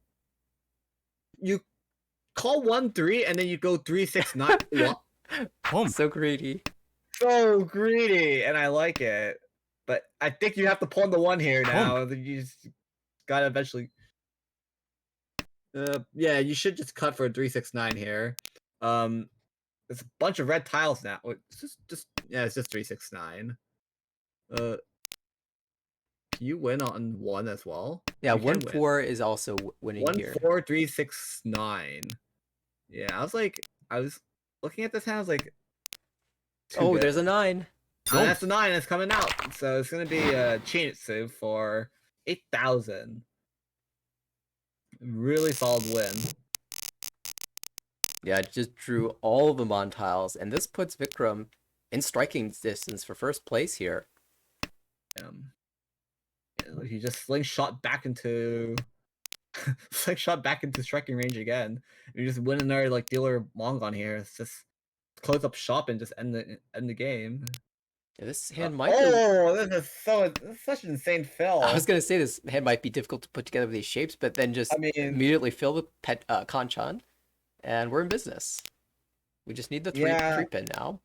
you call 1-3 and then you go 3-6-9. What? Boom. So greedy. So greedy, and I like it. But I think you have to pull in the 1 here now. You just gotta eventually. Yeah, you should just cut for a 3-6-9 here. There's a bunch of red tiles now. It's just yeah, it's just 3-6-9. Can you win on 1 as well? Yeah, You can 1-4 is also winning win. here. 1-4-3-6-9. Yeah, I was looking at this hand. I was like, Oh, good. there's a 9. Oh, that's a 9. It's coming out. So it's gonna be a Chinitsu for 8,000. Really solid win. Yeah, it just drew all the Mon tiles, and this puts Vikram in striking distance for first place here. He just slingshot back into striking range again. You just win another like dealer Mongon here. It's just close up shop and just end the game. Yeah, this hand might be. Oh, this is such an insane fill. I was gonna say this hand might be difficult to put together with these shapes, but then just immediately fill with Kanchan, and we're in business. We just need the 3-pin now.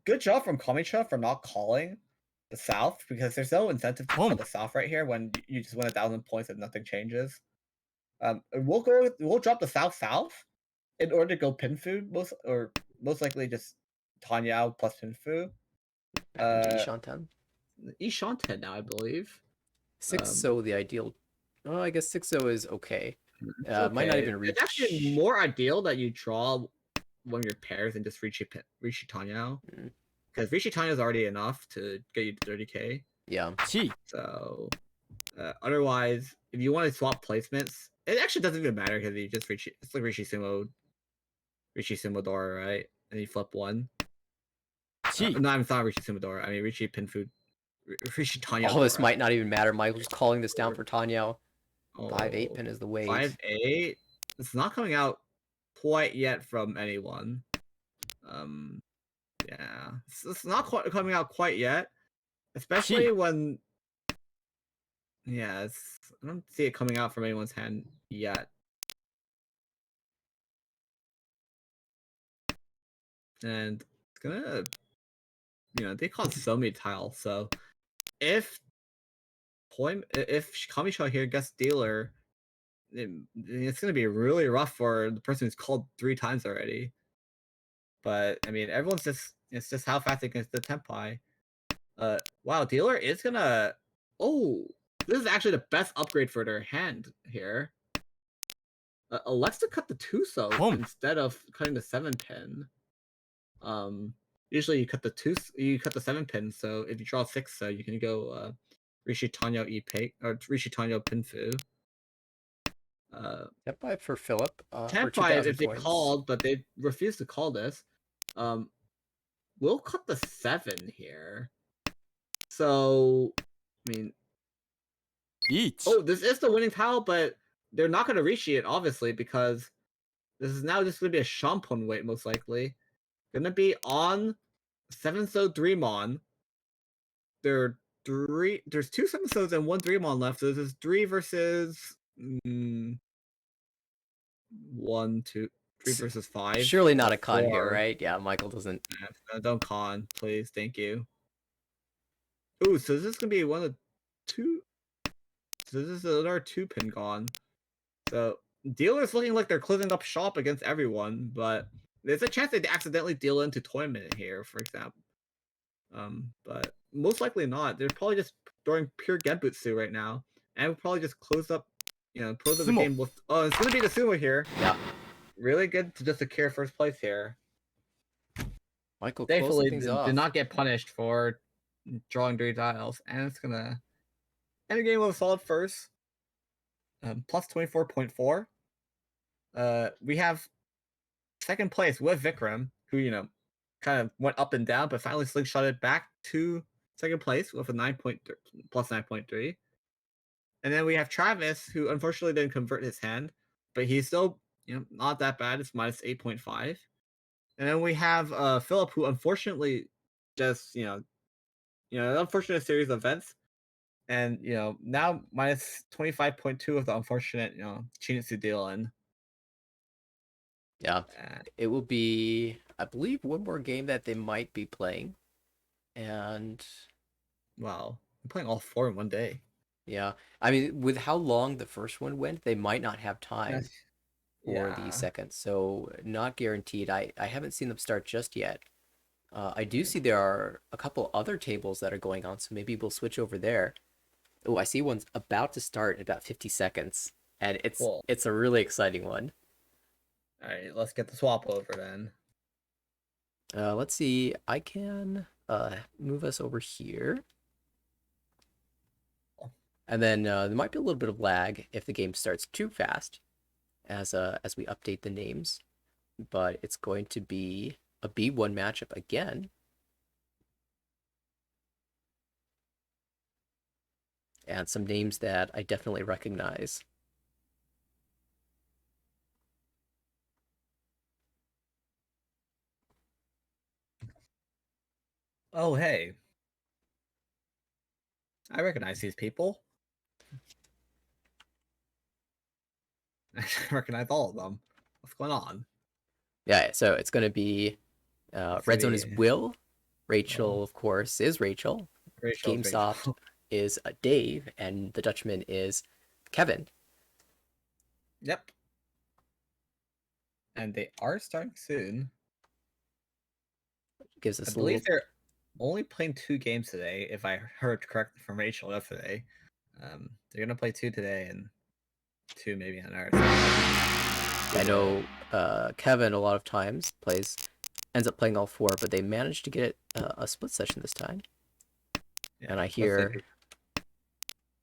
Good job from Komicha for not calling the South, because there's no incentive to call the South right here when you just win 1,000 points and nothing changes. We'll drop the South in order to go Pinfu, most likely just Tanya plus Pinfu. Back into Ishanten. Ishanten now, I believe. 6-0 the ideal. Oh, I guess 6-0 is okay. Okay. Might not even reach. It's actually more ideal that you draw one of your pairs and just Rishi Tanya. Because Rishi Tanya is already enough to get you to 30k. Yeah. So Otherwise, if you want to swap placements, it actually doesn't even matter because you just it's like Rishi Sumo Dora, right? And you flip one. G. No, I'm not Rishi Sumo Dora. I mean Rishi Pinfu, Rishi Tanya. Oh, this might not even matter. Michael's calling this down for Tanyo. Oh, 5-8 pin is the weight. 5-8. It's not coming out quite yet from anyone. Yeah, it's not quite coming out quite yet, especially when. Yeah, I don't see it coming out from anyone's hand yet. And it's gonna, they call so many tiles. So if Kamisha here gets dealer, it's gonna be really rough for the person who's called 3 times already. But I mean, it's just how fast they can get the tempi. Wow, dealer is gonna. Oh, this is actually the best upgrade for their hand here. Alexa cut the 2 so instead of cutting the 7 pin. Usually you cut the 7 pin. So if you draw 6, so you can go Rishi Tanyo Ipe or Rishi Tanyo Pinfu. Tempi for Philip. For Tempi 2,000 if they points. called, but they refused to call this. We'll cut the 7 here. So, I mean, Beach. oh, this is the winning tile, but they're not going to reach it, obviously, because this is now just going to be a Shampoo weight, most likely. Going to be on 7 so Dreamon. There's 2 7 so's and 1 Dreamon left, so this is 3 versus 1, 2, 3 versus 5. Surely not a con 4. here, right? Yeah, Michael doesn't. Yeah, don't con, please. Thank you. Ooh, so this is going to be one of 2. So this is another 2 pin gone. So dealer's looking like they're closing up shop against everyone, but there's a chance they accidentally deal into tournament here, for example. But most likely not. They're probably just throwing pure Genbutsu right now, and we'll probably just close up the game with. Oh, it's gonna be the sumo here. Yeah. Really good to just secure first place here. Michael Thankfully, closing things off. did not get punished for drawing 3 tiles, and it's gonna end the game with a solid first. Plus 24.4. We have second place with Vikram, who kind of went up and down, but finally slingshotted back to second place with a plus 9.3. And then we have Travis, who unfortunately didn't convert his hand, but he's still not that bad. It's minus 8.5. And then we have Philip, who unfortunately just an unfortunate series of events. And now minus 25.2 of the unfortunate Chinitsu deal in. Yeah, it will be, I believe, one more game that they might be playing, and wow, I'm playing all 4 in one day. Yeah, I mean, with how long the first one went, they might not have time for the second, so not guaranteed. I haven't seen them start just yet. I do see there are a couple other tables that are going on, so maybe we'll switch over there. Oh, I see one's about to start in about 50 seconds, and it's a really exciting one. All right, let's get the swap over then. Let's see. I can move us over here. And then there might be a little bit of lag if the game starts too fast as we update the names. But it's going to be a B1 matchup again. And some names that I definitely recognize. Oh, hey. I recognize these people. I recognize all of them. What's going on? Yeah, so it's going to be Red Zone is Will. Rachel, of course, is Rachel. GameSoft is Dave, and the Dutchman is Kevin. Yep. And they are starting soon. Gives us I believe they're only playing 2 games today, if I heard correctly from Rachel yesterday. They're gonna play 2 today and 2 maybe on ours. I know Kevin a lot of times ends up playing all 4, but they managed to get a split session this time. Yeah, and I hear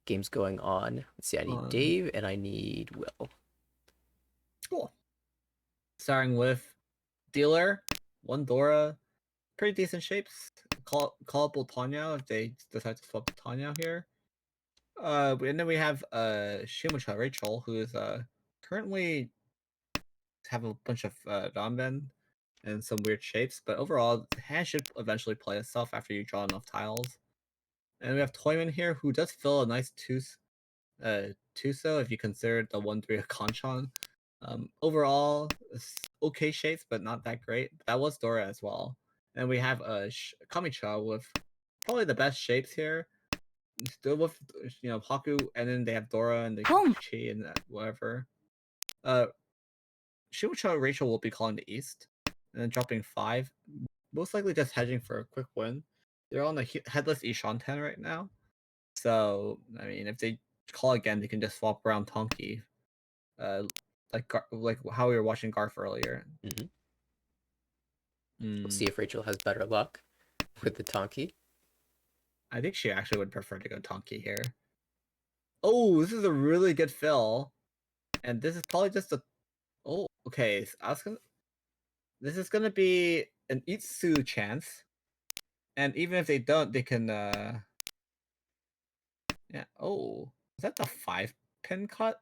games going on. Let's see. I need Dave and I need Will. Cool. Starting with Dealer, one Dora, pretty decent shapes. Callable Tanya if they decide to swap Tanya here. And then we have Shimucha Rachel, who is currently have a bunch of Ranben and some weird shapes, but overall the hand should eventually play itself after you draw enough tiles. And we have Toyman here, who does fill a nice Tuso if you consider the 1/3 of Kanchan. Overall, it's okay shapes, but not that great. That was Dora as well. And we have Kamicha with probably the best shapes here. Still with Haku, and then they have Dora and the Chi and whatever. Shimucha Rachel will be calling the East, and then dropping 5. Most likely just hedging for a quick win. They're on the headless Ishanten right now. So, I mean, if they call again, they can just swap around Tonki. Like how we were watching Garth earlier. We'll see if Rachel has better luck with the Tonki. I think she actually would prefer to go Tonki here. Oh, this is a really good fill. And this is probably just a... Oh, okay. So this is gonna be an Itsu chance. And even if they don't, they can yeah. Oh, is that the 5-pin cut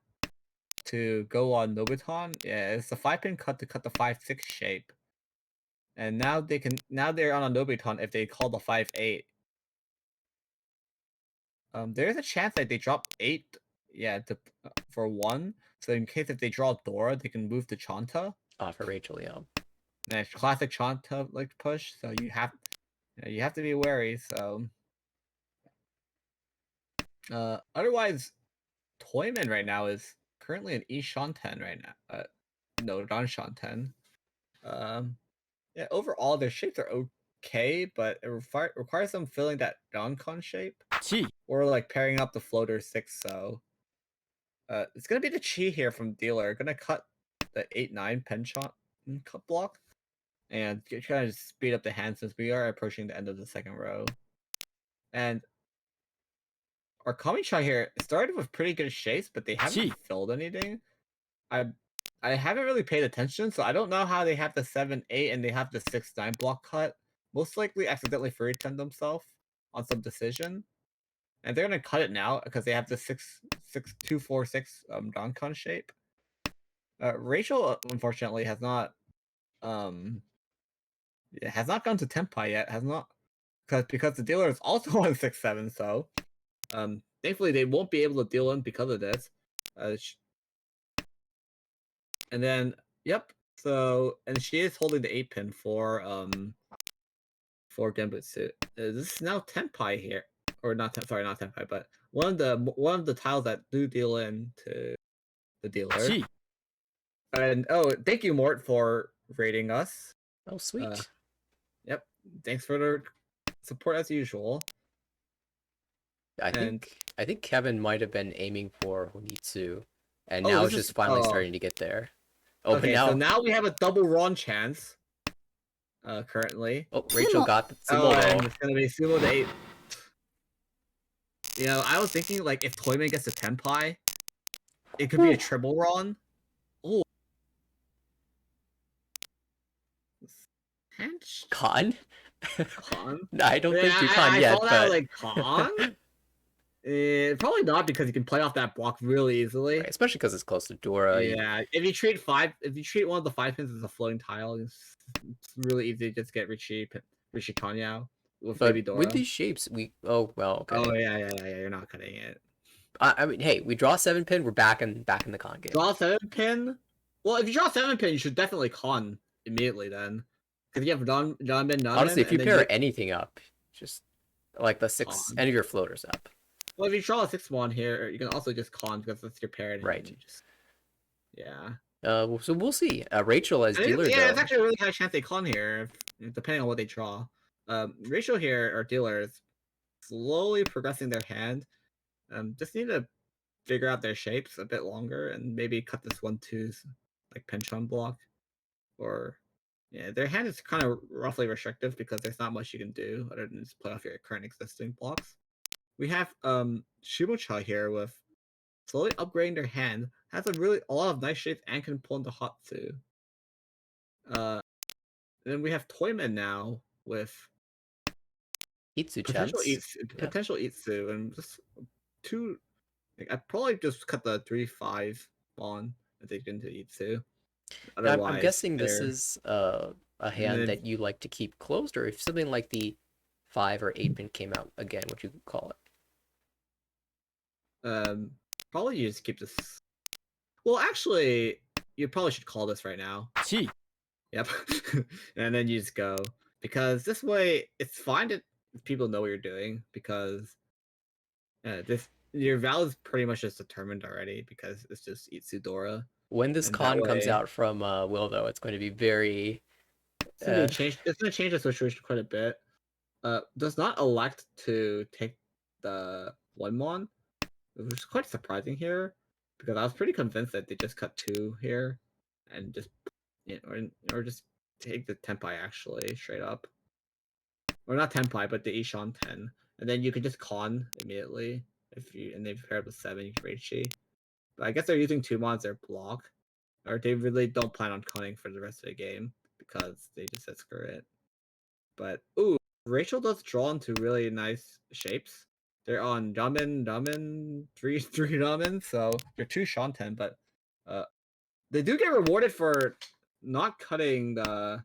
to go on Nobuton? Yeah, it's the 5-pin cut to cut the 5-6 shape. And now they're on a Nobuton if they call the 5-8. There's a chance that they drop 8, yeah, for 1. So in case if they draw Dora, they can move to Chanta. For Rachel, yeah. And it's classic Chanta like push, so you have to be wary. So otherwise, Toyman right now is currently an Shanten right now. No, non Shanten. Yeah, overall their shapes are okay, but it requires them filling that Donkon shape. Chi. Or like pairing up the floater 6, so it's gonna be the Chi here from Dealer. Gonna cut the 8-9 pen shot cut block. And try to speed up the hand since we are approaching the end of the second row. And our Kami-chan here started with pretty good shapes, but they haven't filled anything. I haven't really paid attention, so I don't know how they have the 7-8 and they have the 6-9 block cut. Most likely accidentally free turned themselves on some decision. And they're gonna cut it now because they have the 6-2-4-6 Donkon shape. Rachel unfortunately has not gone to Tenpai yet. Has not because the dealer is also on 6-7. So thankfully they won't be able to deal in because of this. And then so and she is holding the 8-pin for Genbutsu. This is now Tenpai here. Or not Tenpai, but one of the tiles that do deal in to the dealer. Chi. And thank you, Mort, for rating us. Oh, sweet. Yep. Thanks for the support as usual. I think Kevin might have been aiming for Honitsu, and now it's just finally starting to get there. Oh, okay, but so now we have a double Ron chance. Currently. Oh, Rachel got the Sumo. And it's gonna be Sumo to 8. You know, I was thinking like if Toyman gets a Tenpai, it could be a triple Ron. Oh. Con? Con? No, I don't think you con yet. I thought like con. Probably not because you can play off that block really easily. Right, especially because it's close to Dora. Yeah, if you treat one of the 5 pins as a floating tile, it's really easy to just get Richie Kanyao with but maybe Dora. With these shapes, okay. Oh yeah, you're not cutting it. I mean, hey, we draw 7-pin, we're back in the con game. Draw 7-pin? Well, if you draw 7-pin, you should definitely con immediately then. Because you have Donbin. Honestly, if you pair anything up, just like the 6, any of your floaters up. Well, if you draw a 6-1 here, you can also just con because that's your pair. Right. Yeah. So we'll see. Rachel as dealer. Yeah, it's actually a really high chance they con here, depending on what they draw. Rachel here, our dealer, is slowly progressing their hand. Just need to figure out their shapes a bit longer and maybe cut this 1-2's like penchant block, or yeah, their hand is kind of roughly restrictive because there's not much you can do other than just play off your current existing blocks. we have Shibucha here with slowly upgrading their hand. Has a lot of nice shapes and can pull into Hatsu. Uh, then we have Toyman now with Itsu potential chance. Yeah. Itsu and just two. Like, I'd probably just cut the 3/5 on and take it into Itsu. Now, I'm Otherwise, guessing this they're is a and hand then that you like to keep closed, or if something like the 5 or 8 pin came out again, what you could call it. probably you just keep this. Well, actually, you probably should call this right now. 1、Yep. And then you just go. Because this way, it's fine that people know what you're doing, because this your value is pretty much just determined already, because it's just Itsudora. When this And that con comes way, out from Will, though, it's going to be very. it's gonna change the situation quite a bit. Does not elect to take the 1-mon, which is quite surprising here, because I was pretty convinced that they just cut 2 here, and just or just take the Tenpai actually straight up, or not Tenpai, but the Ishan 10, and then you can just con immediately and they pair it with 7, you can Reichi. But I guess they're using 2 mons their block, or they really don't plan on conning for the rest of the game because they just said screw it. But ooh, Rachel does draw into really nice shapes. They're on Ramen, 3 Ramen, so they're 2 Shanten, but they do get rewarded for not cutting the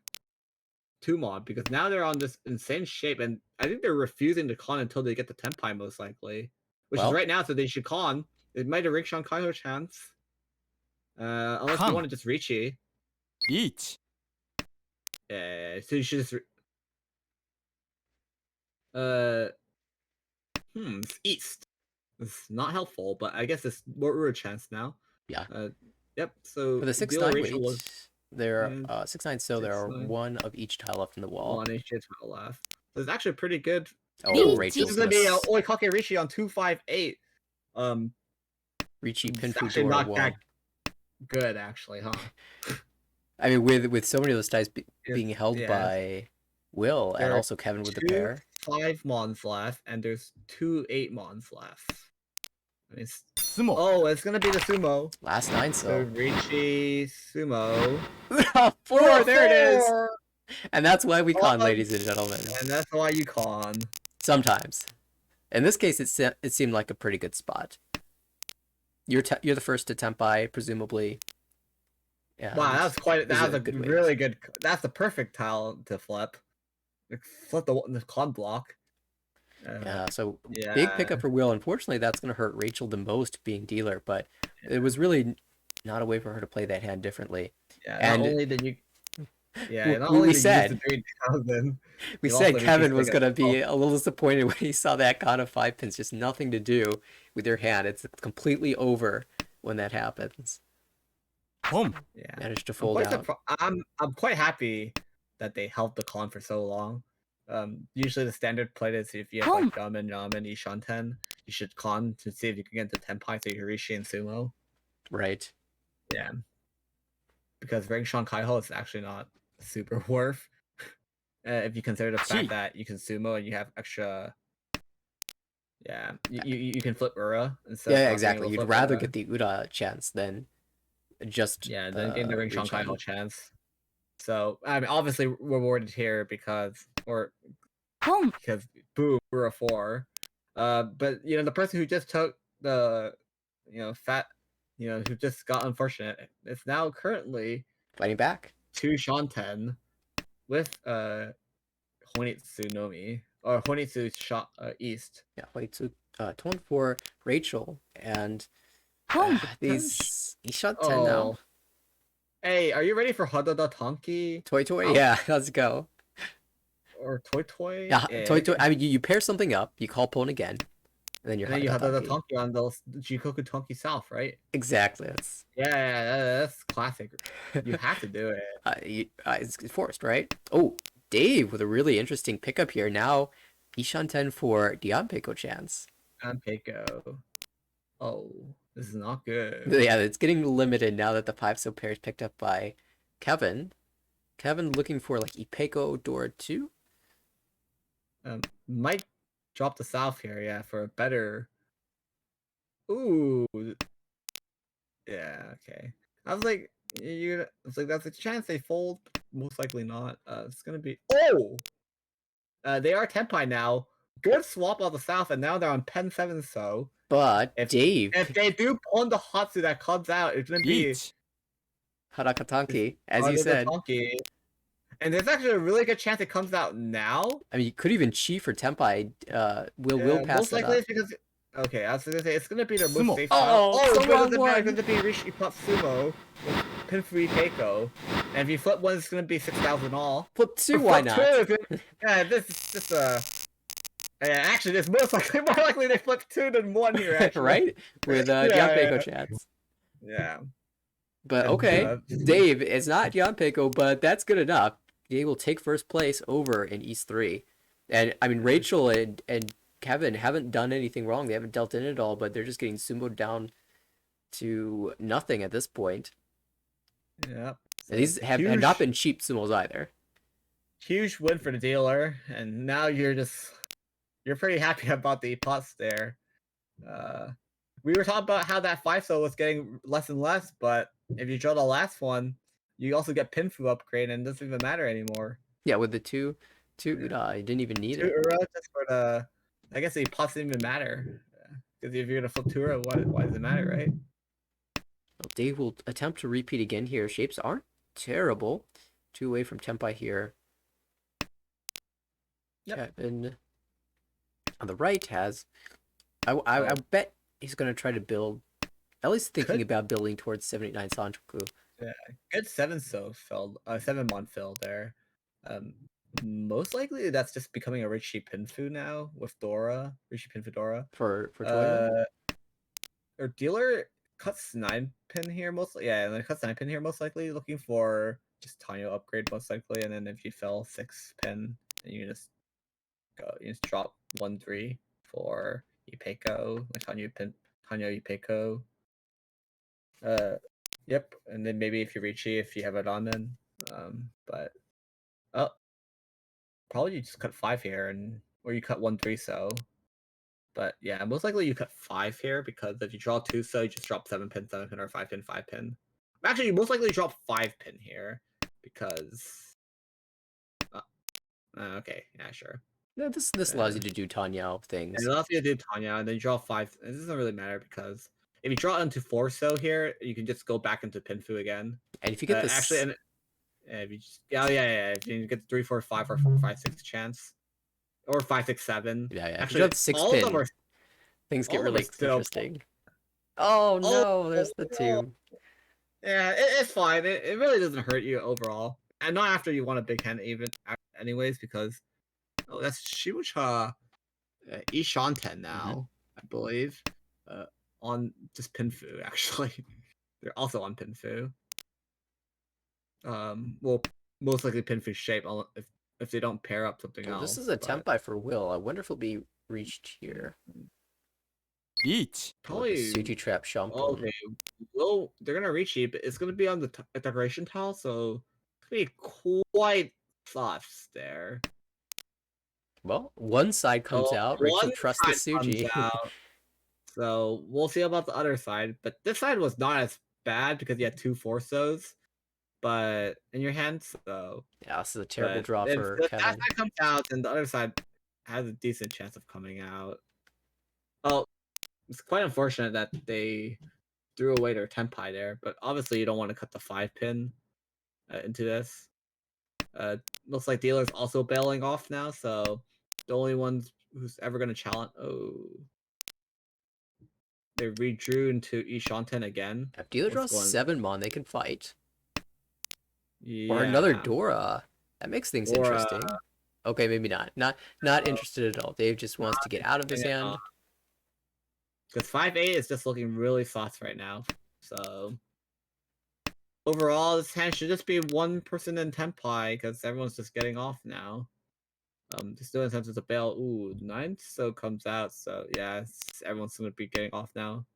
2 mod, because now they're on this insane shape, and I think they're refusing to con until they get the Tenpai most likely, which is Well, right now, so they should con. It might have Rikshan Kaiho chance, unless you want to just Richi. 1、Yeah, so you should just it's East. It's not helpful, but I guess it's we're a chance now. yeah. Yep. So For the dealer 6/9 Rachel weight, was there and 6/9, so there are 6/9. 1 of each tile left in the wall. 1 HP to the left. So it's actually pretty good. Oh, Ooh, this Rachel's is gonna gonna be a Oikake Rishi on 258. Richi It's Pinfu actually Dora not 1. that good, actually, huh? I mean, with so many of those ties being held yeah. by Will and There are also Kevin with the 2 pair. 5-mons left, and there's 2 8-mons left. I mean, 相撲、oh, it's gonna be the sumo. Last 9, So so. Richi Sumo. 4, there it is! 4! And that's why we con, ladies and gentlemen. And that's why you con. Sometimes. In this case, it seemed like a pretty good spot. You're the first to Tenpai, presumably. Yeah. Wow, that was a good really good. That's the perfect tile to flip. Flip the con block. Yeah, so Yeah. big pickup for Will. Unfortunately, that's going to hurt Rachel the most, being dealer, but it was really not a way for her to play that hand differently. Yeah, and not only did you. Yeah, we, not only we did said, you use the 3,000. we you said also Kevin Richi's was going to pickup. be a little disappointed when he saw that con of 5 pins. Just nothing to do with your hand. It's completely over when that happens. ポン、 Yeah. Managed to fold out. I'm quite happy that they held the con for so long. Usually the standard play is if you have like Ramen, Ishan 10, you should con to see if you can get the Tenpai through Hirishi and Sumo. Right. Yeah. Because Rangshan Kaiho is actually not super worth. If you consider the fact that you can Sumo and you have extra. Yeah, you can flip Ura instead. Yeah, of exactly. You'd flip rather Ura. get the Ura chance than just then getting the Rangshan reach on. Kaiho chance. So I mean, obviously rewarded here because boom, Ura 4. But the person who just took the who just got unfortunate, is now currently fighting back 2 Shanten with Honitsu Nomi, or Honitsu shot East. Yeah, wait, so tone for Rachel and these shot 10 now. Hey, are you ready for Hadada Tonki? Toy, yeah, let's go. Or Toy? Yeah, Toy. I mean, you pair something up, you call Pone again, and then you're Hadada Tonki on the Jikoku Tonki South, right? Exactly. That's that's classic. You have to do it. It's forced, right? Oh, Dave with a really interesting pickup here. Now, Ishan 10 for Dianpeiko chance. Dianpeiko. Oh, this is not good. Yeah, it's getting limited now that the 5-so pair is picked up by Kevin. Kevin looking for like Ipeiko Dora 2. Might drop the south here, yeah, for a better. Ooh, yeah, okay. I was like, it's like that's a chance they fold. Most likely not. It's gonna be. Oh, they are Tenpai now. Good swap on the south, and now they're on pen 7. So But if Dave if they do pawn the Hatsu that comes out, it's gonna be 1 Harakatanki, as you under the said. donkey. And there's actually a really good chance it comes out now. I mean, you could even cheat for Tenpai. We'll pass Most that likely up. it's because. Okay, I was gonna say it's gonna be their Sumo. most safe Oh, style. it's the But it wrong doesn't matter. It's one. gonna be Rishi Pot Sumo with pin free Keiko. And if you flip one, it's gonna be 6,000 all. Flip 2, Or why flip not? two, it's gonna- yeah, this is just yeah, actually, it's most likely more likely they flip 2 than 1 here. Actually, Right? With Yeah, Gianpeko yeah. chats. Yeah. But And, okay, Dave, it's not Gianpeko, but that's good enough. Dave will take first place over in East 3. And I mean, Rachel and Kevin haven't done anything wrong. They haven't dealt in at all, but they're just getting sumoed down to nothing at this point. Yeah. And these have not been cheap sumos either. Huge win for the dealer, and now you're pretty happy about the pots there. We were talking about how that 5 was getting less and less, but if you draw the last one, you also get Pinfu upgrade, and it doesn't even matter anymore. Yeah, with the two Yeah. you didn't even need 2 it. Ura just for the. I guess the pots didn't even matter. Because if you're gonna flip 2 Ura, why does it matter, right? Well, Dave will attempt to repeat again here. Shapes aren't terrible. 2 away from Tenpai here. Yep. Kevin on the right has. I bet he's gonna try to build. At least thinking about building towards 789 Sanchoku. Yeah, good 7-month fill there. Most likely that's just becoming a Richie Pinfu now with Dora, Richie Pinfu Dora. For Toyo. Or dealer cuts 9-pin here mostly. Yeah, and then cuts 9-pin here most likely, looking for just Tanyo upgrade most likely, and then if you fell 6-pin, then you just drop 1-3 for Ipeko, like Tanyo Ipeko. Yep, and then maybe if you Richie, if you have it on then. But probably you just cut 5 here, or you cut 1-3 so. But yeah, most likely you cut 5 here because if you draw 2 so, you just drop 7-pin, 7-pin, or 5-pin, 5-pin. Actually, you most likely drop 5-pin here because. Okay, yeah, sure. Yeah, this allows you to do Tanyao things. And it allows you to do Tanya, and then you draw 5. It doesn't really matter because if you draw into 4 so here, you can just go back into Pinfu again. And if you get this, actually, and if you just yeah, if you get 3, 4, 5, or 5, 6 chance, or 5, 6, 7. yeah, if Actually, you have 6 all pin, of them are things get all of them really are still. interesting. Oh no, there's the 2. Yeah, it's fine. It really doesn't hurt you overall, and not after you want a big hand even, anyways, because that's Shibucha Ishanten now, I believe, on just Pinfu actually. They're also on Pinfu. Well, most likely Pinfu shape if they don't pair up something Well, else. this is a but Tenpai for Will. I wonder if it'll be reached here. 1 Probably. Suji Trap Shampoo. Okay, well, they're gonna reach it, but it's gonna be on the decoration tile, so it's gonna be quite soft there. Well, one side comes out. Rachel One trusts the side comes Suji. out, so we'll see about the other side. But this side was not as bad because you had 2 Forsos, but in your hand, so Yeah, this is a terrible but draw if for that Kevin. side comes out, then the other side has a decent chance of coming out. Oh, it's quite unfortunate that they threw away their Tenpai there, but obviously you don't want to cut the 5-pin into this. Looks like dealer's also bailing off now, so the only ones who's ever going to challenge. Oh, they redrew into Ishanten again. If dealer draws going... 7 mon, they can fight. Yeah. Or another Dora. That makes things interesting. Okay, maybe not. Not interested at all. Dave just wants to get out of his hand. Because 5-8 is just looking really soft right now. So overall, this hand should just be 1 person in Tenpai because everyone's just getting off now. Just doing sense as a bail. Ooh, 9 so comes out. So yeah, everyone's gonna be getting off now.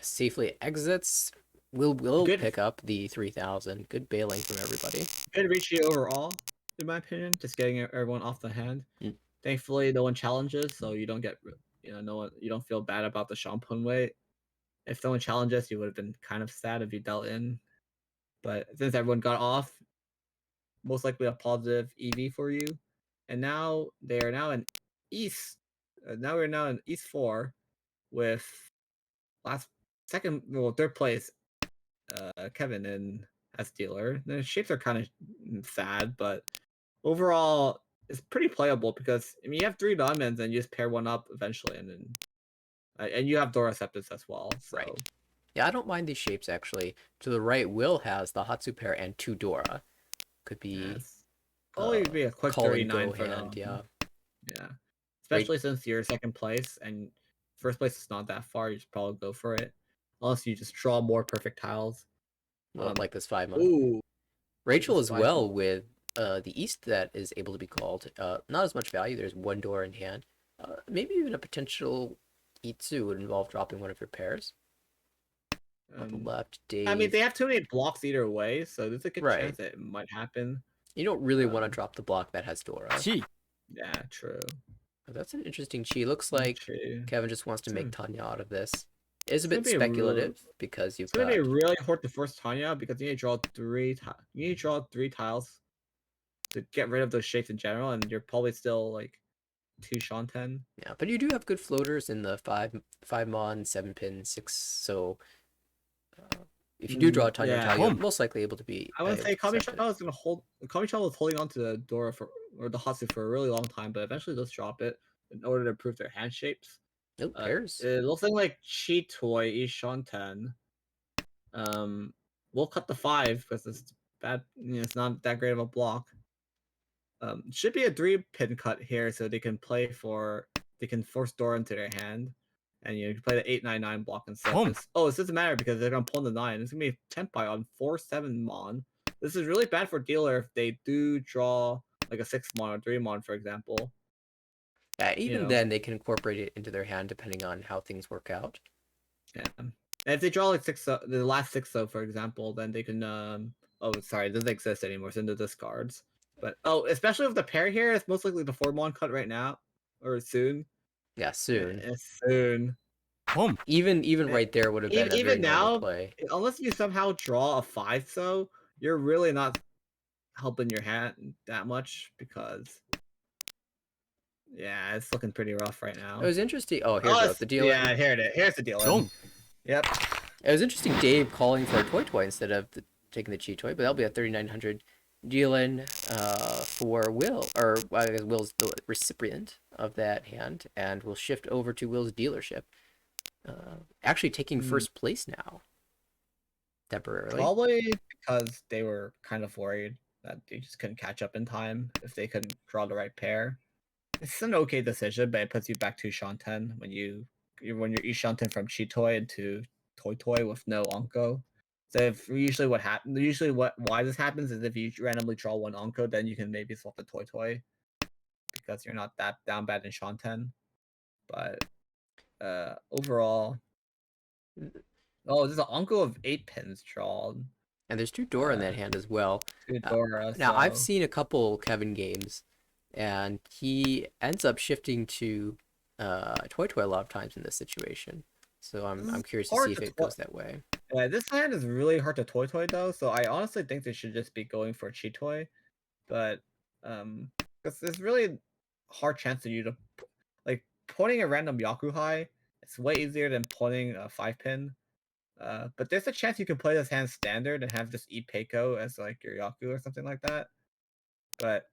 Safely exits. We'll pick up the 3,000. Good bailing from everybody. Good Richie overall, in my opinion. Just getting everyone off the hand. Thankfully, no one challenges, so you don't get no one you don't feel bad about the Shampoo weight. If someone challenges, you would have been kind of sad if you dealt in. But since everyone got off, most likely a positive EV for you. And now they are now in East. Now we're now in East 4 with third place, Kevin in as dealer. The shapes are kind of sad, but overall it's pretty playable because I mean you have 3 diamonds and you just pair one up eventually, and then and you have Dora Septus as well. So Right. Yeah, I don't mind these shapes actually. To the right, Will has the Hatsu pair and 2 Dora. Could be it's probably be a quick call and 39 go for hand, them. yeah. Yeah. Right. Especially since you're second place and first place is not that far, you should probably go for it. Unless you just draw more perfect tiles. Well, like this 5 month. Ooh, Rachel this as 5 well with the East that is able to be called. Not as much value. There's 1 Dora in hand. Maybe even a potential Itsu would involve dropping one of your pairs. On the left, Dave. I mean, they have too many blocks either way, so there's a good Right. chance that it might happen. You don't really want to drop the block that has Dora. Chi. Yeah, true. Oh, that's an interesting chi. Looks like Kevin just wants to make Tanya out of this. It's a bit gonna be speculative because you've It's gonna got be really hard to force Tanya because you need to draw 3 tiles to get rid of those shapes in general, and you're probably still like 2 Shanten. yeah, but you do have good floaters in the 5 mon, 7 pin, 6. So if you do draw a Tanya tile, you're most likely able to be. I would say Kami-chan is gonna hold. Kami-chan was holding on to the Dora or the Hatsu for a really long time, but eventually let's drop it in order to improve their hand shapes. No pairs. It looks like Chi Toy is Shanten. We'll cut the 5 because it's bad. It's not that great of a block. Should be a 3-pin cut here, so they can force Dora into their hand, and you can play the 8/9/9 block instead. Oh, this doesn't matter because they're gonna pull the 9. It's gonna be a 10 pie on 4/7 mon. This is really bad for dealer if they do draw like a 6 mon or 3 mon, for example. Yeah, even then they can incorporate it into their hand depending on how things work out. Yeah, and if they draw like 6, the last 6 for example, then they can oh sorry, it doesn't exist anymore. It's in the discards. But especially with the pair here, it's most likely the 4 mon cut right now or soon. Yeah, soon. Yeah, soon. Even right there would have been a very normal play. Unless you somehow draw a 5, so you're really not helping your hand that much because yeah, it's looking pretty rough right now. It was interesting. Oh, here's the dealer. Yeah, here it is. Here's the dealer. Yep. It was interesting, Dave calling for a toy instead of taking the Chi toy, but that'll be a 3,900 dealing for Will, or I guess Will's the recipient of that hand, and we'll shift over to Will's dealership. Actually taking first place now. Temporarily. Probably because they were kind of worried that they just couldn't catch up in time if they couldn't draw the right pair. It's an okay decision, but it puts you back to Shanten when you're Shanten from Chitoy into Toy with no Onko. So if usually why this happens is if you randomly draw 1 Onko, then you can maybe swap the Toy because you're not that down bad in Shanten. But overall, there's an Onko of 8 pins drawn. And there's 2 Dora in that hand as well. 2 Dora. Now I've seen a couple Kevin games, and he ends up shifting to Toy a lot of times in this situation. So I'm curious to see if it goes that way. Yeah, this hand is really hard to Toy though, so I honestly think they should just be going for Chitoy. But because there's really hard chance of you to like pointing a random Yakuhai. It's way easier than pointing a 5-pin. But there's a chance you can play this hand standard and have just eat Peiko as like your Yaku or something like that. But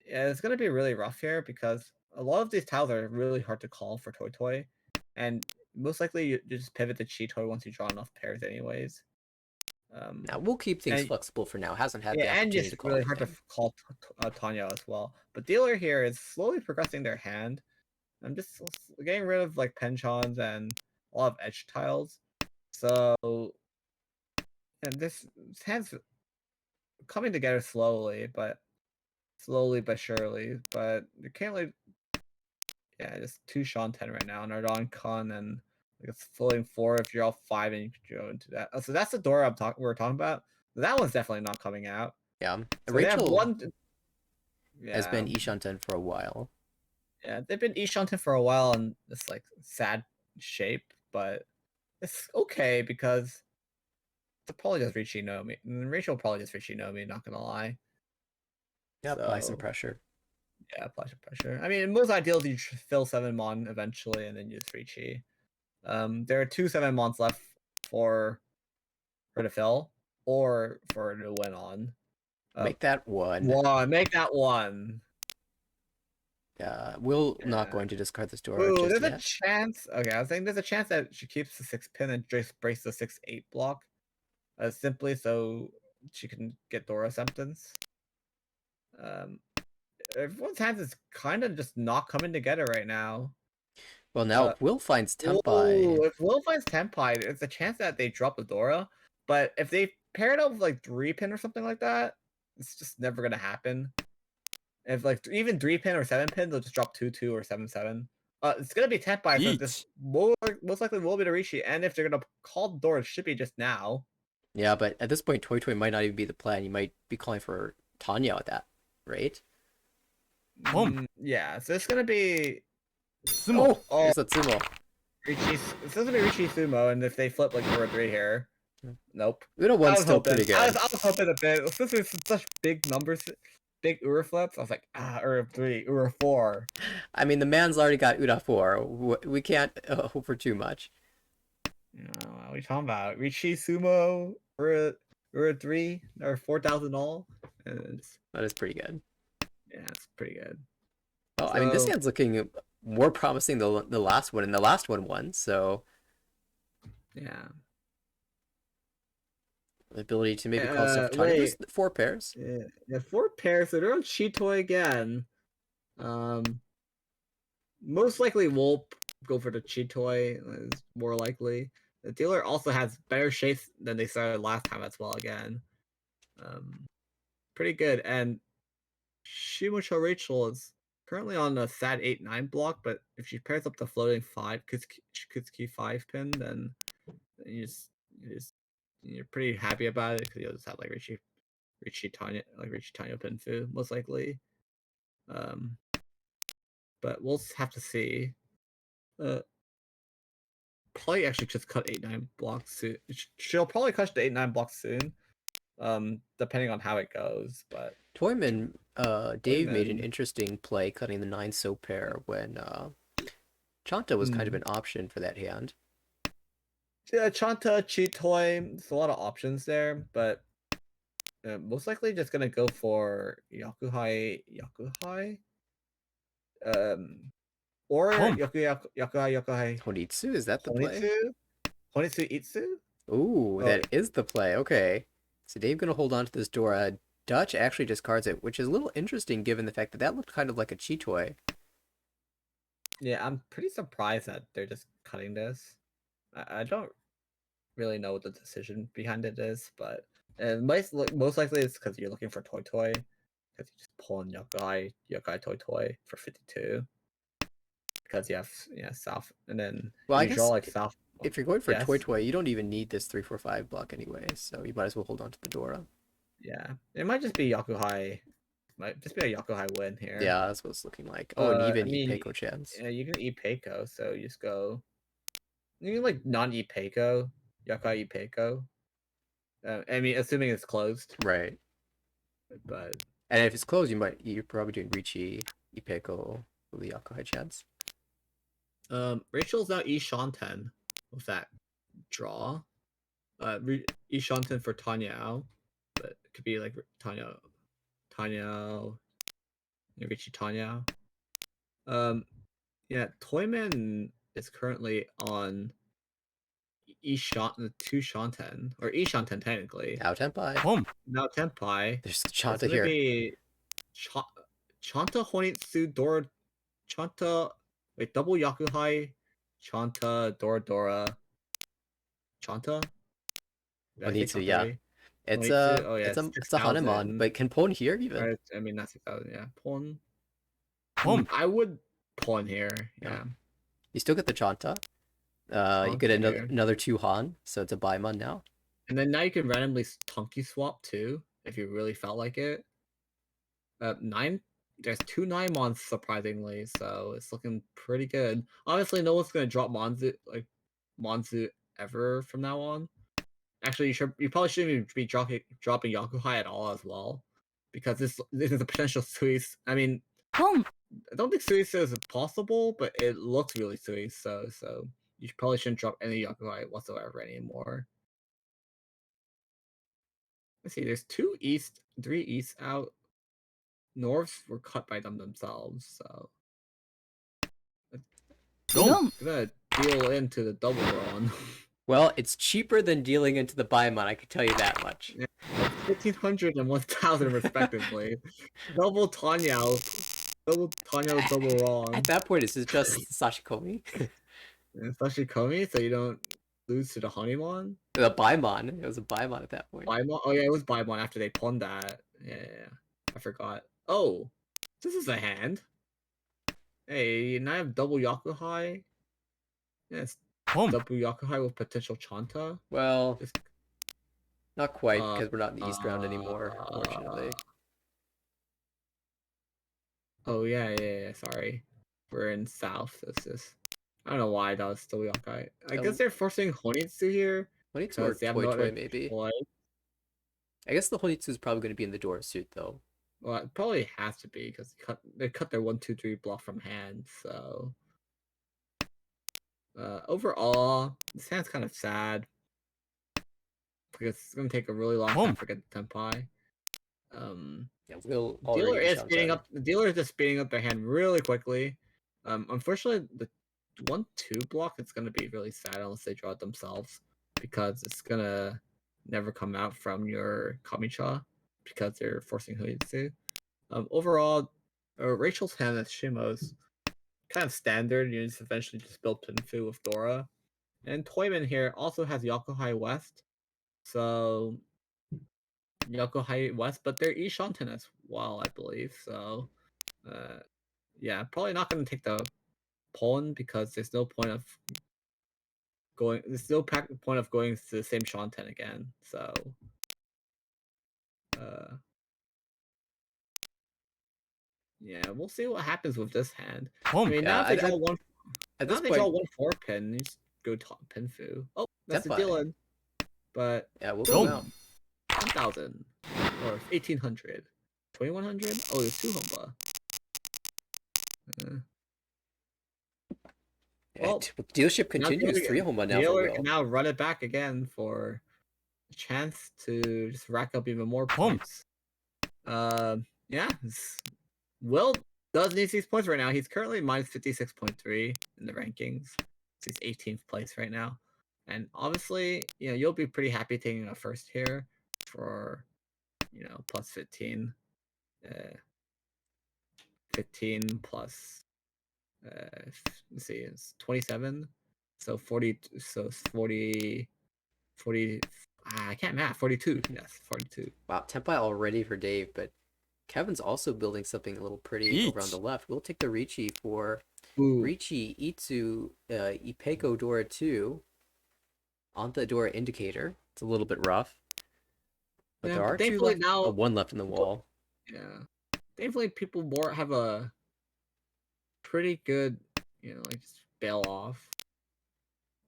yeah, it's gonna be really rough here because a lot of these tiles are really hard to call for Toy, and most likely you just pivot to Chitoy once you draw enough pairs, anyways. Now we'll keep things flexible for now. Hasn't had the opportunity and to call. Really hard to call Tanya as well. But dealer here is slowly progressing their hand. I'm just getting rid of like penchons and a lot of edge tiles. So, and this hand's coming together slowly but surely. But you can't like, yeah, just 2 Shanten right now, Nardon Khan, and like it's floating 4 if you're all 5 and you can go into that. So that's the door we're talking about. That one's definitely not coming out. Yeah, So Rachel has been Ishanten for a while. Yeah, they've been Ishanten for a while in this like sad shape, but it's okay because they'll probably just Richinomi. Rachel will probably just Richinomi, not gonna lie. Yeah, apply some So pressure. yeah, apply some pressure. I mean, in most ideals you fill 7 Mon eventually and then you just Richi. There are 2 7 Mons left for her to fill or for her to win on. Make that one. Make that one. Will not Yeah. going to discard this door Ooh, just there's a yet. chance. Okay, I was saying there's a chance that she keeps the 6 pin and just breaks the 6-8 block, simply so she can get Dora sentence. Everyone's hands is kind of just not coming together right now. Well, now Will finds Ooh, Tempai. if Will finds Tempai, there's a chance that they drop the Dora. But if they pair it up with like 3 pin or something like that, it's just never gonna happen. If like even 3 pin or 7 pin, they'll just drop 2-2 or 7-7. It's gonna be Tempai, so this most likely will be the Rishi. And if they're gonna call the Dora, it should be just now. Yeah, but at this point, Toy Toy might not even be the plan. You might be calling for Tanya with that, right? Yeah, so it's gonna be Sumo. Oh, There's that sumo. Richi. It's gonna be Richi Sumo, and if they flip like 4 or 3 here, nope. Uno I one's was still hoping. pretty I good. was hoping a bit. Since there's such big numbers, big Ura flips, I was like, Ura 3, Ura 4. I mean, the man's already got Uda 4. We can't hope for too much. What are we talking about? Richi Sumo, Ura 3, or 4,000 all. That is pretty good. Yeah, it's pretty good. Oh, I mean, this hand's looking more promising than the last one, and the last one won, so... Yeah. The ability to maybe call stuff Tanya. There's 4 pairs. Yeah, 4 pairs, so they're on Chitoy again. Most likely we'll go for the Chitoy, is more likely. The dealer also has better shapes than they started last time as well again. Pretty good. And Shimocho Rachel is currently on a sad 8-9 block, but if she pairs up the floating 5 Kutsuki 5 pin, then you're pretty happy about it because you'll just have like Richie Tanya pin fu, most likely. But we'll have to see. Probably actually just cut 8-9 blocks soon. She'll probably cut the 8-9 blocks soon. Depending on how it goes, but Toyman, Dave made an interesting play cutting the 9 so pair when Chanta was kind of an option for that hand. Yeah, Chanta, Chitoy, there's a lot of options there, but most likely just gonna go for Yakuhai, or Yakuhai. Honitsu, is that the play? Honitsu Itsu? Ooh, that is the play. Okay. So Dave gonna hold on to this Dora. Dutch actually discards it, which is a little interesting given the fact that that looked kind of like a Chitoy. Yeah, I'm pretty surprised that they're just cutting this. I don't really know what the decision behind it is, but most likely it's because you're looking for Toy Toy, because you just pull in Yokai Toy Toy for 52. Because you have South, and then Well, I you guess draw like South. if you're going for Yes. Toy Toy, you don't even need this 3/4/5 block anyway, so you might as well hold on to the Dora. Yeah, it might just be Yakuhai. Might just be a Yakuhai win here. Yeah, that's what it's looking like. Oh, and even Ipeko chance. Yeah, you can Ipeko, so you just go. You can like non-Ipeko, Yakuhai Ipeko. I mean, assuming it's closed. Right. But and if it's closed, you're probably doing Richi, Ipeko, with the Yakuhai chance. Rachel's now Ishanten with that draw. Ishanten for Tanya, but it could be like Tanya, Richie Tanya. Yeah, Toyman is currently on the 2 Shanten, or Ishanten technically. Now Tempai. Now Tempai. There's Chanta here. Be Chanta Honitsu Dora Chanta. Wait, double Yakuhai, Chanta Dora. Chanta. Honitsu, yeah. It's Honitsu? it's a Hanuman, but can Pon here even? Right, I mean, not 6,000. Yeah, Pon. I would Pon here. Yeah. You still get the Chanta. You get another 2 Han, so it's a Baimon now. And then now you can randomly Tunky swap too, if you really felt like it. 9 there's 2 9-mons surprisingly, so it's looking pretty good. Obviously, no one's gonna drop Monzu ever from now on. Actually, you probably shouldn't even be dropping Yakuhai at all as well, because this is a potential Suis. I mean, Boom. I don't think Suis is possible, but it looks really Suis. So you probably shouldn't drop any Yakuhai whatsoever anymore. Let's see. There's 2 east, 3 east out. Norths were cut by them themselves, so Boom. gonna deal into the double drawn. Well, it's cheaper than dealing into the Baimon, I can tell you that much. Yeah, 1,500 and 1,000 respectively. double Tanyao, double wrong. At that point, is it just Sashikomi? And Sashikomi, so you don't lose to the Honeymon? The Baimon. It was a Baimon at that point. Baimon? Oh yeah, it was Baimon after they pawned that. Yeah, I forgot. Oh, this is a hand. Hey, and I have double Yakuhai. Yes, Boom. double Yakuhai with potential Chanta. Well, Just, not quite, because we're not in the East round anymore, unfortunately. Oh yeah, sorry. We're in South. This is. I don't know why that was still Yakuhai. I guess they're forcing Honitsu here. Honitsu or Because they have Toy no Toy, other maybe. choice. I guess the Honitsu is probably going to be in the Dora suit, though. Well, it probably has to be because they cut their 1-2-3 block from hand. So overall, this hand's kind of sad because it's gonna take a really long time to get the Tenpai. Yeah, Will Dealer already is speeding Shantai. up. The dealer is just speeding up their hand really quickly. Unfortunately, the 1-2 block is gonna be really sad unless they draw it themselves because it's gonna never come out from your Kamicha because they're forcing Huitsu. Overall, Rachel's hand at Shimo's kind of standard. You just eventually just build Pinfu with Dora. And Toyman here also has Yakuhai West. So Yakuhai West, but they're Ishanten as well, I believe. So yeah, probably not gonna take the pawn because there's no point of going to the same Shanten again. So yeah, we'll see what happens with this hand. I mean, now if they draw one, at now this they point, draw 1-4 pin, you just go top Pinfu. Oh, that's the Senpai. Dylan. But yeah, we'll go out. 1,000 or 1,800, 2,100. Oh, there's 2 Humba. Well, Dealership continues. 3 Homa now for Dealer Will. can now run it back again for a chance to just rack up even more points. Yeah, Will does need these points right now. He's currently minus 56.3 in the rankings. He's 18th place right now. And obviously, you'll be pretty happy taking a first here for, plus 15. 15 plus, let's see, it's 27. So 40, so it's 40, I can't math, 42. Yes, 42. Wow, Tenpai all ready for Dave, but Kevin's also building something a little pretty over on the left. We'll take the Ricci for Ricci, Itsu, Ipeko Dora 2 on the Dora indicator. It's a little bit rough. But there are 2 left. Now, 1 left in the wall. Yeah. Thankfully, people more have a pretty good, like just bail off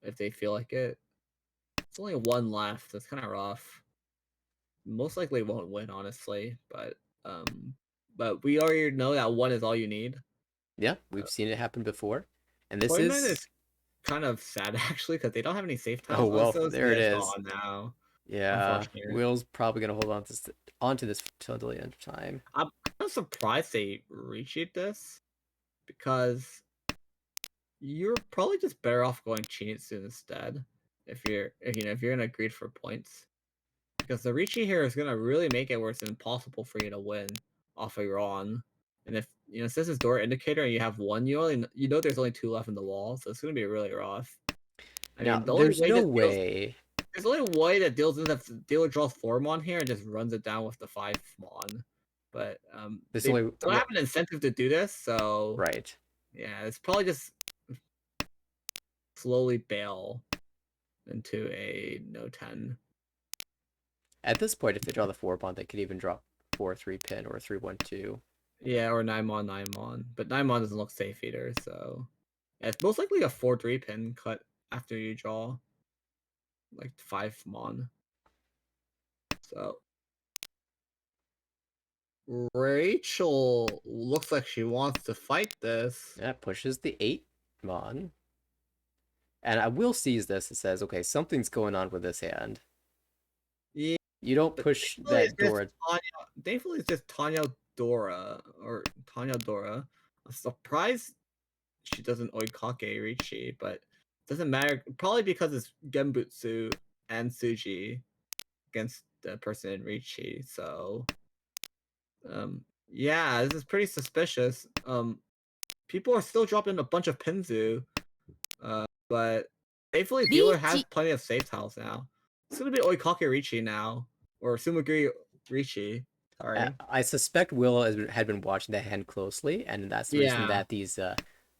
if they feel like it. It's only 1 left. That's kind of rough. Most likely won't win, honestly, but we already know that 1 is all you need. Yeah, we've seen it happen before, and this is kind of sad actually because they don't have any safe tiles. Oh well, there it is. Now. Yeah, Will's probably gonna hold on to this till the end of time. I'm kind of surprised they resheet this because you're probably just better off going Chinitsu instead if you're gonna greed for points. Because the Ricci here is gonna really make it where it's impossible for you to win off of your own. And if since this is door indicator and you have 1, there's only 2 left in the wall, so it's gonna be really rough. I mean, there's no way. There's only way that dealer draws 4 mon here and just runs it down with the 5 mon. But they don't have an incentive to do this, so right. Yeah, it's probably just slowly bail into a no 10. At this point, if they draw the 4 pawn, they could even drop 4-3 pin or 3-1-2. Yeah, or Naimon. But Naimon doesn't look safe either, so yeah, it's most likely a 4-3 pin cut after you draw like 5 mon. So Rachel looks like she wants to fight this. That pushes the 8 mon. And I will seize this. It says, okay, something's going on with this hand. Yeah, You don't but push thankfully that Dora. thankfully it's just Tanya Dora. I'm surprised she doesn't oikake Richi, but doesn't matter. Probably because it's Genbutsu and Suji against the person in Richi. So, yeah, this is pretty suspicious. People are still dropping a bunch of Pinzu, but thankfully dealer has plenty of safe tiles now. It's gonna be oikake Richi now, or Sumagiri Richi. Sorry. I suspect Will had been watching that hand closely, and that's the reason Yeah. that these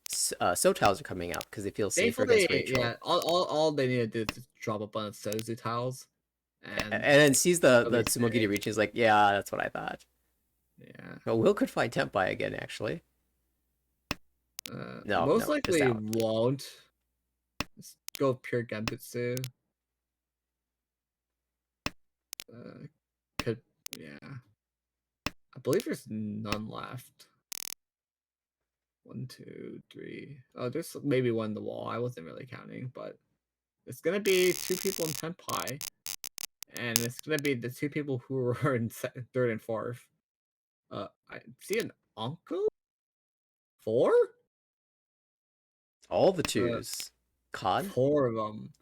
so tiles are coming up because they feel safer Thankfully, against Rachel. yeah. All they need to do is drop a bunch of Sozu tiles, And then sees the That'll be Tsumogiri sick. reach. Is like, yeah, that's what I thought. yeah. But Will could find Tempai again, actually. No, Most no, just likely out. won't. Let's go pure Genbutsu. Could yeah. I believe there's none left. 1, 2, 3. Oh, there's maybe one in the wall. I wasn't really counting, but it's gonna be 2 people in Tenpai, and it's gonna be the 2 people who were in third and fourth. I see an Anko 4. All the twos. Con? 4 of them.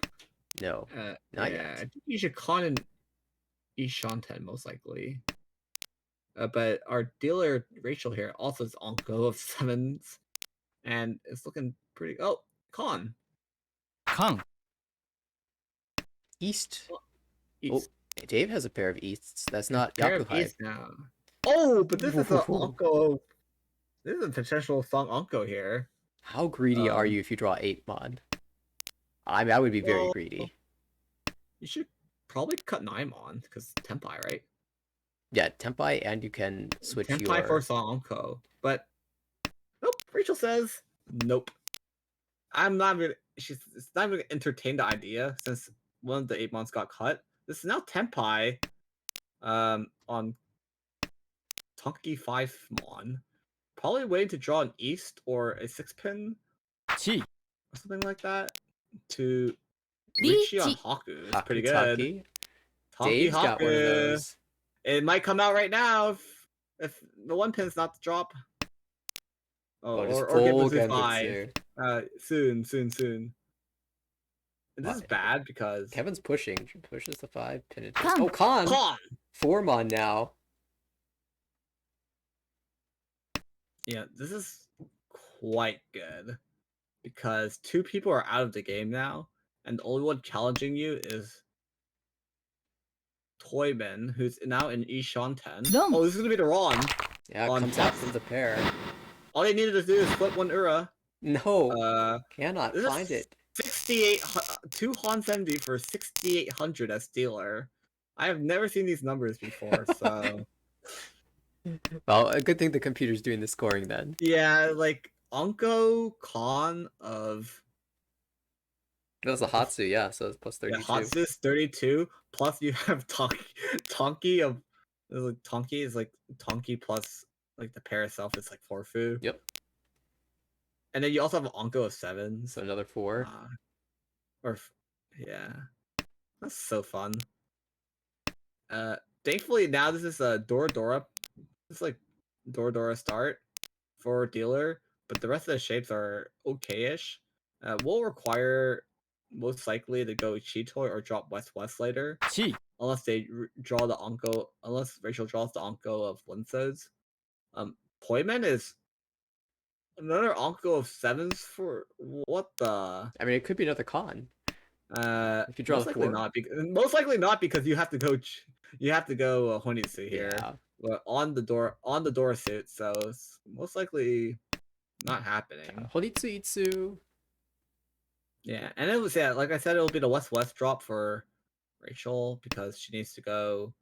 No, not Yeah, I yet. think you should con in Ishanten most likely. But our dealer Rachel here also is Anko of 7s, and it's looking pretty. Oh, con. Kang. East. East. Oh, Dave has a pair of Easts. That's not Pair of Yakuhai. East now. Oh, but this is an Anko. This is a potential song Anko here. How greedy are you if you draw 8 mon? I mean, I would be very Well, greedy. You should probably cut Naimon because Tenpai, right? Yeah, Tempai, and you can switch Tenpai your. for song Anko, but nope. Rachel says nope. I'm not gonna. It's not gonna entertain the idea since one of the 8 months got cut. This is now Tenpai, on Tonki 5 mon. Probably waiting to draw an East or a 6-pin Chi. or something like that to Richi on Haku. It's pretty good. Taki. Tonki Dave's Haku. got one of those. It might come out right now if the 1 pin's not the drop. Oh, just or full Genbutsu 5. Genbutsu. Soon. And this is bad because Kevin's pushing. Pushes the 5 pin it. Oh, Con! 4 mon now. Yeah, this is quite good because 2 people are out of the game now, and the only one challenging you is Toyman, who's now in Ishan 10. Oh, this is gonna be the Ron. Yeah, it On comes out from the pair. All they needed to do is flip 1 Ura. No, cannot this find is it. 68, 2 Han 70 for 6,800 as dealer. I have never seen these numbers before, so Well, a good thing the computer's doing the scoring then. yeah, like Anko Con of That was a Hatsu, yeah, so it's plus 32. yeah, Hatsu's 32, plus you have Tonki of Tonki is like Tonki plus like the pair itself is like Forfu. Yep. And then you also have Anko of 7. So another 4. Yeah. That's so fun. Thankfully now this is a Dora. It's like Dora start for dealer, but the rest of the shapes are okay-ish. We'll require most likely to go Chitoy or drop West later. Chi. Unless they draw the Anko, unless Rachel draws the Anko of Winsodes. Poimen is another Anko of 7s for what the? I mean, it could be another Con. If you draw most the likely 4. not, most likely not because you have to go. You have to go Honitsu here. Yeah. Well, on the door suit, so it's most likely not happening. Honitsu Itsu. Yeah, and it was like I said, it'll be the West drop for Rachel because she needs to go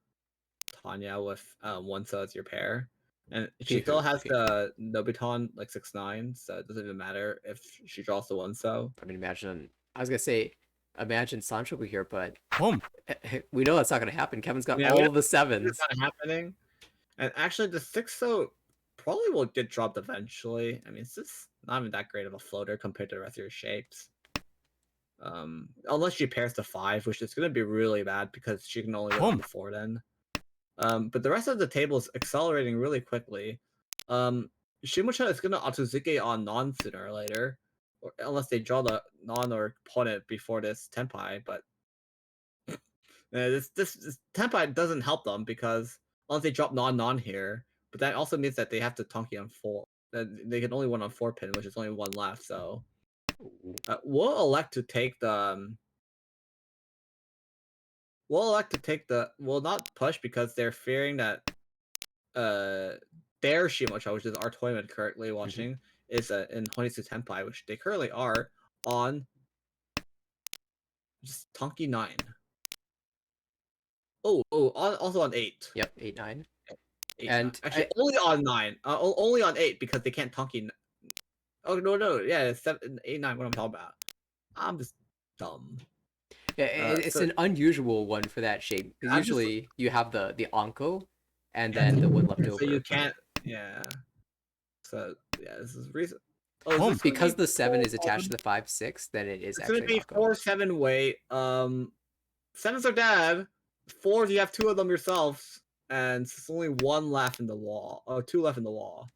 Tanya with one so as your pair. And she Pihu, still has Pihu. the Nobiton like 6/9, so it doesn't even matter if she draws the one. So I mean, imagine. I was gonna say, imagine Sanchoku here, but Home. we know that's not gonna happen. Kevin's got yeah, all of the it's sevens. not happening. And actually, the 6 so probably will get dropped eventually. I mean, it's just not even that great of a floater compared to the rest of your shapes. Unless she pairs to 5, which is going to be really bad because she can only win on the 4 then. But the rest of the table is accelerating really quickly. Shimucha is going to Otozuke on non sooner or later, unless they draw the non or opponent before this Tenpai. But this Tenpai doesn't help them because unless they drop non here, but that also means that they have to Tonki on 4. That they can only win on 4 pin, which is only one left. So we'll elect to take the. We'll elect to take the. Will not push because they're fearing that their Shimocha, which is our tournament currently watching, is in Honitsu Tenpai, which they currently are on just Tonki 9. Also on 8. Yep, 8-9. 8 And actually only on 9. Only on 8 because they can't Tonki. Oh no, yeah, it's 7, 8, 9. What I'm talking about. I'm just dumb. It's So an unusual one for that shape because I'm just usually you have the Anko and then the one left so over. you can't. Yeah. So yeah, this is reason. Oh, Home. is this gonna Because be the 7 is 4, attached to the 5-6, then it is it's gonna actually be an Anko. 4-7 weight. Sevens are dead. 4s, you have 2 of them yourselves, and it's only 1 left in the wall. Oh, 2 left in the wall.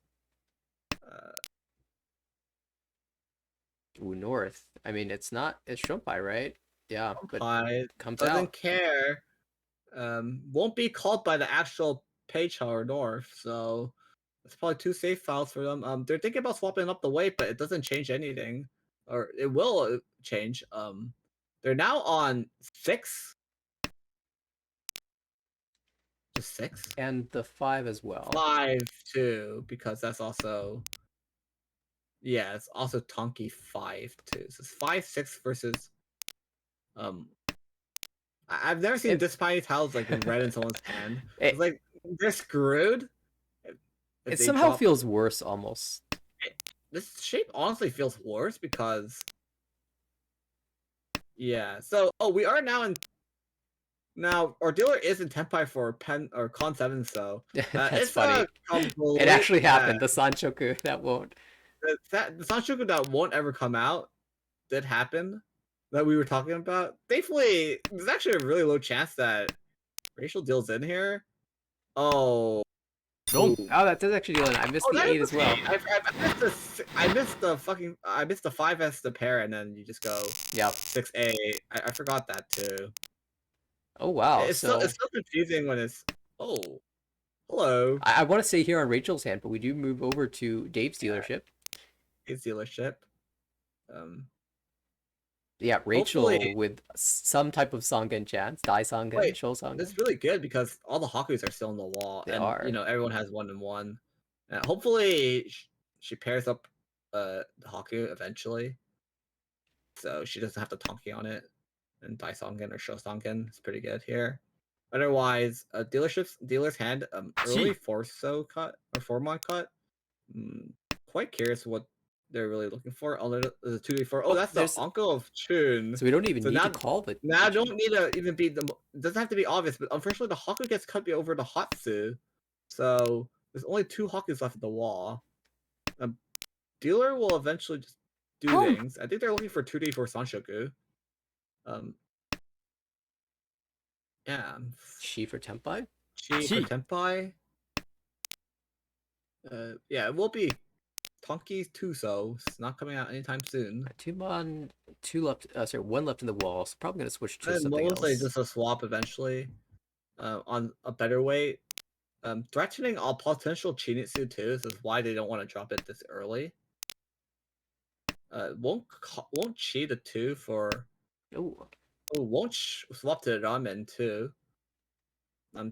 Ooh, North. I mean, it's Shumpai, right? Yeah, but Pie comes doesn't out. care. Won't be called by the actual page or North, so it's probably 2 safe files for them. They're thinking about swapping up the weight, but it doesn't change anything, or it will change. They're now on 6. Just 6. And the 5 as well. 5 too, because that's also it's also Tonki 5 too. So it's 5-6 versus I've never seen this many tiles like red in someone's hand. It's like they're screwed. If It they somehow drop feels worse almost. this shape honestly feels worse because so we are now our dealer is in Tenpai for pen or con 7, so That's it's funny. a complete It actually happened. The Sanchoku that won't. the Sanshoku that won't ever come out did happen that we were talking about. Thankfully, there's actually a really low chance that racial deals in here. Oh, Don't. Oh, that does actually deal in. I missed the that 8 is as well. okay. I missed the 5s the pair, and then you just go Yep. 6A. I forgot that too. Oh wow. It's So so confusing when it's hello. I want to say here on Rachel's hand, but we do move over to Dave's dealership. His dealership. Yeah, Rachel Hopefully, with some type of Sangen chance, Dai Sangen, wait, Shou Sangen. it's really good because all the Hakus are still on the wall, They and are. everyone has 1 and 1. Hopefully, she pairs up the Haku eventually, so she doesn't have to Tonki on it. And Dai Sangen or Shou Sangen is pretty good here. Otherwise, dealer's hand early Forso cut or Formon cut. Quite curious what they're really looking for. Oh, there's a 2D4. Oh, that's the there's- uncle of Chun. So we don't even So need now, to call the. now don't need to even be it doesn't have to be obvious, but unfortunately the Haku gets cut over the Hatsu. So there's only 2 Hakus left at the wall. Dealer will eventually just do things. I think they're looking for 2D4 Sanshoku. Yeah. Chi for Tenpai? Chi for Tenpai. Yeah, it will be Tonki 2, so it's not coming out anytime soon. Tumon, 2 left. Sorry, 1 left in the wall. So probably gonna switch to And something mostly else. just a swap eventually. On a better weight. Threatening all potential Chinitsu too. This is why they don't want to drop it this early. Won't cheat a 2 for. Oh, Won't swap to the ramen too.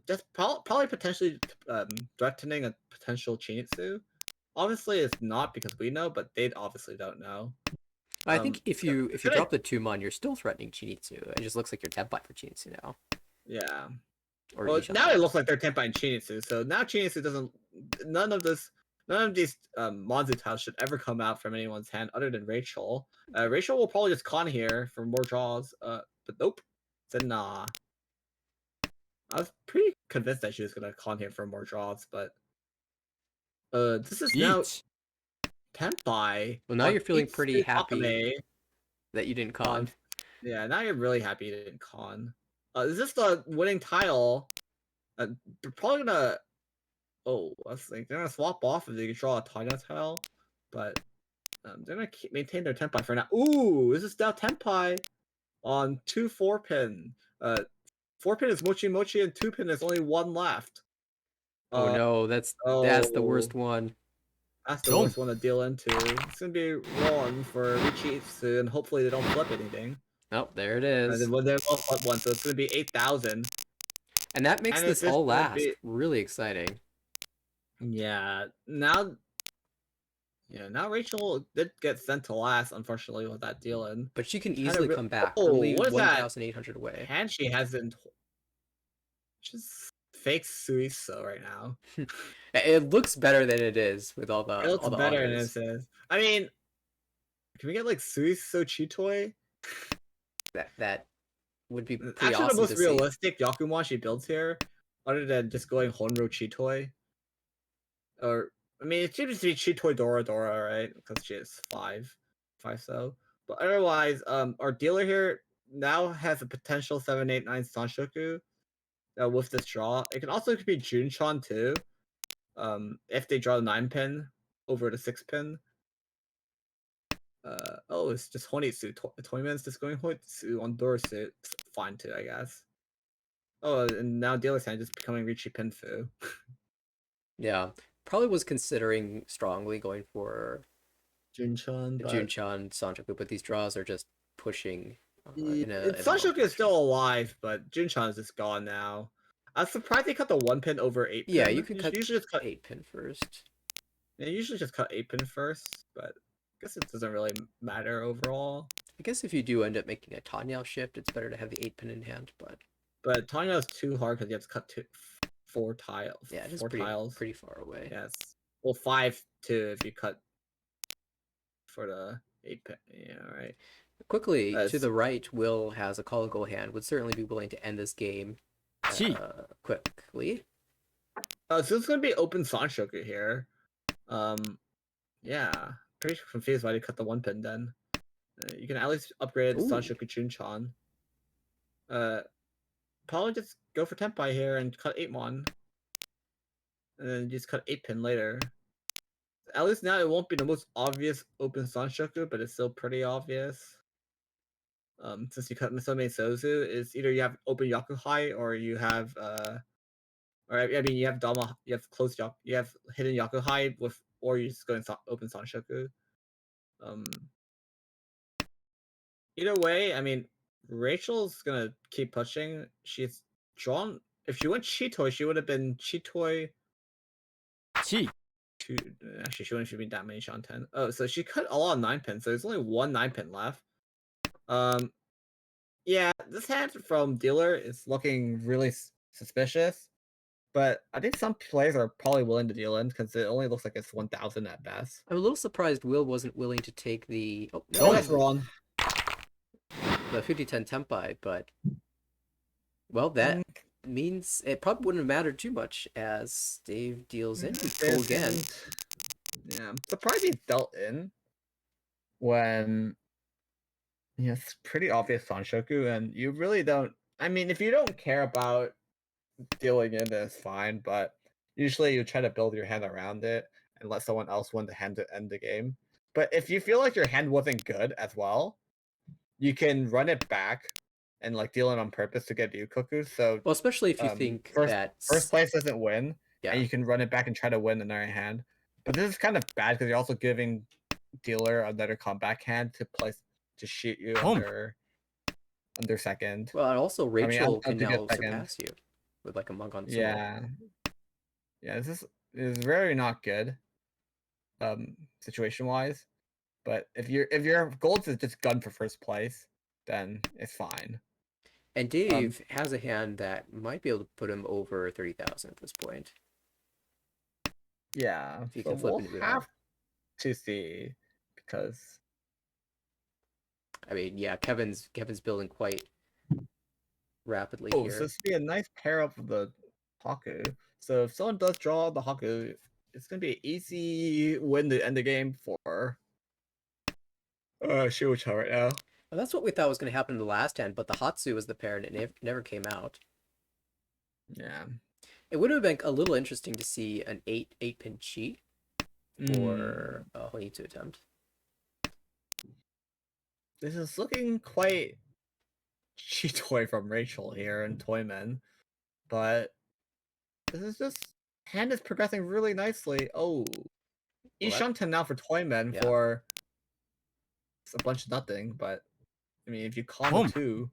Just probably potentially threatening a potential Chinitsu. Obviously, it's not because we know, but they obviously don't know. I think if you drop the Tumon, you're still threatening Chinitsu. It just looks like you're Tenpai for Chinitsu now. Yeah. Or Well, Ishan. now it looks like they're Tenpai and Chinitsu, so now Chinitsu doesn't none of these Monzu tiles should ever come out from anyone's hand other than Rachel. Rachel will probably just con here for more draws. But nope. Said nah. I was pretty convinced that she was gonna con here for more draws, but this is now 1 Tenpai Well, now on you're feeling pretty Itsu happy Takame that you didn't con. on. Yeah, now you're really happy you didn't con. Is this the winning tile? They're probably gonna. Oh, I was like they're gonna swap off if they can draw a Tanya tile, but they're gonna maintain their Tenpai for now. Ooh, this is now Tenpai on 2 4-pin. 4-pin is Mochi Mochi and 2-pin is only one left. Oh no, that's the Oh, worst one. that's the worst one to deal into. It's gonna be rolling for Richitsu, and hopefully they don't flip anything. Oh, there it And is. then when they will flip one, so it's gonna be 8,000. And that makes And this it's all gonna last be- really exciting. Yeah, now Rachel did get sent to last, unfortunately, with that deal in. But she can Kinda easily re- come back. Oh, Only what is that? 1,800 away. Hand she has in just fake Suiso right now. It looks better than it is with all the It looks all the better than honors. this is. I mean, can we get like Suiso Chitoi? That would be pretty Actually, awesome the to most see. realistic Yakumo she builds here, other than just going Honro Chitoi. Or I mean, it seems to be Chitoi Dora Dora, right? Because she is five so. But otherwise, our dealer here now has a potential 789 Sanshoku with this draw. It can also be Junchan too. If they draw the 9-pin over the 6-pin. Oh, it's just Honitsu. 20 minutes just going Honitsu on Dorasu. It's fine too, I guess. Oh, and now dealer's hand just becoming Richie Pinfu. Yeah, probably was considering strongly going for Junchan, but Junchan Sanjaku, but these draws are just pushing in a Sanshoku is still alive, but Junchan is just gone now. I was surprised they cut the 1-pin over 8-pin. Yeah, you can cut usually just cut 8-pin first. Yeah, usually just cut 8-pin first, but I guess it doesn't really matter overall. I guess if you do end up making a Tanyao shift, it's better to have the 8-pin in hand, But Tanya is too hard because you have to cut 4 tiles. yeah, it is 4 tiles. pretty far away. Yes. Well, 5 too if you cut for the 8-pin. Yeah, right. Quickly, to the right, Will has a call goal hand, would certainly be willing to end this game quickly. So it's going to be open Sanshoku here. Yeah. Pretty confused why they cut the 1-pin then. You can at least upgrade Sanshoku Chunchan. Probably just go for Tenpai here and cut 8-mon. And then just cut 8-pin later. At least now it won't be the most obvious open Sanshoku, but it's still pretty obvious. Since you cut so many Sozu, is either you have open Yakuhai or you have or I mean you have Dama, you have closed you have hidden Yakuhai with, or you're just going open Sanshoku. Either way, I mean Rachel's gonna keep pushing. She's drawn. If she went Chitoi, she would have been Chitoi. Actually, she wouldn't be that many Shanten. Oh, so she cut a lot of 9-pin, so there's only one 9-pin left. Yeah, this hand from dealer is looking really suspicious, but I think some players are probably willing to deal in because it only looks like it's 1,000 at best. I'm a little surprised Will wasn't willing to take the that's wrong. The 50-10 Tenpai, but well, that means it probably wouldn't have mattered too much as Dave deals in. Go again. Yeah, I'm surprised he dealt in when it's pretty obvious Sanshoku, and you really don't. I mean, if you don't care about dealing in, then it's fine, but usually you try to build your hand around it and let someone else win the hand to end the game. But if you feel like your hand wasn't good as well, you can run it back and like deal it on purpose to get Ryukoku. So, well, especially if you think that first place doesn't win, yeah, and you can run it back and try to win another hand. But this is kind of bad because you're also giving dealer another comeback hand to place to shoot you under second. Well, and also Rachel can now second. surpass you with like a mug on sumo. Yeah, this is very not good, situation wise. But if your goal is just gun for first place, then it's fine. And Dave has a hand that might be able to put him over 30,000 at this point. Yeah, If you so can flip we'll into have to see because I mean, yeah, Kevin's building quite rapidly so here. this would be a nice pair up of the Haku. So if someone does draw the Haku, it's gonna be an easy win to end the game for Shiucha right now. Well, that's what we thought was going to happen in the last hand, but the Hatsu was the pair and it never came out. Yeah. It would have been a little interesting to see an 8-pin cheat for a Honitsu attempt. This is looking quite cheatoy from Rachel here in Toyman, but this is just hand is progressing really nicely. Oh, Well, that- Ishanten now for Toyman Yeah. for it's a bunch of nothing, but I mean if you con Boom. the two,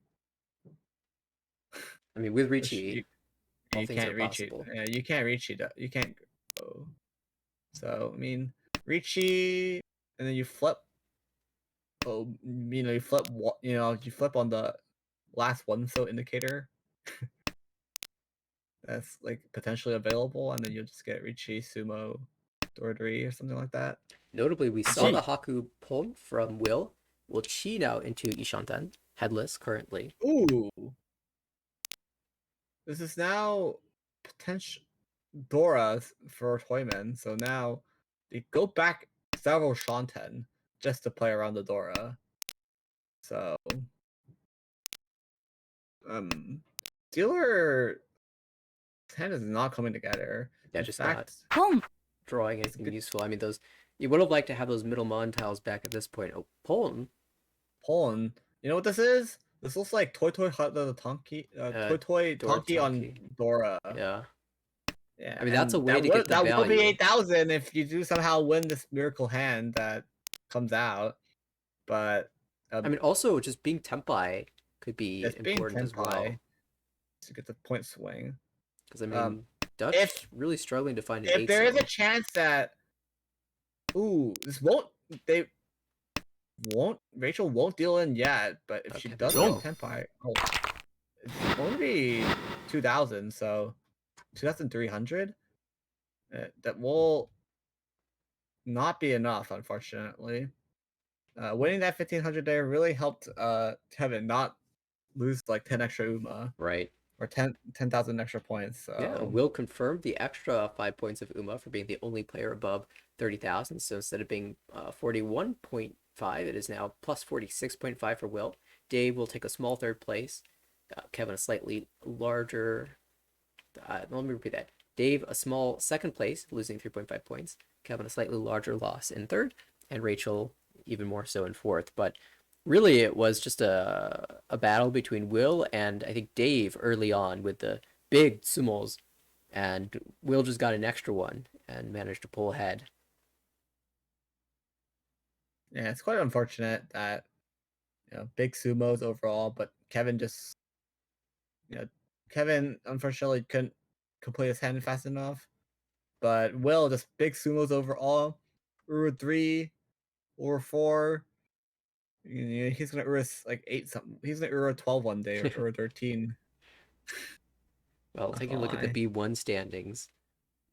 I mean, with which Ricci, all you things are can't reach it. possible. Yeah, you can't reach it. You can't go. So I mean, Ricci, and then you flip. Oh, you flip. You flip on the last one so indicator. That's like potentially available, and then you'll just get Ricci, Sumo, Dordri, or something like that. Notably, we saw Chi. the Haku pull from Will Chi now into Ishanten, headless currently. Ooh, this is now potential Dora for Toyman. So now they go back several Shanten just to play around the Dora. So Dealer 10 is not coming together. Yeah, In just fact, Boom. drawing anything useful. I mean, those you would have liked to have those middle mon tiles back at this point. Oh, Poland, Poland. You know what this is? This looks like Toy Toy Hut the Tonki, Toy Toy Dora Tonki on Tonki. Dora. Yeah, Yeah, I mean that's a and way to get the that will be value. 8,000 if you do somehow win this miracle hand that comes out. But I mean, also just being Tempai could be it's being important as well. Tenpai to get the point swing. Because I mean, Dutch if really struggling to find an if 8 there is a zone. chance that Rachel won't deal in yet, but if she Okay, does Boom. get Tenpai, it's only 2,000, so 2,300. That will not be enough, unfortunately. Winning that 1,500 there really helped Kevin not lose like 10 extra UMA Right. or 10,000 extra points. So Yeah, Will confirmed the extra 5 points of UMA for being the only player above 30,000. So instead of being 41.5, it is now plus 46.5 for Will. Dave will take a small third place. Kevin a slightly larger. Let me repeat that. Dave a small second place, losing 3.5 points. Kevin a slightly larger loss in third, and Rachel even more so in fourth. But really, it was just a battle between Will and I think Dave early on with the big sumos, and Will just got an extra one and managed to pull ahead. yeah, it's quite unfortunate that big sumos overall, but Kevin unfortunately couldn't complete his hand fast enough. But Will just big sumos overall. Uru 3, Uru 4. He's gonna Uru like 8 something. He's gonna Uru 12 one day or Uru 13. Well, Not taking a gonna look at the lie. B1 standings,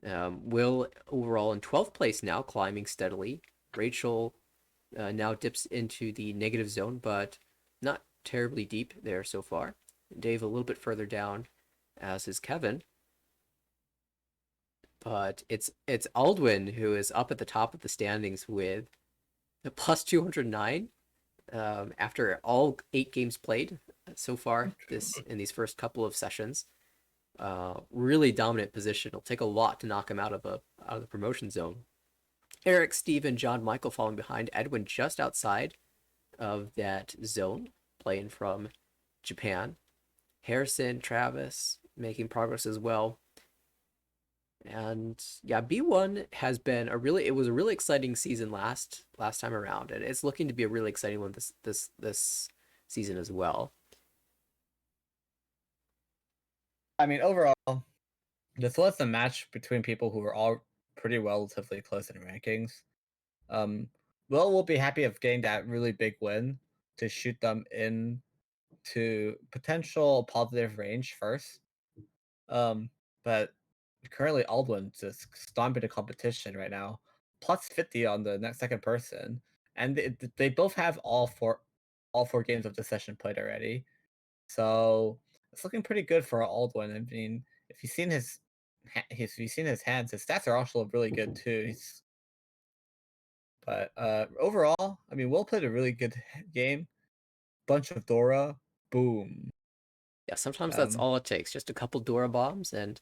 Will overall in 12th place now, climbing steadily. Rachel now dips into the negative zone, but not terribly deep there so far. Dave a little bit further down, as is Kevin. But it's Aldwin who is up at the top of the standings with the plus 209 after all 8 games played so far in these first couple of sessions. Really dominant position. It'll take a lot to knock him out of the promotion zone. Eric, Steven, John, Michael falling behind. Edwin just outside of that zone, playing from Japan. Harrison, Travis making progress as well. And yeah, B1 has been it was a really exciting season last time around, and it's looking to be a really exciting one this season as well. I mean, overall, this was a match between people who were all pretty relatively close in rankings. Will be happy of getting that really big win to shoot them in to potential positive range first. But currently Aldwin just stomping the competition right now, plus 50 on the next second person, and they both have all four games of the session played already. So it's looking pretty good for Aldwin. I mean, if you've seen if you've seen his hands, his stats are also really good too. But overall, I mean, Will played a really good game. Bunch of Dora, boom. Yeah, sometimes that's Um, all it takes. Just a couple Dora bombs and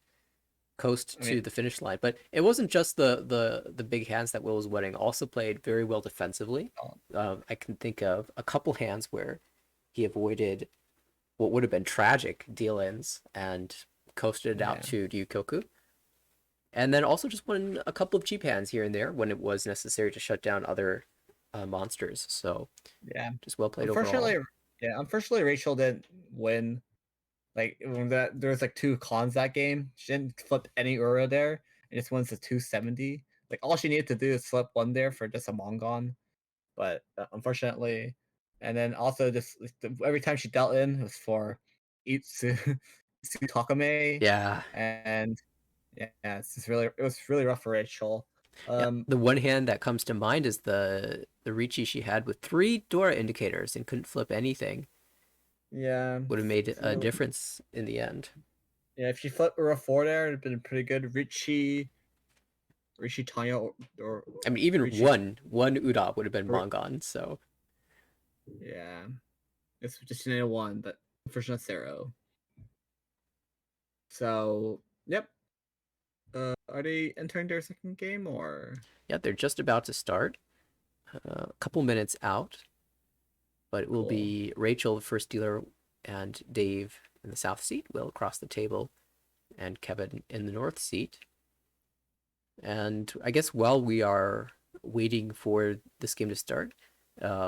coast I to mean, the finish line. But it wasn't just the big hands that Will was winning. Also played very well defensively. oh, I can think of a couple hands where he avoided what would have been tragic deal-ins and coasted it out yeah, to Ryukoku. And then also just won a couple of cheap hands here and there when it was necessary to shut down other monsters. So yeah. just well played overall. Unfortunately, yeah. Unfortunately, Rachel didn't win. Like when there was like two cons that game. She didn't flip any Ura there, and just wins the 270. Like all she needed to do is flip one there for just a Mongon. But unfortunately, and then also just every time she dealt in was for Itsu Takame, Yeah. and yeah, it was really rough for Rachel. Yeah. Um, The one hand that comes to mind is the Richi she had with 3 Dora indicators and couldn't flip anything. yeah, Would have made it's a really, difference in the end. yeah. If she flipped Ura 4 there, it'd been pretty good. Rishi Tanya or I mean, even Rishi, one Udop would have been or, Mongon. So yeah, it's just an one, but unfortunately zero. So, yep. Are they entering their second game or? yeah, they're just about to start. A couple minutes out, but it will Cool. be Rachel, the first dealer, and Dave in the south seat. Will across the table, and Kevin in the north seat. And I guess while we are waiting for this game to start, I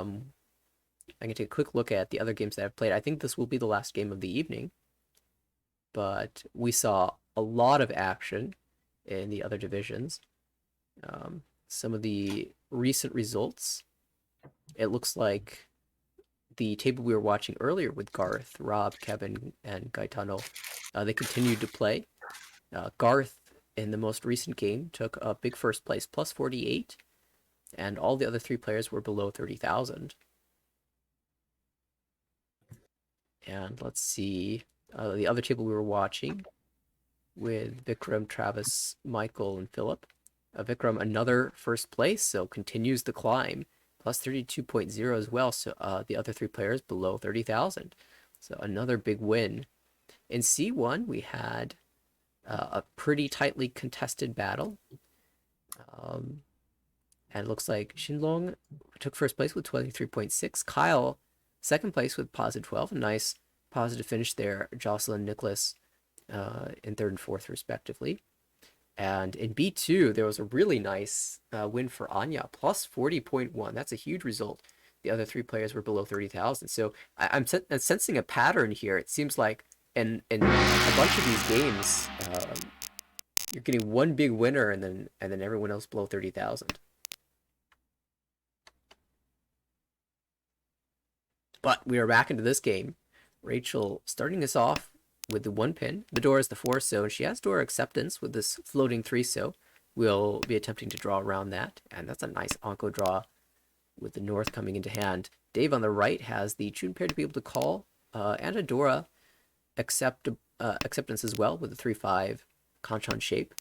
can take a quick look at the other games that I've played. I think this will be the last game of the evening, but we saw a lot of action in the other divisions. Some of the recent results, it looks like the table we were watching earlier with Garth, Rob, Kevin, and Gaetano, they continued to play. Garth, in the most recent game, took a big first place, plus 48, and all the other 3 players were below 30,000. And let's see, the other table we were watching with Vikram, Travis, Michael, and Philip. Vikram, another first place, so continues the climb, plus 32.0 as well. So the other 3 players below 30,000. So another big win. In C1, we had a pretty tightly contested battle. And it looks like Shinlong took first place with 23.6. Kyle, second place with positive 12. A nice positive finish there. Jocelyn, Nicholas in third and fourth, respectively. And in B2, there was a really nice win for Anya, plus 40.1. That's a huge result. The other 3 players were below 30,000. So I'm sensing a pattern here. It seems like in a bunch of these games, you're getting one big winner and then everyone else below 30,000. But we are back into this game. Rachel starting us off with the 1 pin. The door is the 4, so she has door acceptance with this floating 3, so we'll be attempting to draw around that. And that's a nice Onko draw with the north coming into hand. Dave on the right has the tune pair to be able to call, and a Dora acceptance as well with the 3-5 Kanchan shape.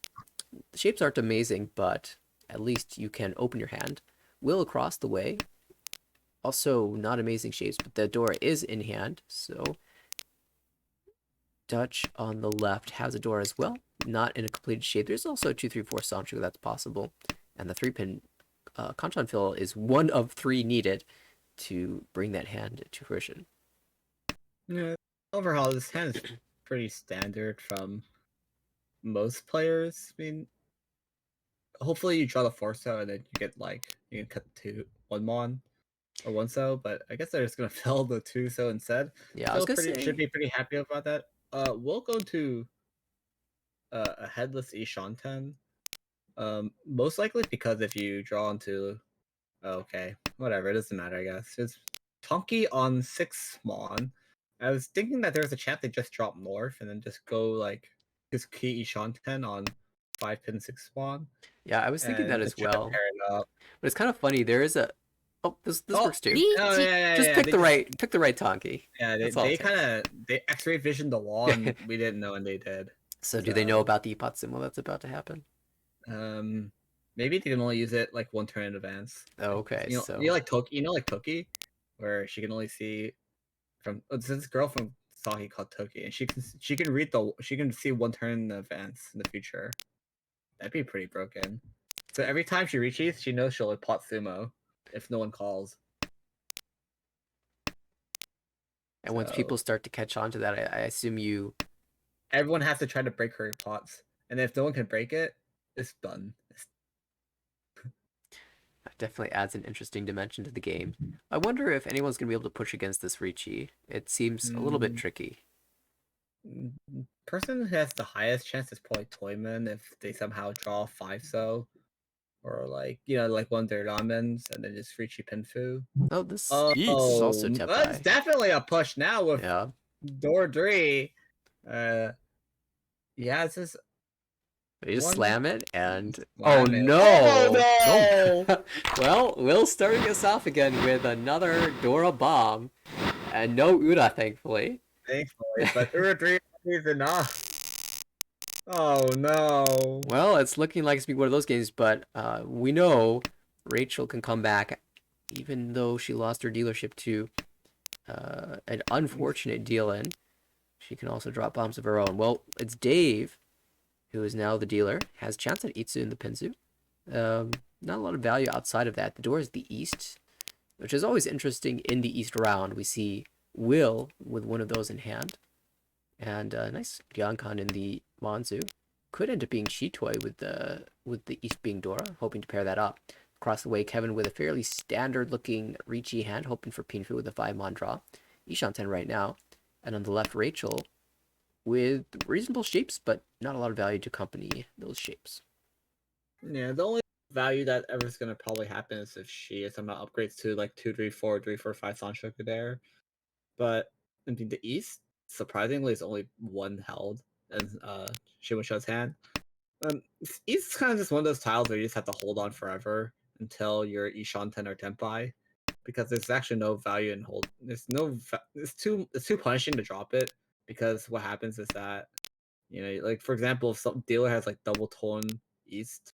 The shapes aren't amazing, but at least you can open your hand. Will across the way. Also not amazing shapes, but the Dora is in hand, so Dutch on the left has a Dora as well, not in a completed shape. There's also a 2-3-4 Sancho that's possible, and the 3-pin Kanchan fill is one of 3 needed to bring that hand to fruition. Yeah. Overall, this hand is pretty standard from most players. I mean, hopefully you draw the 4-so and then you get like you can cut to 1-mon or 1-so, but I guess they're just gonna fill the 2-so instead. Yeah, I was gonna Should say, be pretty happy about that. We'll go to a headless Ishanten. Most likely because if you draw into okay, whatever, it doesn't matter, I guess. It's Tonki on 6 Mon. I was thinking that there was a chance they just drop North and then just go like just key Ishanten on 5 pin 6 spawn, Yeah, I was thinking that and as try to well. pair it up. But it's kind of funny. There is a oh, this Oh, works too. oh yeah, Just yeah. pick They the just right Tonki. yeah That's all they it takes. kind of they X-ray visioned the wall, and we didn't know, and they did. So do they know So about the Ipatsumo that's about to happen? um, maybe they can only use it like 1 turn in advance. Oh, okay, You know, so like Toki, like Toki, where she can only see from this girl from Sahi called Toki, and she can read she can see 1 turn in advance in the future. That'd be pretty broken. So every time she reaches, she knows she'll pot sumo if no one calls. and once So people start to catch on to that, I assume you everyone has to try to break her pots, and if no one can break it, it's done. definitely adds an interesting dimension to the game. I wonder if anyone's gonna be able to push against this Ricci. It seems a little bit Mm, tricky. person who has the highest chance is probably Toyman if they somehow draw 5 so, or like like one of their ramens and then just Frichi Pinfu. Oh, this is Oh, also that's Tepai. definitely a push now with Yeah. door 3. Yeah, it's just They just one slam it and oh slam it. no! Oh no! Well, Will's starting us off again with another Dora bomb. And no Ura, thankfully. Thankfully, but Ura 3 is enough. Oh no! Well, it's looking like it's be one of those games, but we know Rachel can come back, even though she lost her dealership to an unfortunate deal in. She can also drop bombs of her own. Well, it's Dave, who is now the dealer, has a chance at Itsu in the Pinzu. Not a lot of value outside of that. The door is the East, which is always interesting in the East round. We see Will with one of those in hand. And nice Gyankan in the Manzu. Could end up being Shitoi with the East being Dora, hoping to pair that up. Across the way, Kevin with a fairly standard looking Ricci hand, hoping for Pinfu with a 5-mon draw. Ishan 10 right now. And on the left, Rachel with reasonable shapes, but not a lot of value to accompany those shapes. Yeah, the only value that ever is gonna probably happen is if she somehow upgrades to like 2, 3, 4, 3, 4, 5 Sanshoku there. But I mean, the East surprisingly is only one held and Shimusha's hand. East is kind of just one of those tiles where you just have to hold on forever until you're Ishanten or Tenpai, because there's actually no value in hold. It's too punishing to drop it, because what happens is that like for example, if some dealer has like double tone East,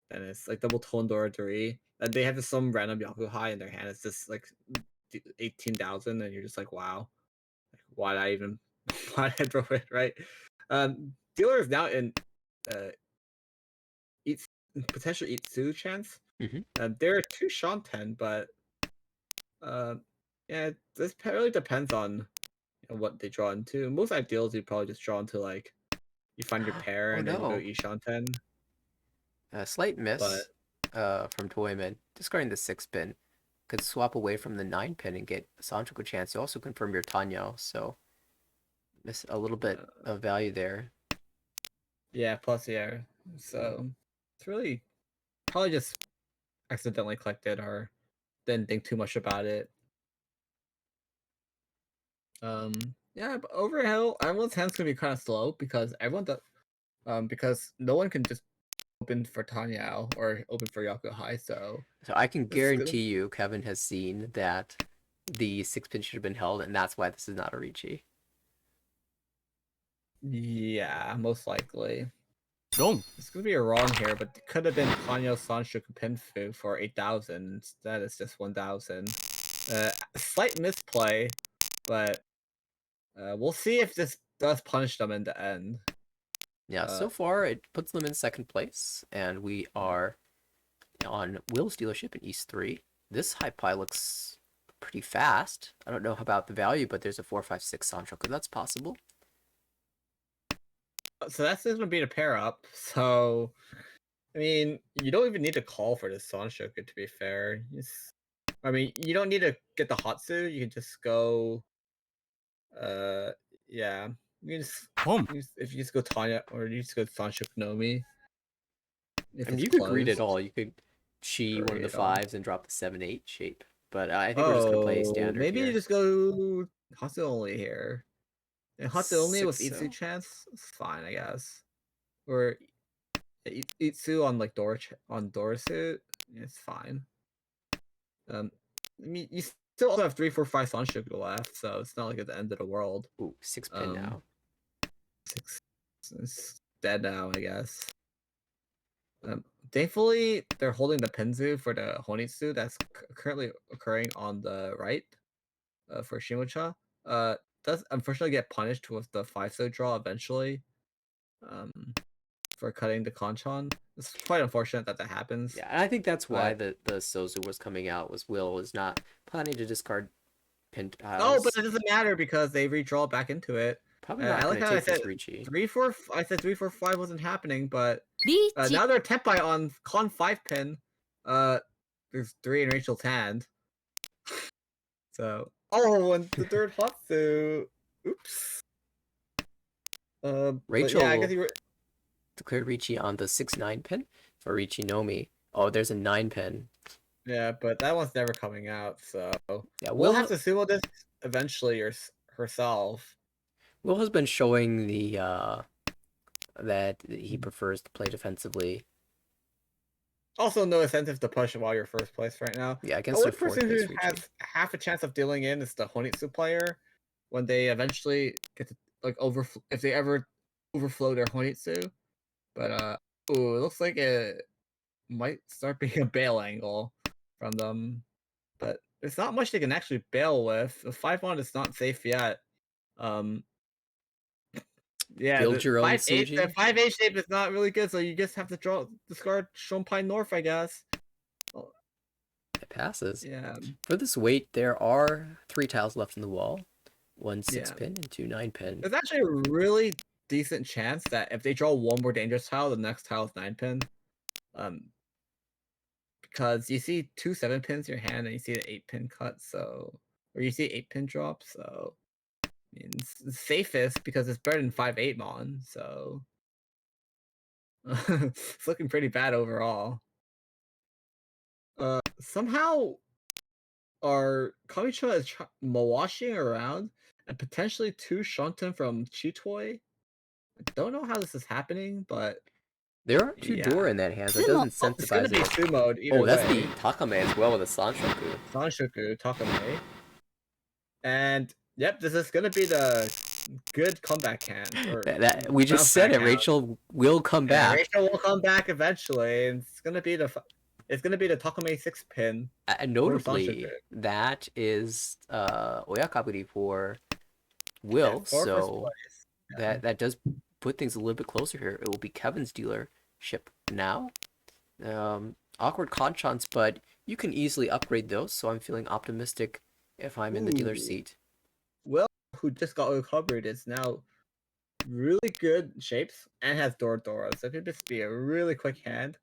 then it's like double tone Dora 3, and they have some random Yaku High in their hand. It's just like 18,000, and you're just like, wow, why did I even why did I throw it, right? Dealer is now in eats potential Itsu chance. There are 2 Shanten, but yeah, this really depends on what they draw into. Most ideals you probably just draw into like you find your pair Oh and then you go no. Ishanten. A slight But miss from Toyman. Discarding the 6-pin. Could swap away from the 9-pin and get a Sanchoku chance. You also confirm your Tanyo, so miss a little bit of value there. yeah, plus yeah. So it's really probably just accidentally collected or didn't think too much about it. Yeah, but overhill, everyone's hand's gonna be kind of slow because everyone does, because no one can just open for Tanyao or open for Yaku High. So I can it's gonna, guarantee you Kevin has seen that the 6-pin should have been held, and that's why this is not a Ricci. yeah, most likely. Wrong. It's gonna be a wrong here, but it could have been Tanyo Sanshoku Pinfu for 8,000. Instead, it's just 1,000. Slight misplay, but we'll see if this does punish them in the end. Yeah, so far it puts them in second place, and we are on Will's dealership in East 3. This high pie looks pretty fast. I don't know about the value, but there's a 4-5-6 Sanchoku. That's possible. So that's gonna be the pair up. So I mean, you don't even need to call for this Sanshoku, to be fair. I mean, you don't need to get the Hatsu. You can just go. Yeah. You can just, Home. if you just go Tanya or you just go Sanshoku Nomi. If I mean, it's you could greet it closed. all. You could Chi one of the Great, all. 5s and drop the 7-8 shape. But I think we're just gonna play standard Maybe here. you just go Hatsu only here. And Hatsu only with 6-0? Itsu chance, it's fine, I guess. Or Itsu on like on Dorasu, it's fine. I mean, you still also have 3, 4, 5 Sanshoku left, so it's not like at the end of the world. Ooh, 6 pin now. 6 is dead now, I guess. Thankfully, they're holding the Penzu for the Honitsu that's currently occurring on the right for Shimocha. Does unfortunately get punished with the 5-so draw eventually for cutting the Kanchan. It's quite unfortunate that happens. Yeah, and I think that's why the Sozu was coming out, was Will is not planning to discard pin tiles. Oh, but it doesn't matter because they redraw back into it. Probably not going to take this Ricci. 3, 4, I said 3, 4, 5 wasn't happening, but now they're Tenpai on Con 5 pin. There's 3 in Rachel's hand. So, and the third Hatsu. Oops. Rachel yeah, I guess declared Ricci on the 6-9 pin for Ricci Nomi. Oh, there's a 9 pin. Yeah, but that one's never coming out, so yeah, we'll have to sumo this eventually herself. Will has been showing the that he prefers to play defensively. Also, no incentive to push while you're first place right now. Yeah, against the a fourth person who place has half a chance of dealing in is the Honitsu player when they eventually get to like if they ever overflow their Honitsu. But it looks like it might start being a bail angle from them. But there's not much they can actually bail with. The 5-1 is not safe yet. Yeah, build your own CG. CG. The 5-8 shape is not really good, so you just have to discard Shonpai North, I guess. It passes. Yeah. For this weight, there are 3 tiles left in the wall. 1 6 pin and 2 9 pin. There's actually a really decent chance that if they draw one more dangerous tile, the next tile is 9 pin. Because you see 2 7 pins in your hand and you see the 8 pin cut, or you see 8 pin drop, so I mean, it's safest because it's better than 5-8 Mon, so it's looking pretty bad overall. Somehow our Kamicha is mawashing around and potentially 2 Shunten from Chitoi. I don't know how this is happening, but there are 2 Dora in that hand, so it doesn't incentivize it's gonna be sumoed either Oh, that's way. the Takame as well with a Sanshoku. Sanshoku, Takame. And yep, this is gonna be the good comeback hand. We just said it. Rachel will come back. Rachel will come back eventually, and it's gonna be the Takame 6 pin. Notably, that is Oyakaburi for Will, so that does put things a little bit closer here. It will be Kevin's dealership now. Awkward Kanchans, but you can easily upgrade those, so I'm feeling optimistic if I'm in the dealer seat. Will, who just got recovered, is now really good shapes and has Dora, so it could just be a really quick hand.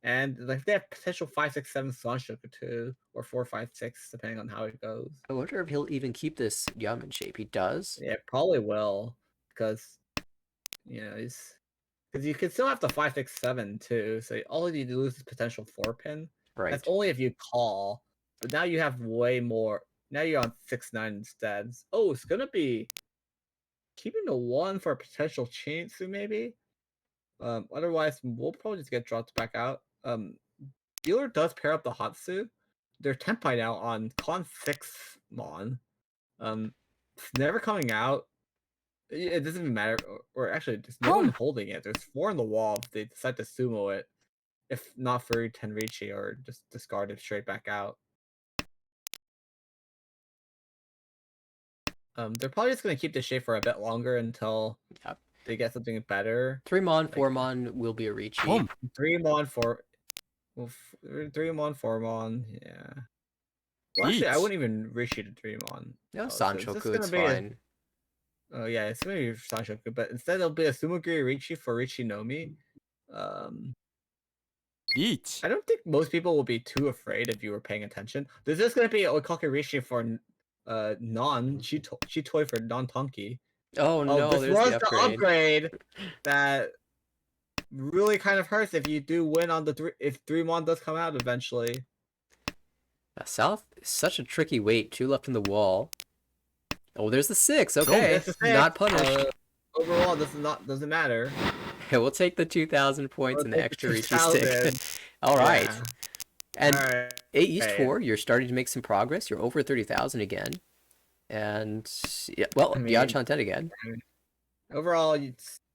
And like they have potential 5, 6, 7 Sanshoku too, or 4, 5, 6, depending on how it goes. I wonder if he'll even keep this Yamen shape. He does. Yeah, probably will, because because you can still have the 5, 6, 7 too. So all you need to lose is potential 4 pin. Right. That's only if you call. But now you have way more. Now you're on 6, 9 instead. Oh, it's gonna be keeping the 1 for a potential Chinsu maybe. Otherwise, we'll probably just get dropped back out. Dealer does pair up the Hatsu. They're Tenpai now on Con 6 Mon. It's never coming out. It doesn't even matter. Or actually, there's no one holding it. There's 4 on the wall if they decide to sumo it. If not for Tenrichi, or just discard it straight back out. They're probably just going to keep the shape for a bit longer until they get something better. 3 Mon, 4 Mon will be a Ricci. 3 Mon, 4... Well, 3 Mon, 4 Mon, yeah. Well, actually, I wouldn't even Ricci to 3 Mon. No, Sanshoku, it's fine. Oh, yeah, it's going to be Sanshoku, but instead it'll be a Sumogiri Ricci for Ricci Nomi. I don't think most people will be too afraid if you were paying attention. There's just going to be Oikake Ricci for Chitoi for non-Tonki. Oh no, this was the upgrade that really kind of hurts if you do win on if 3 Mon does come out eventually. South is such a tricky weight. 2 left in the wall. Oh, there's the 6. Okay, not punished. Overall, this is doesn't matter. We'll take the 2,000 points and the take extra the Ricci stick. 2,000. All right. Yeah. And Alright. 8 East 4, you're starting to make some progress. You're over 30,000 again. And yeah, well, I beyond mean, Shanten again. overall,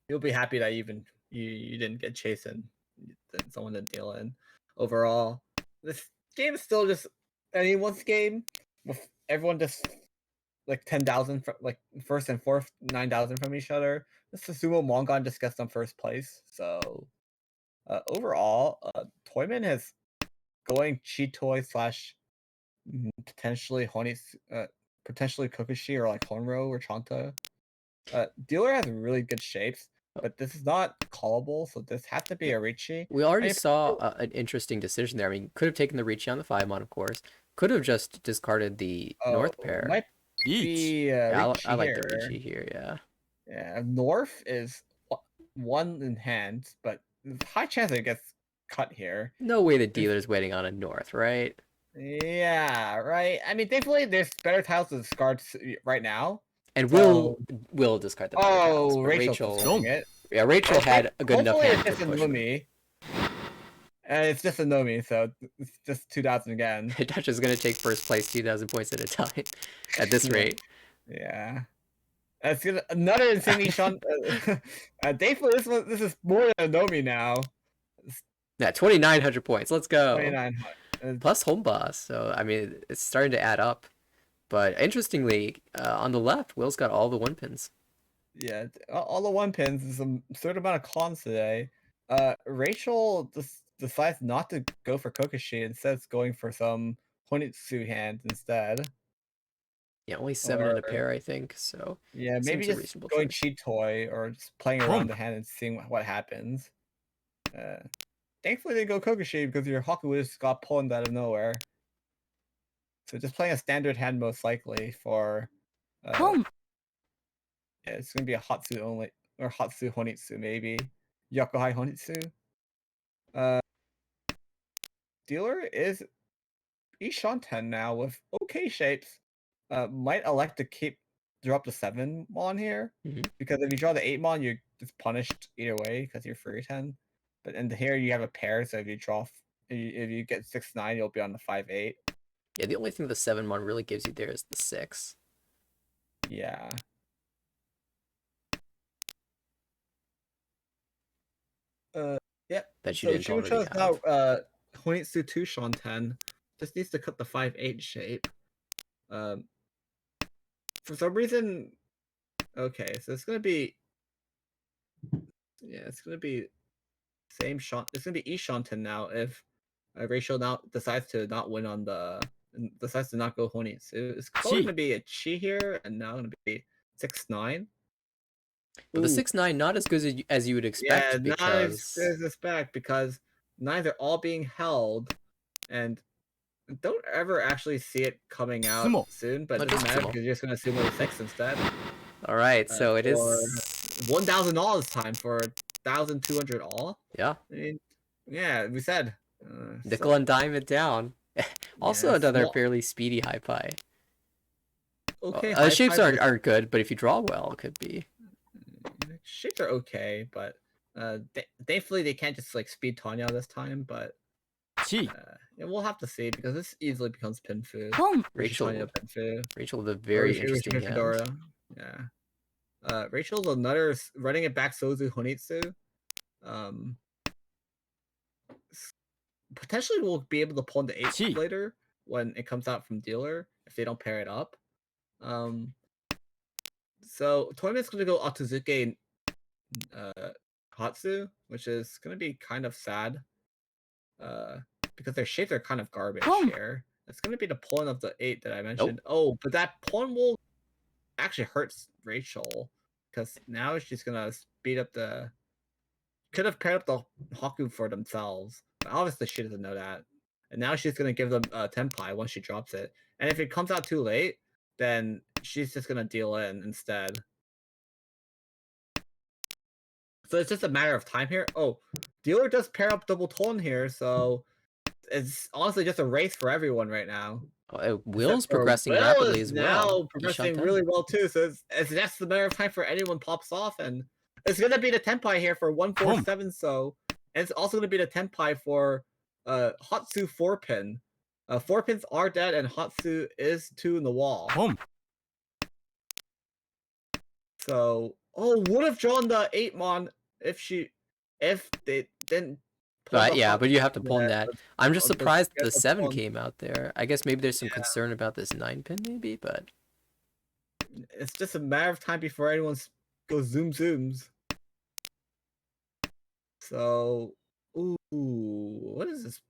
you'll be happy that you didn't get chased and that someone didn't deal in. Overall, this game is still just anyone's game with everyone just like 10,000 like first and fourth 9,000 from each other. This Susumu Mongon just gets them first place. So overall, Toyman has going Chitoi slash potentially potentially Kokushi or like Honro or Chanta. Dealer has really good shapes, but this is not callable, so this has to be a Ricci. We already saw an interesting decision there. I mean, could have taken the Ricci on the 5-mon, of course. Could have just discarded the North pair. Might Each. be Yeah, Ricci I like here. the Ricci here, yeah. Yeah, North is one in hand, but there's high chance it gets cut here. No way the dealer's waiting on a North, right? Yeah, right. I mean, thankfully, there's better tiles to discard right now. And So- will discard the better tiles, but Rachel's Rachel, discarding it. yeah, Rachel had a good enough Hopefully hand it's to just a push. Nomi. It's just a Nomi, so it's just 2,000 again. Dutch is gonna take first place 2,000 points at a time at this Yeah. rate. Yeah. That's gonna another insane shot. Thankfully, this is more than a Nomi now. Yeah, 2,900 points. Let's go. 2,900. Plus home boss. So I mean, it's starting to add up. But interestingly, on the left, Will's got all the 1-pins. Yeah, all the 1-pins. There's a certain amount of cons today. Rachel decides not to go for Kokushi, instead it's going for some Honitsu hands instead. Yeah, only 7 in a pair, I think. So yeah, maybe seems a just reasonable going choice. cheat toy or just playing around the hand and seeing what happens. Thankfully they go Kokushi because your Haku just got pulled out of nowhere. So just playing a standard hand most likely for yeah, it's gonna be a Hatsu only or Hatsu Honitsu maybe. Yokohai Honitsu. Dealer is Ishanten now with okay shapes. Might elect to drop the 7-mon here. Because if you draw the 8-mon, you're just punished either way because you're 3-10. But in here you have a pair, so if you draw if you get 6-9, you'll be on the 5-8. Yeah, the only thing the 7-mon really gives you there is the 6. Yeah. Yeah. That you So didn't already Shimocho's have. now Honitsu 2 Shanten. Just needs to cut the 5-8 shape. For some reason, okay, so it's gonna be it's gonna be same shot. It's gonna be Ishanten now if Rachel now decides to not win on decides to not go Honitsu. It's probably Chi. gonna be a Chi here, and now gonna be 6-9. But the 6-9 not as good as you would expect Yeah, because not as good as expect because neither all being held, and don't ever actually see it coming out Sumo. soon. But it Not doesn't just matter sumo. because you're just gonna sumo the 6 instead. All right, so it is $1,000 this time for 1,200 all. yeah. I mean, yeah, we said Nickel and dime it down. Also yeah, another small- fairly speedy high pie. okay. The shapes aren't good, but if you draw well, it could be. Shapes are okay, but thankfully they can't just like speed Tanya this time. But Chi. yeah, we'll have to see because this easily becomes Pinfu. Rachel, Tanya Pinfu. Rachel with a very Or interesting hand. Fedora. Yeah. Rachel's another running it back Sozu Honitsu. Potentially we'll be able to pull in the 8 Chi. later when it comes out from dealer if they don't pair it up. So Toyman's gonna go Otozuke Hatsu, which is gonna be kind of sad. Because their shapes are kind of garbage here. It's gonna be the pawn of the 8 that I mentioned. Oh, but that pawn will actually hurts Rachel because now she's gonna speed up the. Could have paired up the Haku for themselves, but obviously she doesn't know that. And now she's gonna give them Tenpai once she drops it. And if it comes out too late, then she's just gonna deal in instead. So it's just a matter of time here. Oh, dealer does pair up double tone here, so it's honestly just a race for everyone right now. Will's Except for progressing Will rapidly is as well. now progressing really well too. So it's just a matter of time for anyone pops off, and It's gonna be the tenpai here for 147. So, and it's also gonna be the tenpai for Hatsu 4-pin. 4-pins are dead, and Hatsu is 2 in the wall. Boom. So, oh, would have drawn the 8-mon if they didn't. pull But the yeah, Hatsu but you have to pull yet. that. I'm just Let's surprised get the the 7 pawn. came out there. I guess maybe there's some Yeah. concern about this 9-pin, maybe, but It's just a matter of time before anyone goes zooms. So, ooh, what is this?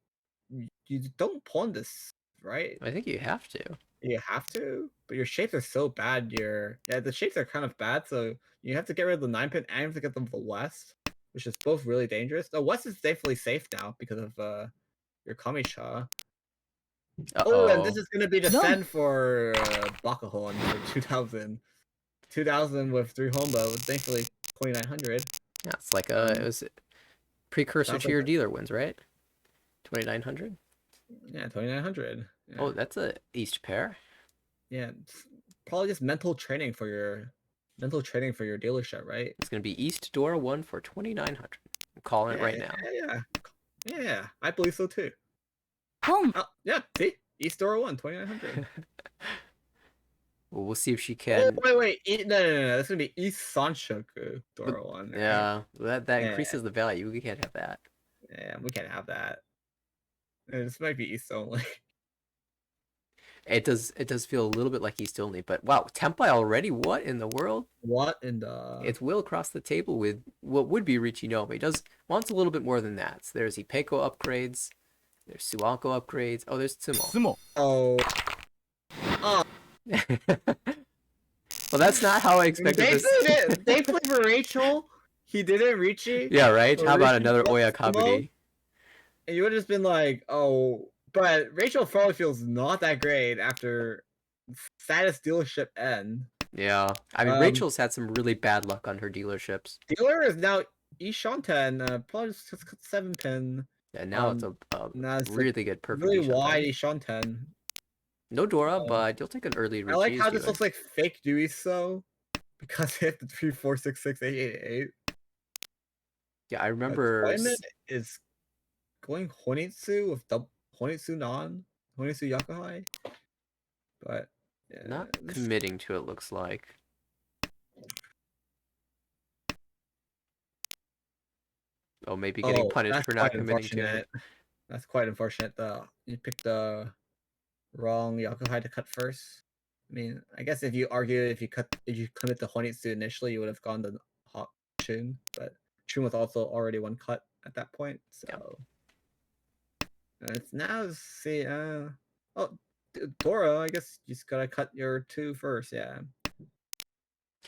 You don't pawn this, right? I think you have to. You have to, but your shapes are so bad. The shapes are kind of bad. So you have to get rid of the 9-pin and you have to get them the west, which is both really dangerous. The west is definitely safe now because of your Kamisha. Oh, and this Uh-oh. is gonna be the No. send for Bakahon for 2000. 2000 with 3 hombo, thankfully 2900. Yeah, it's like it was precursor sounds to like your dealer wins, right? 2900. Yeah, 2900. Yeah. Oh, that's a East pair. Yeah, it's probably just mental training for your dealership, right? It's gonna be East Dora 1 for 2900. I'm calling it right now. Yeah, I believe so too. Boom. Oh, yeah, see? East Dora 1, 2900. Well, we'll see if she Oh, can. wait. No. That's gonna be East Sanshoku Dora 1. Right? Yeah, that Yeah. increases the value. We can't have that. Yeah, we can't have that. This might be East only. It does feel a little bit like East only, but wow, Tempai already? What in the world? What in the... It's Will across the table with what would be Richinome. He wants a little bit more than that. So there's Ipeko upgrades, there's Suanko upgrades. Oh, there's Tsumo. Sumo. Oh. Well, that's not how I expected this. They played for Rachel. He didn't Richie. Yeah, right? How about Richie another plus Oya Tsumo? Kabudi? And you would have just been like, oh, but Rachel probably feels not that great after saddest dealership end. Yeah. I mean, Rachel's had some really bad luck on her dealerships. Dealer is now Ishanten, probably just 7-pin. Yeah, now it's a really good perfect really Ishanten. wide Ishanten. No Dora, but you'll take an early Richie's I like how this dealer. looks like fake Dewey so because it hit the 3 4 6 6 8 8 8. Yeah, I remember. Is going Honitsu with double Honitsu Yakuhai, but yeah, Not committing to it, looks like. Oh, maybe getting punished for not committing to it. That's quite unfortunate. You picked the wrong Yakuhai to cut first. I mean, I guess if you commit the Honitsu initially, you would have gone to Hawk Chun, but Chun was also already one cut at that point. So it's now see Dora, I guess you just gotta cut your 2 first, yeah.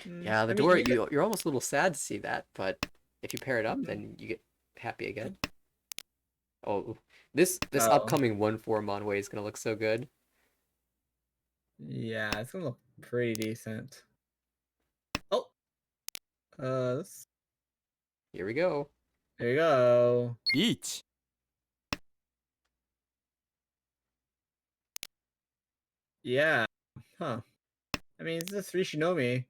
Yeah, the Dora, you're almost a little sad to see that, but if you pair it up, then you get happy again. Oh, this upcoming 1-4 Monway is gonna look so good. Yeah, it's gonna look pretty decent. Oh, here we go. There you go. Beach. Yeah. Huh. I mean, it's just Rishinomi.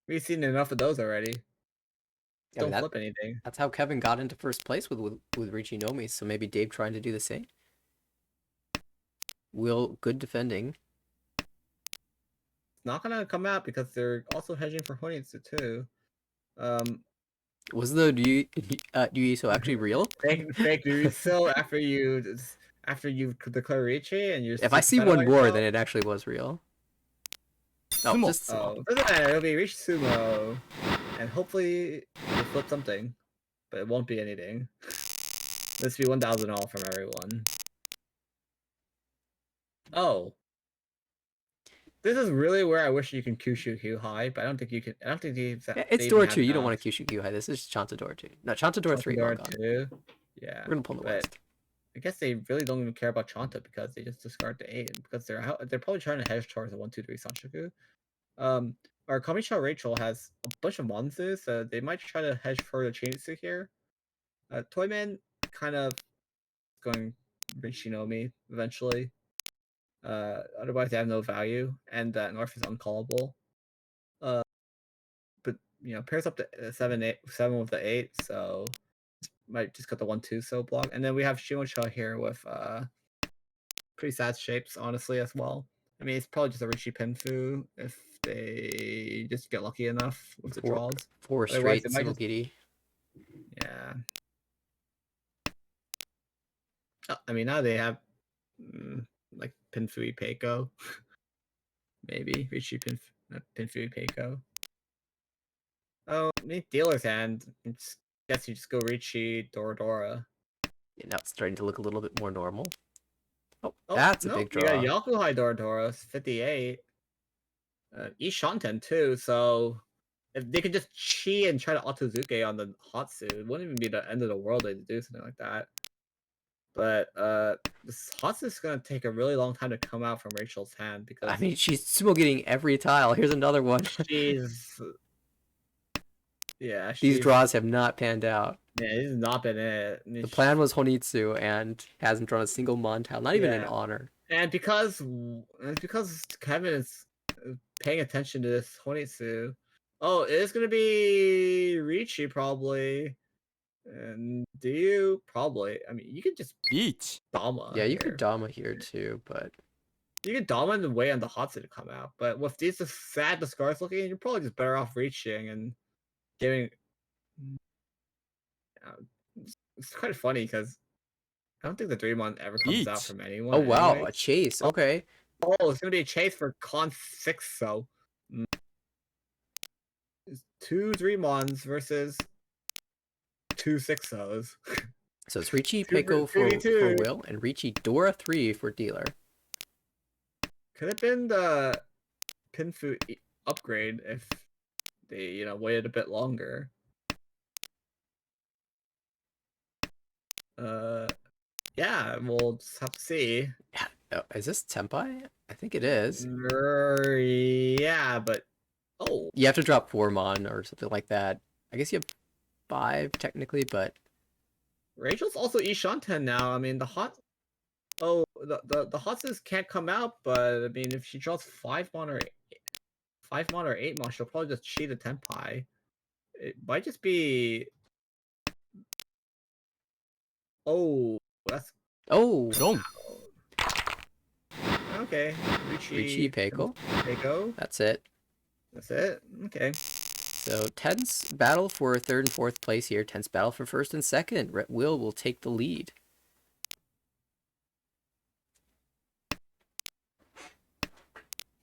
We've seen enough of those already. Yeah, Don't flip anything. That's how Kevin got into first place with Richinomi, so maybe Dave trying to do the same. Will, good defending. It's not gonna come out because they're also hedging for Honitsu too. Was the Ryuiso actually real? Fake news. So after you declare Richi and you're. If I see one more, then it actually was real. No, Sumo. just Sumo. Doesn't matter. It'll be Rich Sumo, and hopefully you'll flip something, but it won't be anything. This will be 1,000 all from everyone. Oh. This is really where I wish you can Kyushu Q high, but I don't think you can. I don't think it's Dora 2. You don't want to Kyushu Q high. This is Chantador 2. No, Chantador 3. Dora 2. Yeah. We're gonna pull the West. I guess they really don't even care about Chanta because they just discard the 8 because they're probably trying to hedge towards the 1 2 3 Sanshoku. Our Kamisha Rachel has a bunch of Monzu, so they might try to hedge for the Chainsu here. Toyman kind of going Rishinomi eventually. Otherwise they have no value, and North is uncallable. But pairs up to 7 with the 8, so might just got the 1-2 so block. And then we have Shimocha here with pretty sad shapes, honestly, as well. I mean, it's probably just a Richie Pinfu if they just get lucky enough with the draws. Four Otherwise, straight it might just, Simogiri. yeah. I mean, now they have like Pinfui Peiko. Maybe Richie Pinfui Peiko. Oh, maybe dealer's hand. Guess you just go Richie Doradora. Yeah, now it's starting to look a little bit more normal. Oh, Oh, that's a no, big you got draw. Yakuhai Doradora, 58. Ishanten too, so if they could just chi and try to Otozuke on the Hatsu, it wouldn't even be the end of the world to do something like that. But this Hatsu is gonna take a really long time to come out from Rachel's hand because I mean, she's Simogiri every tile. Here's another one. she's These draws have not panned out. Yeah, this has not been it. The plan was Honitsu and hasn't drawn a single Mon tile, not even an honor. And because Kevin is paying attention to this Honitsu, oh, it is gonna be Ricci probably. And do you probably? I mean, you could just 1 Dama. Yeah, you here. could Dama here too, but You could Dama and wait on the Hatsu to come out. But with these sad discards looking, you're probably just better off reaching and giving. It's kind of funny because I don't think the 3-month ever comes out Each. from anyone. oh wow, a anyways. chase. Okay. Oh, it's gonna be a chase for Con 6, so it's 2 3-mons versus 2 6-0s. So it's Ricci Two Peiko for for 2v2. Will and Ricci Dora 3 for dealer. Could have been the Pinfu upgrade if they, waited a bit longer. Yeah, we'll just have to see. Oh, is this Tempai? I think it is. Yeah, but You have to drop 4 Mon or something like that. I guess you have 5 technically, but Rachel's also Ishanten now. I mean, the Hotses can't come out, but I mean, if she draws 5 Mon or 8 Mon, she'll probably just cheat a Tenpai. It might just be. Oh, that's oh, 롱 okay. Ricci Peiko. Peiko. That's it. That's it. Okay. So tense battle for 3rd and 4th place here. Tense battle for 1st and 2nd. Will take the lead.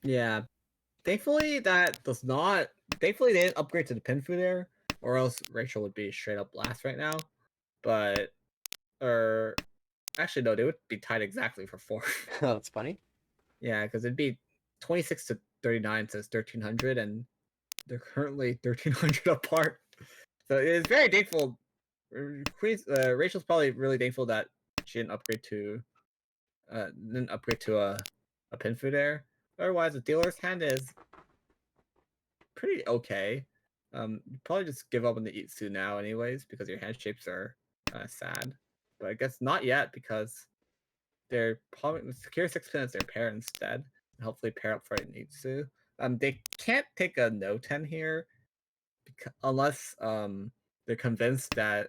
Yeah. Thankfully, Thankfully, they didn't upgrade to the Pinfu there, or else Rachel would be straight up last right now. But, actually, no, they would be tied exactly for 4. Oh, that's funny. Yeah, because it'd be 26 to 39 says 1300, and they're currently 1300 apart. So it's very thankful. Rachel's probably really thankful that she didn't upgrade to a Pinfu there. Otherwise, the dealer's hand is pretty okay. Probably just give up on the Itsu now, anyways, because your hand shapes are sad. But I guess not yet because they're probably secure 6 pin as their pair instead. And hopefully pair up for an Itsu. They can't take a no 10 here unless they're convinced that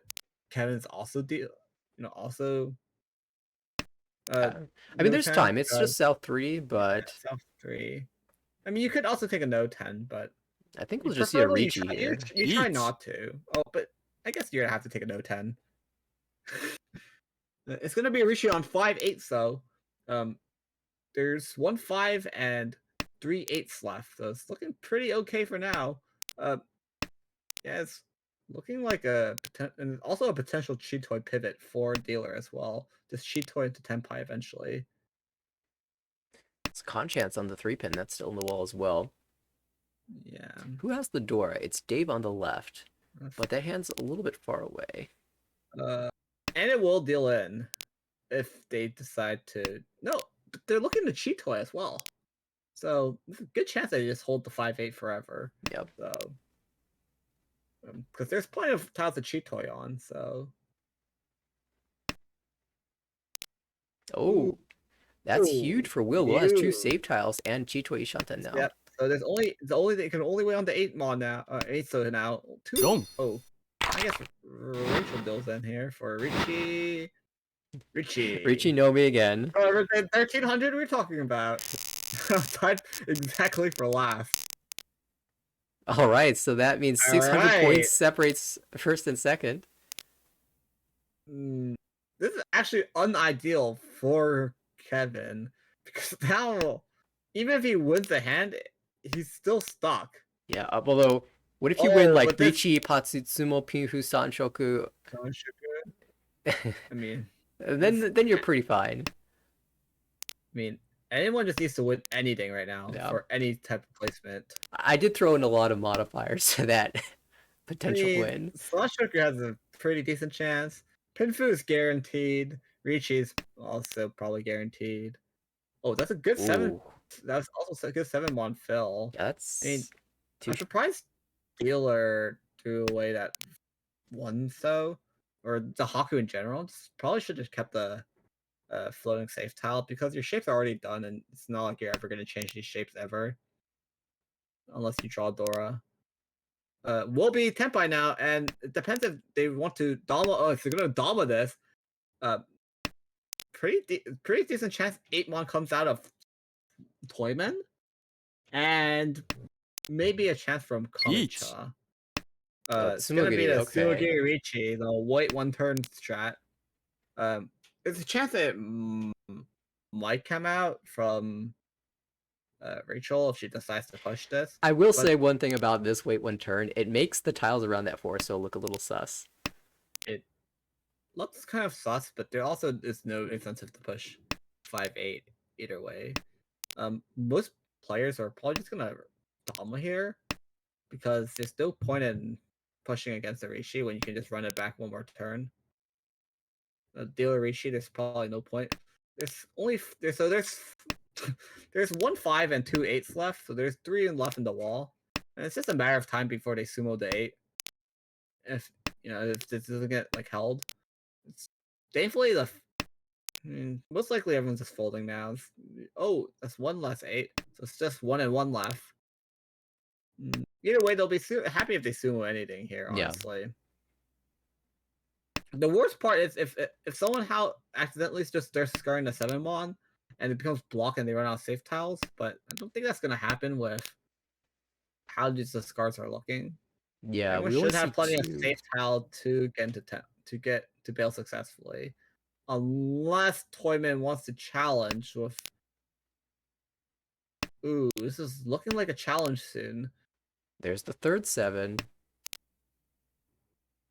Kevin's also also. I mean, there's time. It's just South 3, but South 3. I mean, you could also take a no 10, but I think we'll just see a Ricci you here. You try not to. Oh, but I guess you're gonna have to take a no 10. It's gonna be a Ricci on 5 8s though. There's 1 5 and 3 8s left, so it's looking pretty okay for now. Yeah, it's looking like and also a potential Cheetoy pivot for dealer as well. Just Cheetoy into Tenpai eventually. It's con chance on the 3 pin that's still in the wall as well. Yeah. Who has the Dora? It's Dave on the left, but that hand's a little bit far away. And it will deal in if they decide to. No, they're looking to Cheetoy as well. So there's a good chance they just hold the 5-8 forever. Yep. So because there's plenty of tiles to Cheetoy on. So. Oh, that's huge for Will. Will has 2 save tiles and Cheetoy Ishanten now. Yep. So they can only win on the 8 mon now. 8 so now. 2. 롱. Oh, I guess Rachel deals in here for Richie. Richie know me again. Oh, 1300 we're talking about. Tied exactly for last. All right, so that means 600 Alright. points separates first and second. This is actually unideal for Kevin because now, even if he wins the hand, he's still stuck. Yeah, although, what if you win like but this- Richie, Patsutsumo, Pinfu, Sanshoku? I mean, Then you're pretty fine. anyone just needs to win anything right now Yeah. for any type of placement. I did throw in a lot of modifiers to that potential win. Slashoku has a pretty decent chance. Pinfu is guaranteed. Richi's also probably guaranteed. Oh, that's a good 7. Ooh, That's also a good 7-mon fill. yeah, that's I mean, too. I'm surprised Dealer threw away that one though, or the Haku in general. Just probably should have kept the floating safe tile because your shapes are already done, and it's not like you're ever going to change these shapes ever, unless you draw Dora. Will be Tenpai now, and it depends if they want to Dama. Oh, if they're going to Dama this, pretty decent chance 8-mon comes out of Toyman, and maybe a chance from Peach. Kamicha. Oh, It's gonna be the Tsumogiri, okay. Tsumogiri Richi, the white 1-turn strat. There's a chance that might come out from Rachel if she decides to push this. I will but- say one thing about this wait one turn. It makes the tiles around that forest look a little sus. It looks kind of sus, but there also is no incentive to push 5-8 either way. Most players are probably just gonna Dama here because there's no point in pushing against the Rishi when you can just run it back one more turn. Dealer Rishi, there's probably no point. There's only there's 1 5 and 2 8s left, so there's 3 left in the wall, and it's just a matter of time before they sumo the 8. If if this doesn't get like held, thankfully most likely everyone's just folding now. Oh, that's 1 less 8, so it's just 1 and 1 left. Either way, they'll be happy if they sumo anything here. Honestly. Yeah. The worst part is if someone accidentally just starts scarring the 7-mon and it becomes blocked and they run out of safe tiles, but I don't think that's gonna happen with how the scars are looking. Yeah, everyone we should have plenty 2. of safe tile to get to bail successfully, unless Toyman wants to challenge with. Ooh, this is looking like a challenge soon. There's the third 7.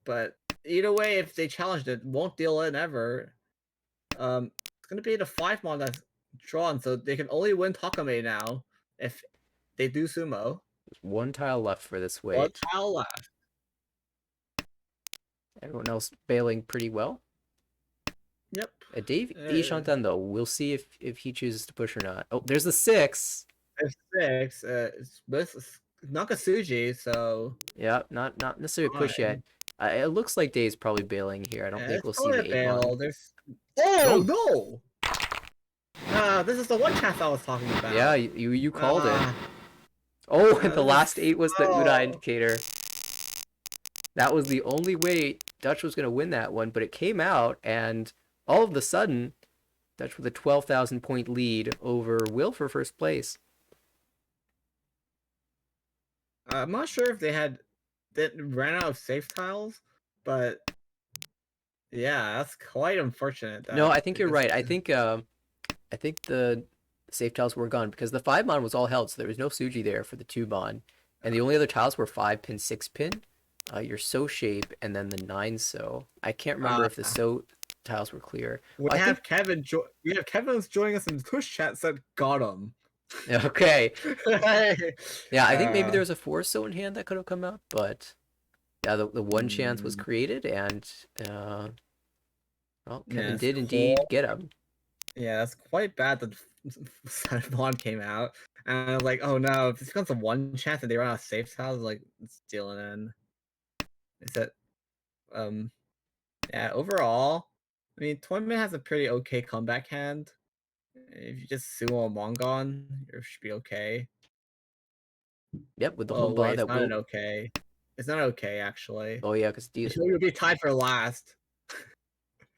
But either way, if they challenged it, won't deal in ever. It's gonna be the 5-mon that's drawn, so they can only win Takame now if they do sumo. There's 1 tile left for this wait. 1 tile left. Everyone else bailing pretty well. Yep. Dave Ishantan though, we'll see if he chooses to push or not. Oh, there's the 6. There's 6. It's Nakasuji, so yeah, not necessarily a push yet. It looks like Dave's probably bailing here. I don't think we'll see the 8-mon. Oh no! This is the one chance I was talking about. Yeah, you called it. Oh, and the last 8 was the Uda indicator. That was the only way Dutch was going to win that one, but it came out, and all of a sudden, Dutch with a 12,000 point lead over Will for first place. I'm not sure if they ran out of safe tiles, but yeah, that's quite unfortunate. No, I think you're right. I think the safe tiles were gone because the 5-mon was all held, so there was no Suji there for the 2-mon, and the only other tiles were 5-pin, 6-pin, your So shape, and then the 9-so. I can't remember if the So tiles were clear. We have Kevin. We have Kevin's joining us in the Twitch chat. Said got him. Okay. Yeah, I think maybe there was a 4-so in hand that could have come out, but yeah, the one chance was created, and well, Kevin did indeed get him. Yeah, that's quite bad that Bond came out, and I was like, oh no, if this becomes a 1 chance and they run out of safe tiles, like it's dealing in. Is that yeah, overall, I mean, Toyman has a pretty okay comeback hand. If you just sumo a Mongon, you should be okay. Yep, with the Oh home bar wait, it's that not an will. okay. It's not okay actually. Oh yeah, because You'll be tied for last.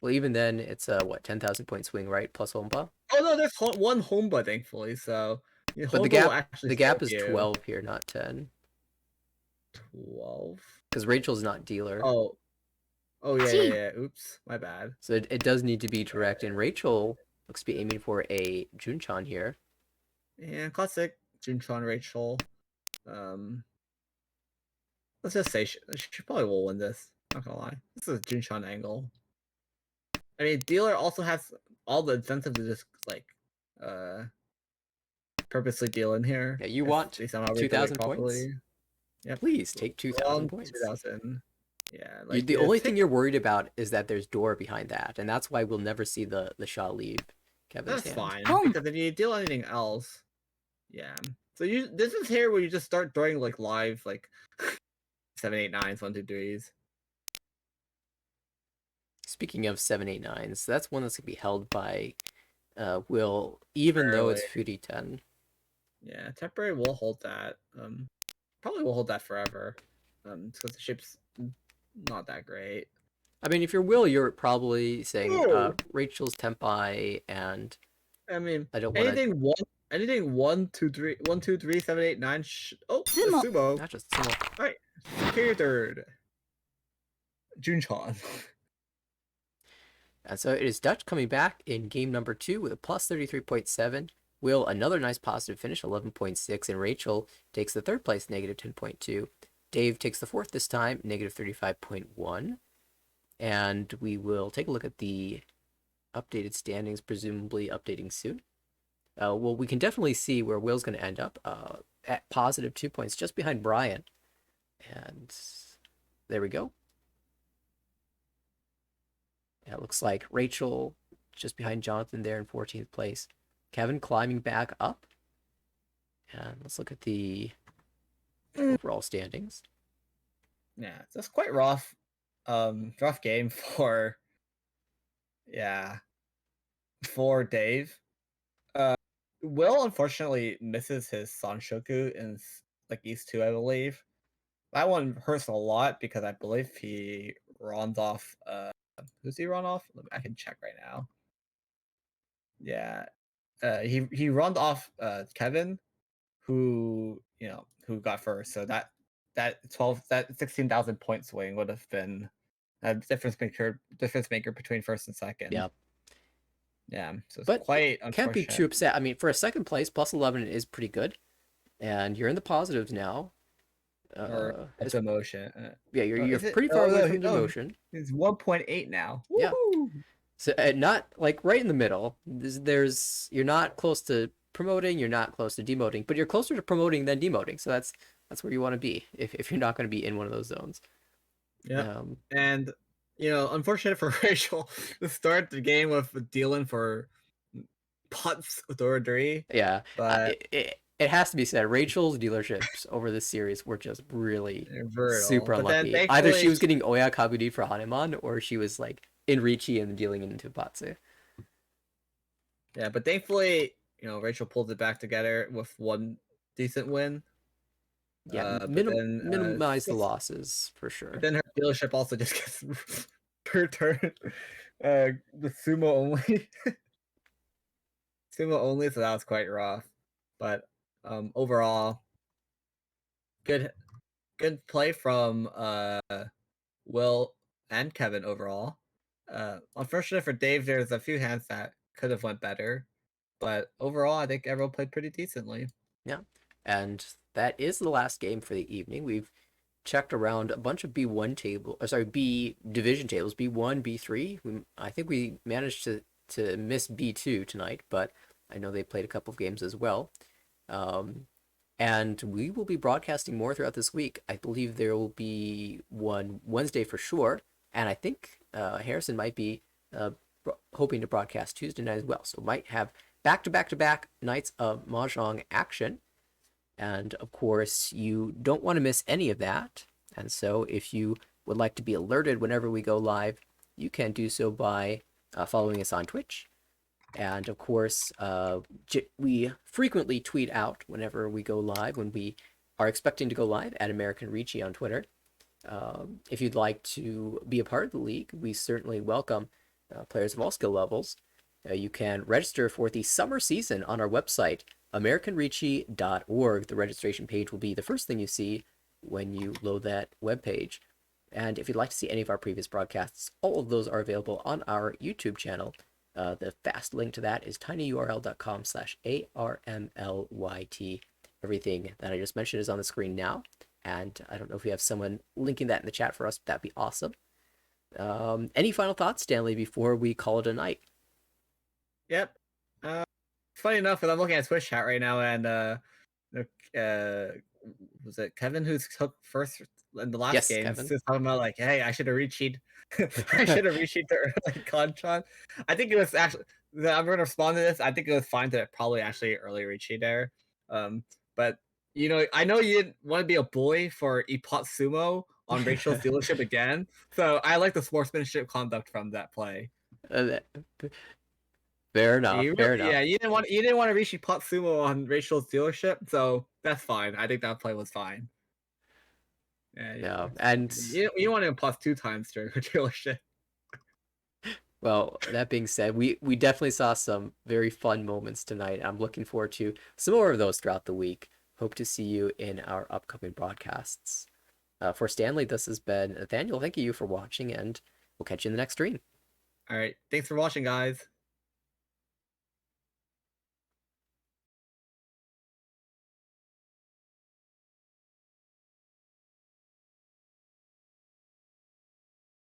well, even then, it's a what 10,000 point swing, right? Plus home bar. Oh no, there's one Homba thankfully, so But Homba will actually the save gap is you. 12 here, not 10, 12. because Rachel's not dealer. Oh, oh yeah, yeah, Gee. yeah. Oops, my bad. So it does need to be direct, and Rachel looks to be aiming for a Junchan here. Yeah, classic Junchan Rachel. Let's just say she probably will win this. Not gonna lie, this is a Junchan angle. I mean, dealer also has all the incentive to just like, uh, purposely deal in here. Yeah, you if want they somehow redo 2,000 it points? properly. Yep. Please take 2,000 Long points. 2000. Yeah, like The yeah, only thing you're worried about is that there's door behind that, and that's why we'll never see the shot leave Kevin's that's hand. fine because if you deal anything else, yeah. So this is here where you just start throwing like live like 7, 8, 9s, 1, 2, 3s. Speaking of 789s, that's one that's gonna be held by Will, even though it's Barely. Fury 10. Yeah, temporary will hold that. Probably will hold that forever. Because the ship's not that great. I mean, if you're Will, you're probably saying Oh! Rachel's Tempai, and I mean, I don't want to. anything 1, 2, 3, 1, 2, 3, 7, 8, 9. Oh, the Sumo. sumo. Not just Sumo. All right, superior third. Junchan. And so it is Dutch coming back in game number 2 with a plus 33.7. Will, another nice positive finish, 11.6. And Rachel takes the third place, negative 10.2. Dave takes the fourth this time, negative 35.1. And we will take a look at the updated standings, presumably updating soon. Well, we can definitely see where Will's going to end up at positive 2 points, just behind Brian. And there we go. Yeah, it looks like Rachel just behind Jonathan there in 14th place. Kevin climbing back up. And let's look at the overall standings. Yeah, it's just quite rough. Rough game for for Dave. Will unfortunately misses his Sanshoku in like East 2, I believe. That one hurts a lot because I believe he runs off who's he run off? I can check right now. Yeah. He runned off Kevin, who who got first. So that 16,000 point swing would have been a difference maker between first and second. Yeah. Yeah. So it's But quite can't be unfortunate. too upset. I mean, for a second place, plus 11 is pretty good. And you're in the positives now. Or a demotion. Yeah, you're Is it? pretty far Oh, away no, from demotion. It's 1.8 now. Yeah. Woohoo! So not like right in the middle. There's you're not close to promoting, you're not close to demoting, but you're closer to promoting than demoting. So that's where you want to be if you're not going to be in one of those zones. Yeah. And unfortunate for Rachel to start the game with dealing for putts with Ordry. Yeah, But it has to be said, Rachel's dealerships over this series were just really brutal. super But then unlucky. Either she thankfully was getting Oya Kabudi for Hanuman, or she was like in Ricci and dealing into Patsu. Yeah, but thankfully, Rachel pulled it back together with one decent win. Yeah, But then minimize the losses for sure. But then her dealership also just gets per turn the sumo only. Sumo only, so that was quite rough. But overall, good play from Will and Kevin overall. Unfortunate for Dave, there's a few hands that could have went better. But overall, I think everyone played pretty decently. Yeah, and that is the last game for the evening. We've checked around a bunch of B division tables, B1, B3. I think we managed to miss B2 tonight, but I know they played a couple of games as well. And we will be broadcasting more throughout this week. I believe there will be one Wednesday for sure, and I think Harrison might be hoping to broadcast Tuesday night as well. So might have back-to-back nights of Mahjong action. And of course, you don't want to miss any of that. And so if you would like to be alerted whenever we go live, you can do so by following us on Twitch. And of course, we frequently tweet out whenever we go live when we are expecting to go live at American Ricci on Twitter. If you'd like to be a part of the league, we certainly welcome players of all skill levels. You can register for the summer season on our website, americanricci.org. The registration page will be the first thing you see when you load that webpage. And if you'd like to see any of our previous broadcasts, all of those are available on our YouTube channel. The fast link to that is tinyurl.com/ARMLYT. Everything that I just mentioned is on the screen now. And I don't know if we have someone linking that in the chat for us, but that'd be awesome. Any final thoughts, Stanley, before we call it a night? Yep. Funny enough, because I'm looking at Twitch chat right now, and was it Kevin who took first in the last Yes, game? Kevin. Just talking about like, hey, I should have reached. I should have reached the like Conchan. I think it was actually. I'm going to respond to this. I think it was fine to probably actually early reaching there. But I know you didn't want to be a boy for Ipot Sumo on Rachel's dealership again. So I like the sportsmanship conduct from that play. Fair enough. Fair enough. Yeah, you didn't want to reach Ipot Sumo on Rachel's dealership, so that's fine. I think that play was fine. Yeah, No, and you want to plus 2 times during her dealership. well, that being said, we definitely saw some very fun moments tonight. I'm looking forward to some more of those throughout the week. Hope to see you in our upcoming broadcasts. For Stanley, this has been Nathaniel. Thank you for watching, and we'll catch you in the next stream. All right, thanks for watching, guys.